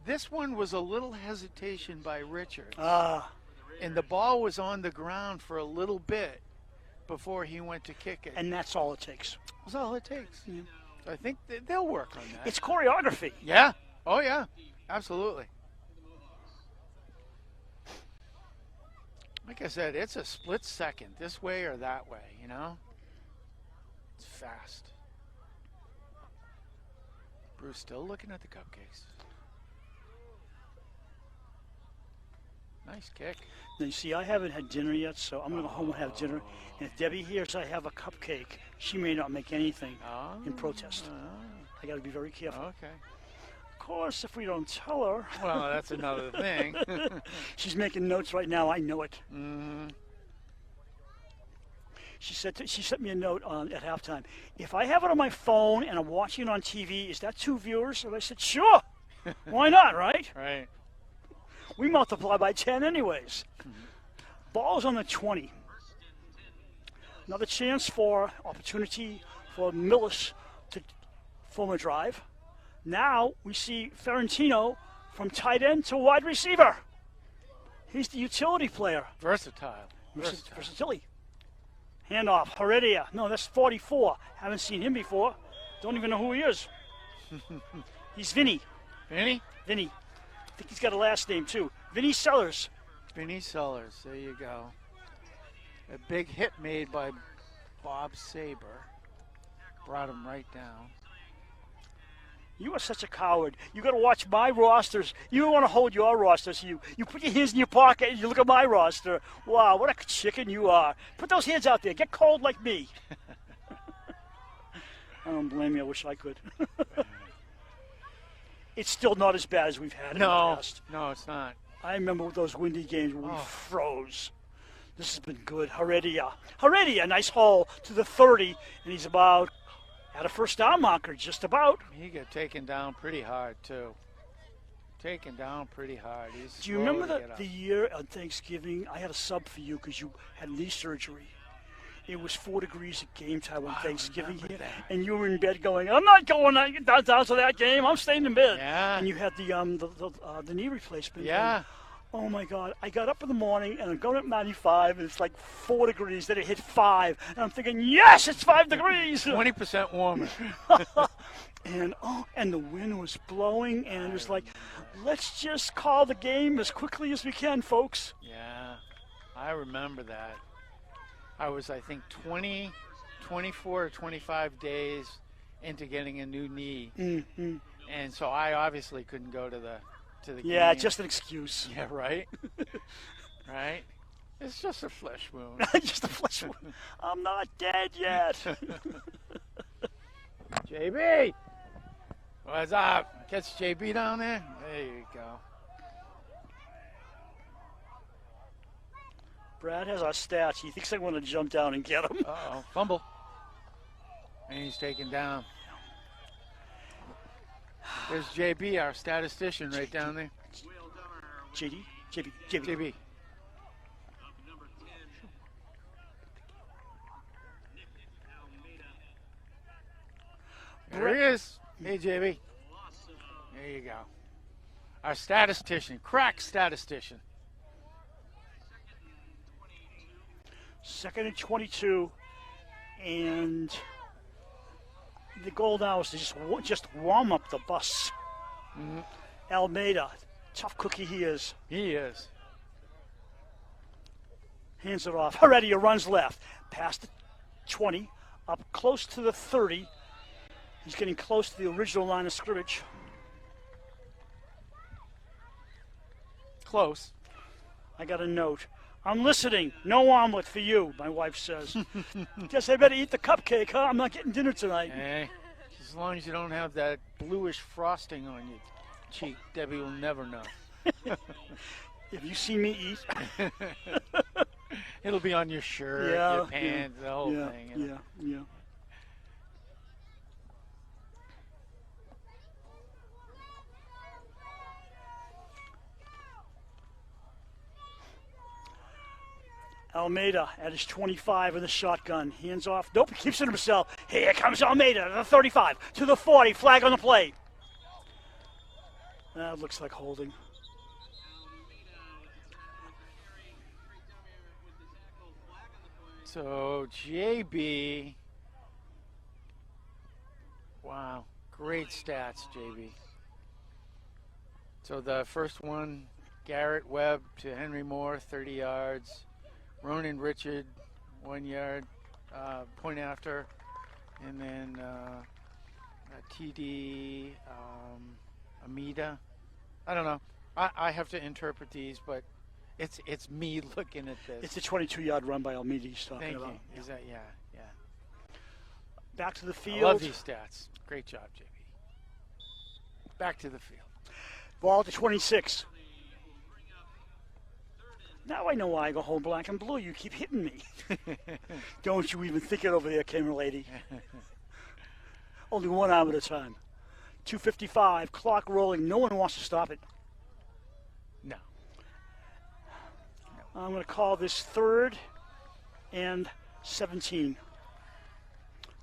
This one was a little hesitation by Richards. And the ball was on the ground for a little bit before he went to kick it. And that's all it takes. That's all it takes. Yeah. So I think they'll work on that. It's choreography. Yeah. Oh, yeah. Absolutely. Like I said, it's a split second, this way or that way, you know? It's fast. Bruce still looking at the cupcakes. Nice kick. Now, you see, I haven't had dinner yet, so I'm going to go home and have dinner. And if Debbie hears I have a cupcake, she may not make anything in protest. I got to be very careful. Okay. Of course, if we don't tell her. Well, that's another thing. She's making notes right now. I know it. Mm-hmm. She sent me a note at halftime. If I have it on my phone and I'm watching it on TV, is that 2 viewers? And I said, sure. Why not, right? Right. We multiply by 10 anyways. Ball's on the 20. Another chance for opportunity for Millis to form a drive. Now we see Ferrantino from tight end to wide receiver. He's the utility player. Versatile. Versatility. Handoff. Heredia. No, that's 44. Haven't seen him before. Don't even know who he is. He's Vinny. Vinny? Vinny. I think he's got a last name too. Vinny Sellers. Vinny Sellers. There you go. A big hit made by Bob Saber. Brought him right down. You are such a coward. You got to watch my rosters. You don't want to hold your rosters. You put your hands in your pocket and you look at my roster. Wow, what a chicken you are. Put those hands out there. Get cold like me. I don't blame you. I wish I could. It's still not as bad as we've had in the past. No, it's not. I remember those windy games where we froze. This has been good. Heredia, nice haul to the 30, and he's about at a first down marker, just about. He got taken down pretty hard, too. Taken down pretty hard. Do you remember the year on Thanksgiving? I had a sub for you because you had knee surgery. It was 4 degrees at game time on Thanksgiving here, and you were in bed going, I'm not going down to that game. I'm staying in bed. Yeah. And you had the knee replacement. Yeah. And, oh, my God. I got up in the morning, and I'm going up 95, and it's like 4 degrees. Then it hit 5. And I'm thinking, yes, it's 5 degrees. 20% warmer. And the wind was blowing, and it was like, let's just call the game as quickly as we can, folks. Yeah, I remember that. I was, I think, 24 or 25 days into getting a new knee. Mm-hmm. And so I obviously couldn't go to the game. Yeah, just an excuse. Yeah, right? Right? It's just a flesh wound. Just a flesh wound. I'm not dead yet. JB! What's up? Catch JB down there? There you go. Brad has our stats. He thinks I'm going to jump down and get him. Uh-oh, fumble. And he's taken down. There's JB, our statistician, right down there. JB. There he is. Hey, JB. There you go. Our statistician, crack statistician. 2nd and 22, and the goal now is to just warm up the bus. Mm-hmm. Almeida, tough cookie he is. He is. Hands it off. Heredia runs left. Past the 20, up close to the 30. He's getting close to the original line of scrimmage. Close. I got a note. I'm listening. No omelet for you, my wife says. Guess I better eat the cupcake, huh? I'm not getting dinner tonight. Hey, as long as you don't have that bluish frosting on your cheek, Debbie will never know. If you see me eat. It'll be on your shirt, your pants, the whole thing. You know? Yeah. Almeida at his 25 with a shotgun. Hands off. Nope, he keeps it himself. Here comes Almeida to the 35, to the 40. Flag on the play. That looks like holding. So, JB. Wow, great stats, JB. So the first one, Garrett Webb to Henry Moore, 30 yards. Ronan Richard, 1 yard, point after, and then TD Amida. I don't know. I have to interpret these, but it's me looking at this. It's a 22-yard run by Almeida he's talking Thank about. you. Is that yeah. Back to the field. I love these stats. Great job, JB. Back to the field. Ball to 26. Now I know why I go home black and blue. You keep hitting me. Don't you even think it over there, camera lady. Only one arm at a time. 2:55, clock rolling. No one wants to stop it. No. I'm going to call this 3rd and 17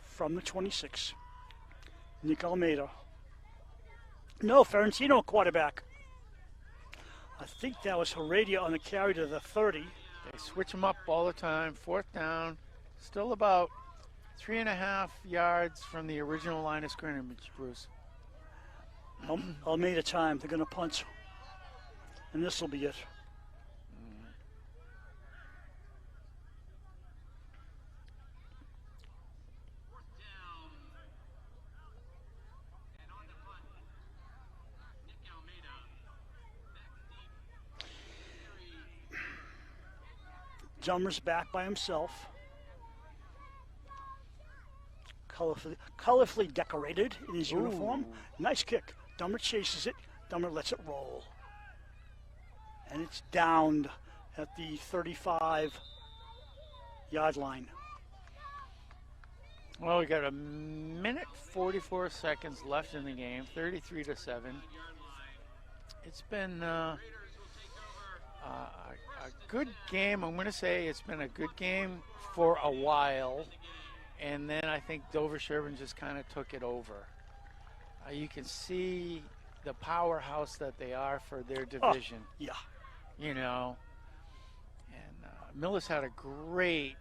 from the 26. Nick Almeida. No, Ferentino quarterback. I think that was Heredia on the carry to the 30. They switch them up all the time. 4th down, still about 3.5 yards from the original line of scrimmage, Bruce. Almeida time. They're going to punt. And this will be it. Dummer's back by himself. Colorfully decorated in his uniform. Nice kick. Dummer chases it. Dummer lets it roll. And it's downed at the 35-yard line. Well, we got 1:44 seconds left in the game, 33-7. It's been a good game. I'm going to say it's been a good game for a while, and then I think Dover-Sherborn just kind of took it over. You can see the powerhouse that they are for their division. Oh, yeah. You know, and Millis had a great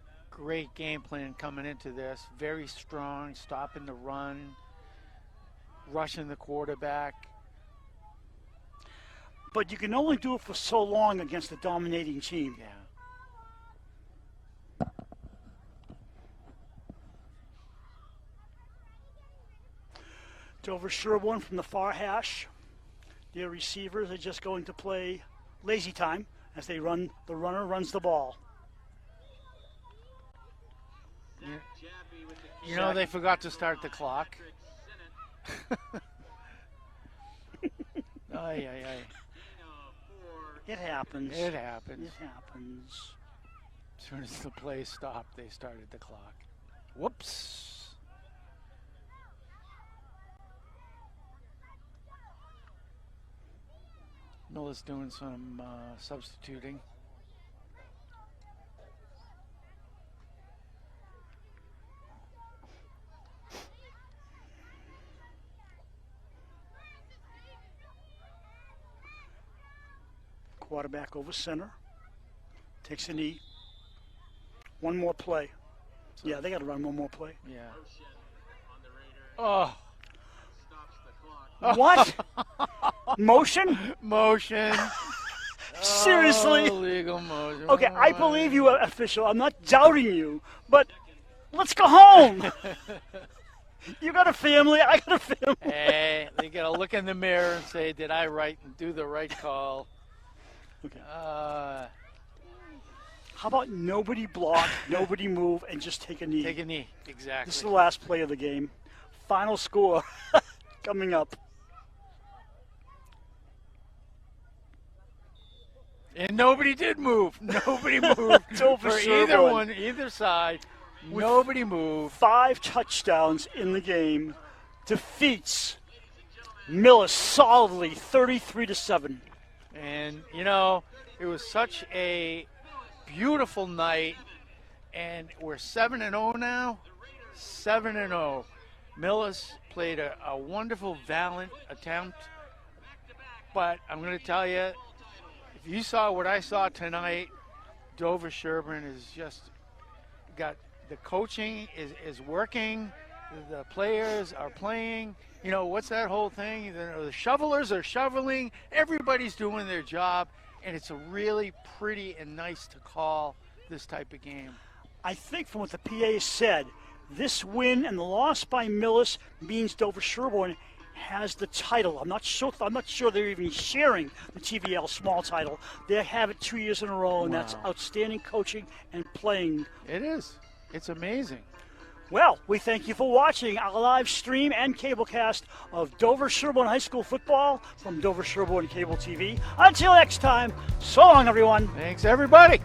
game plan coming into this. Very strong, stopping the run, rushing the quarterback. But you can only do it for so long against a dominating team. Yeah. Dover-Sherborn from the far hash. Their receivers are just going to play lazy time as they run. The runner runs the ball. You know, they forgot to start the clock. It happens. It happens. It happens. As soon as the play stopped, they started the clock. Whoops. Millis doing some substituting. Quarterback over center. Takes a knee. One more play. Yeah, they got to run one more play. Yeah. Oh. What? Motion? Motion. Seriously? Oh, legal motion. Okay, I believe you, official. I'm not doubting you, but let's go home. You got a family. I got a family. Hey, they got to look in the mirror and say, did I do the right call? Okay. How about nobody block, nobody move, and just take a knee? Take a knee, exactly. This is the last play of the game. Final score coming up. And nobody did move. Nobody moved for either one, either side. Nobody moved. 5 touchdowns in the game. Defeats Millis solidly 33-7. And, you know, it was such a beautiful night. And we're 7-0 now. 7-0. Millis played a wonderful, valiant attempt. But I'm going to tell you, if you saw what I saw tonight, Dover-Sherborn is just got the coaching is working. The players are playing. You know, what's that whole thing? The shovelers are shoveling. Everybody's doing their job. And it's a really pretty and nice to call this type of game. I think from what the PA said, this win and the loss by Millis means Dover-Sherborn has the title. I'm not sure they're even sharing the TVL small title. They have it 2 years in a row, and that's outstanding coaching and playing. It is. It's amazing. Well, we thank you for watching our live stream and cablecast of Dover-Sherborn High School football from Dover-Sherborn Cable TV. Until next time, so long, everyone. Thanks, everybody.